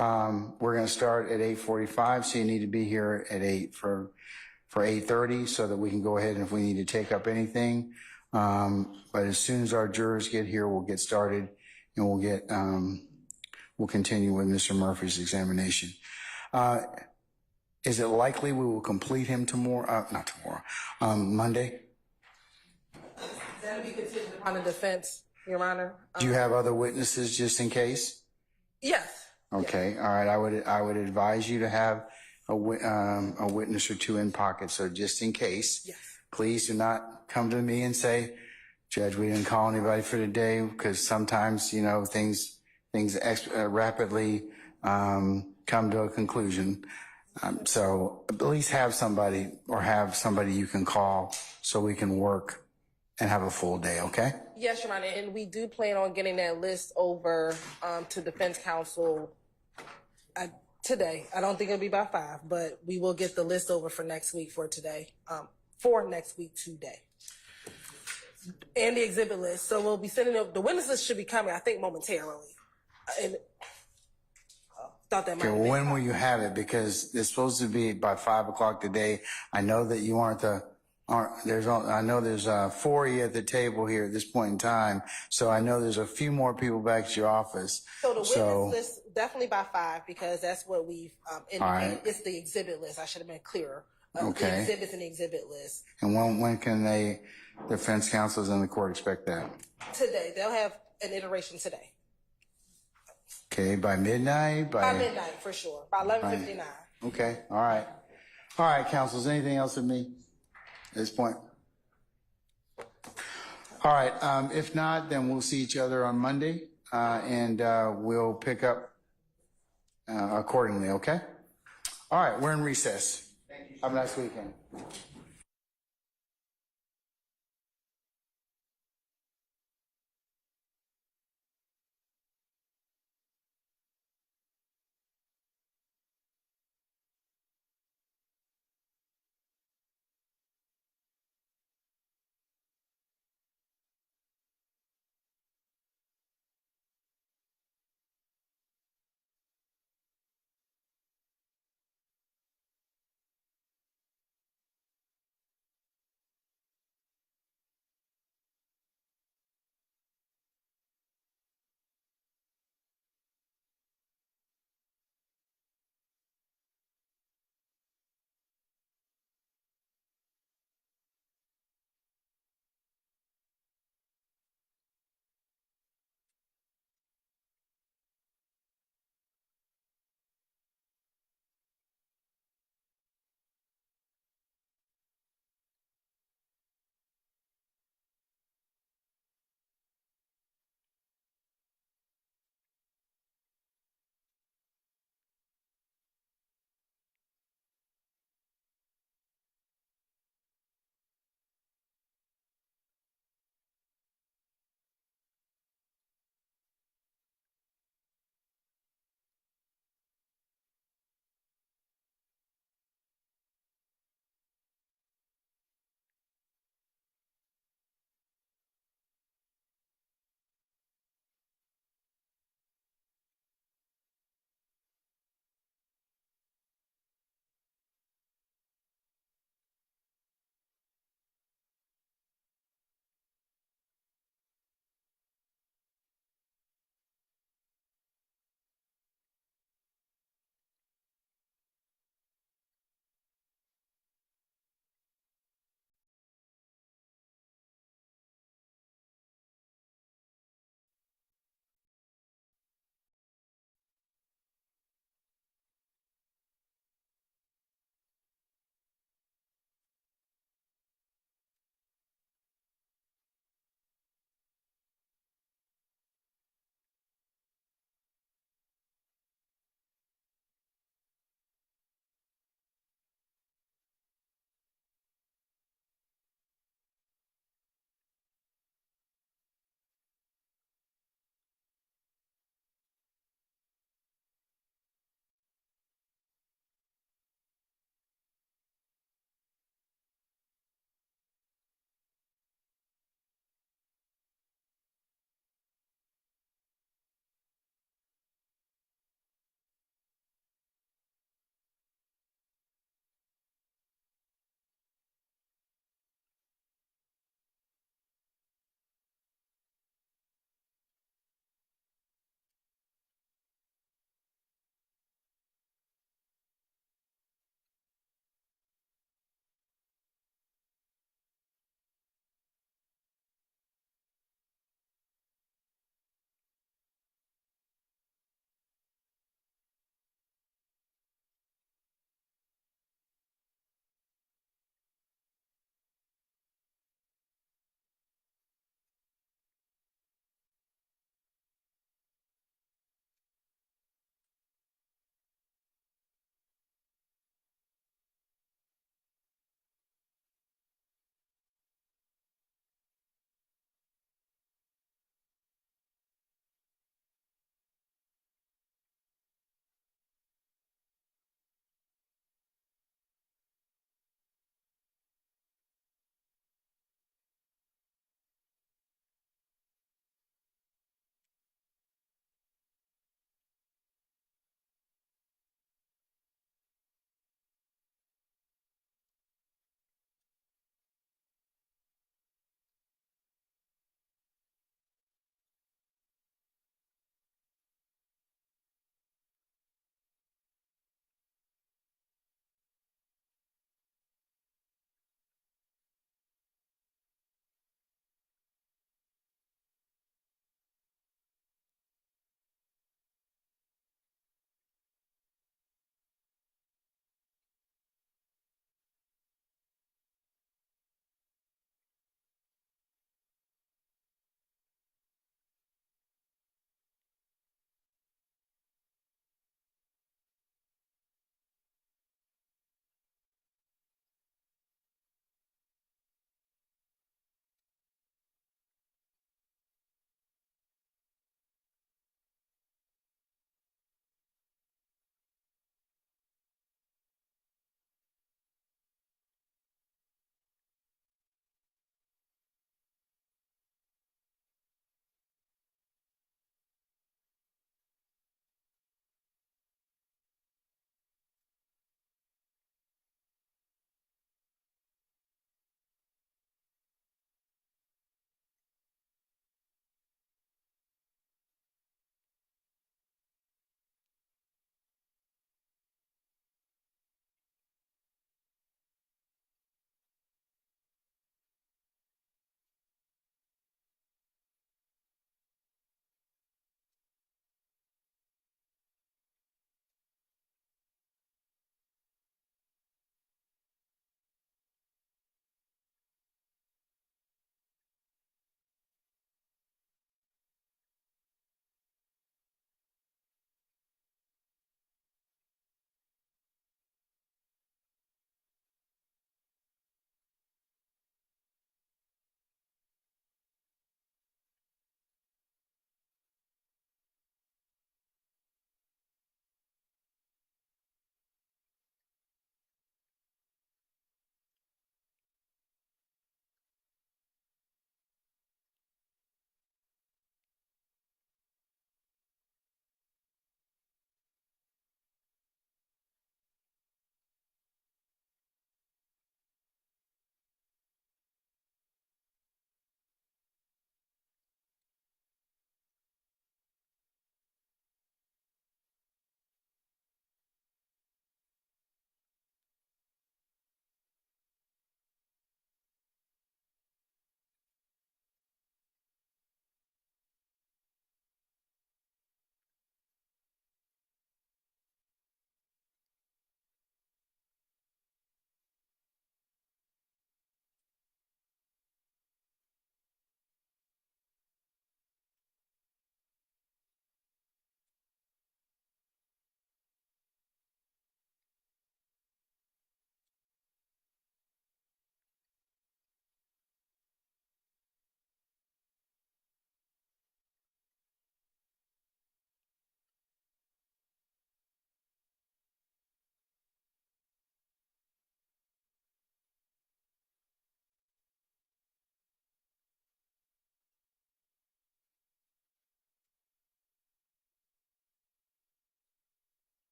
we're going to start at 8:45, so you need to be here at 8 for 8:30 so that we can go ahead and if we need to take up anything. But as soon as our jurors get here, we'll get started and we'll continue with Mr. Murphy's examination. Is it likely we will complete him not tomorrow, Monday? That'll be contingent upon the defense, Your Honor. Do you have other witnesses just in case? Yes. Okay, yes. All right. I would advise you to have a witness or two in pocket, so just in case. Yes. Please do not come to me and say, Judge, we didn't call anybody for today, because sometimes, things rapidly come to a conclusion. So at least have somebody you can call so we can work and have a full day, okay? Yes, Your Honor, and we do plan on getting that list over to defense counsel today. I don't think it'll be by 5, but we will get the list over for next week today. And the exhibit list. So we'll be sending the witness list should be coming, I think, momentarily. And thought that might. Okay, well, when will you have it? Because it's supposed to be by 5 o'clock today. I know that you I know there's 4 of you at the table here at this point in time. So I know there's a few more people back at your office. So the witness list definitely by 5 because that's what we've indicated. Right. It's the exhibit list. I should have been clearer. Okay. The exhibits and the exhibit list. And when can defense counsels in the court expect that? Today. They'll have an iteration today. Okay, by midnight? By midnight, for sure. By 11:59. Okay, all right. All right, counsels, anything else with me at this point? All right, if not, then we'll see each other on Monday, and we'll pick up accordingly, okay? All right, we're in recess. Have a nice weekend.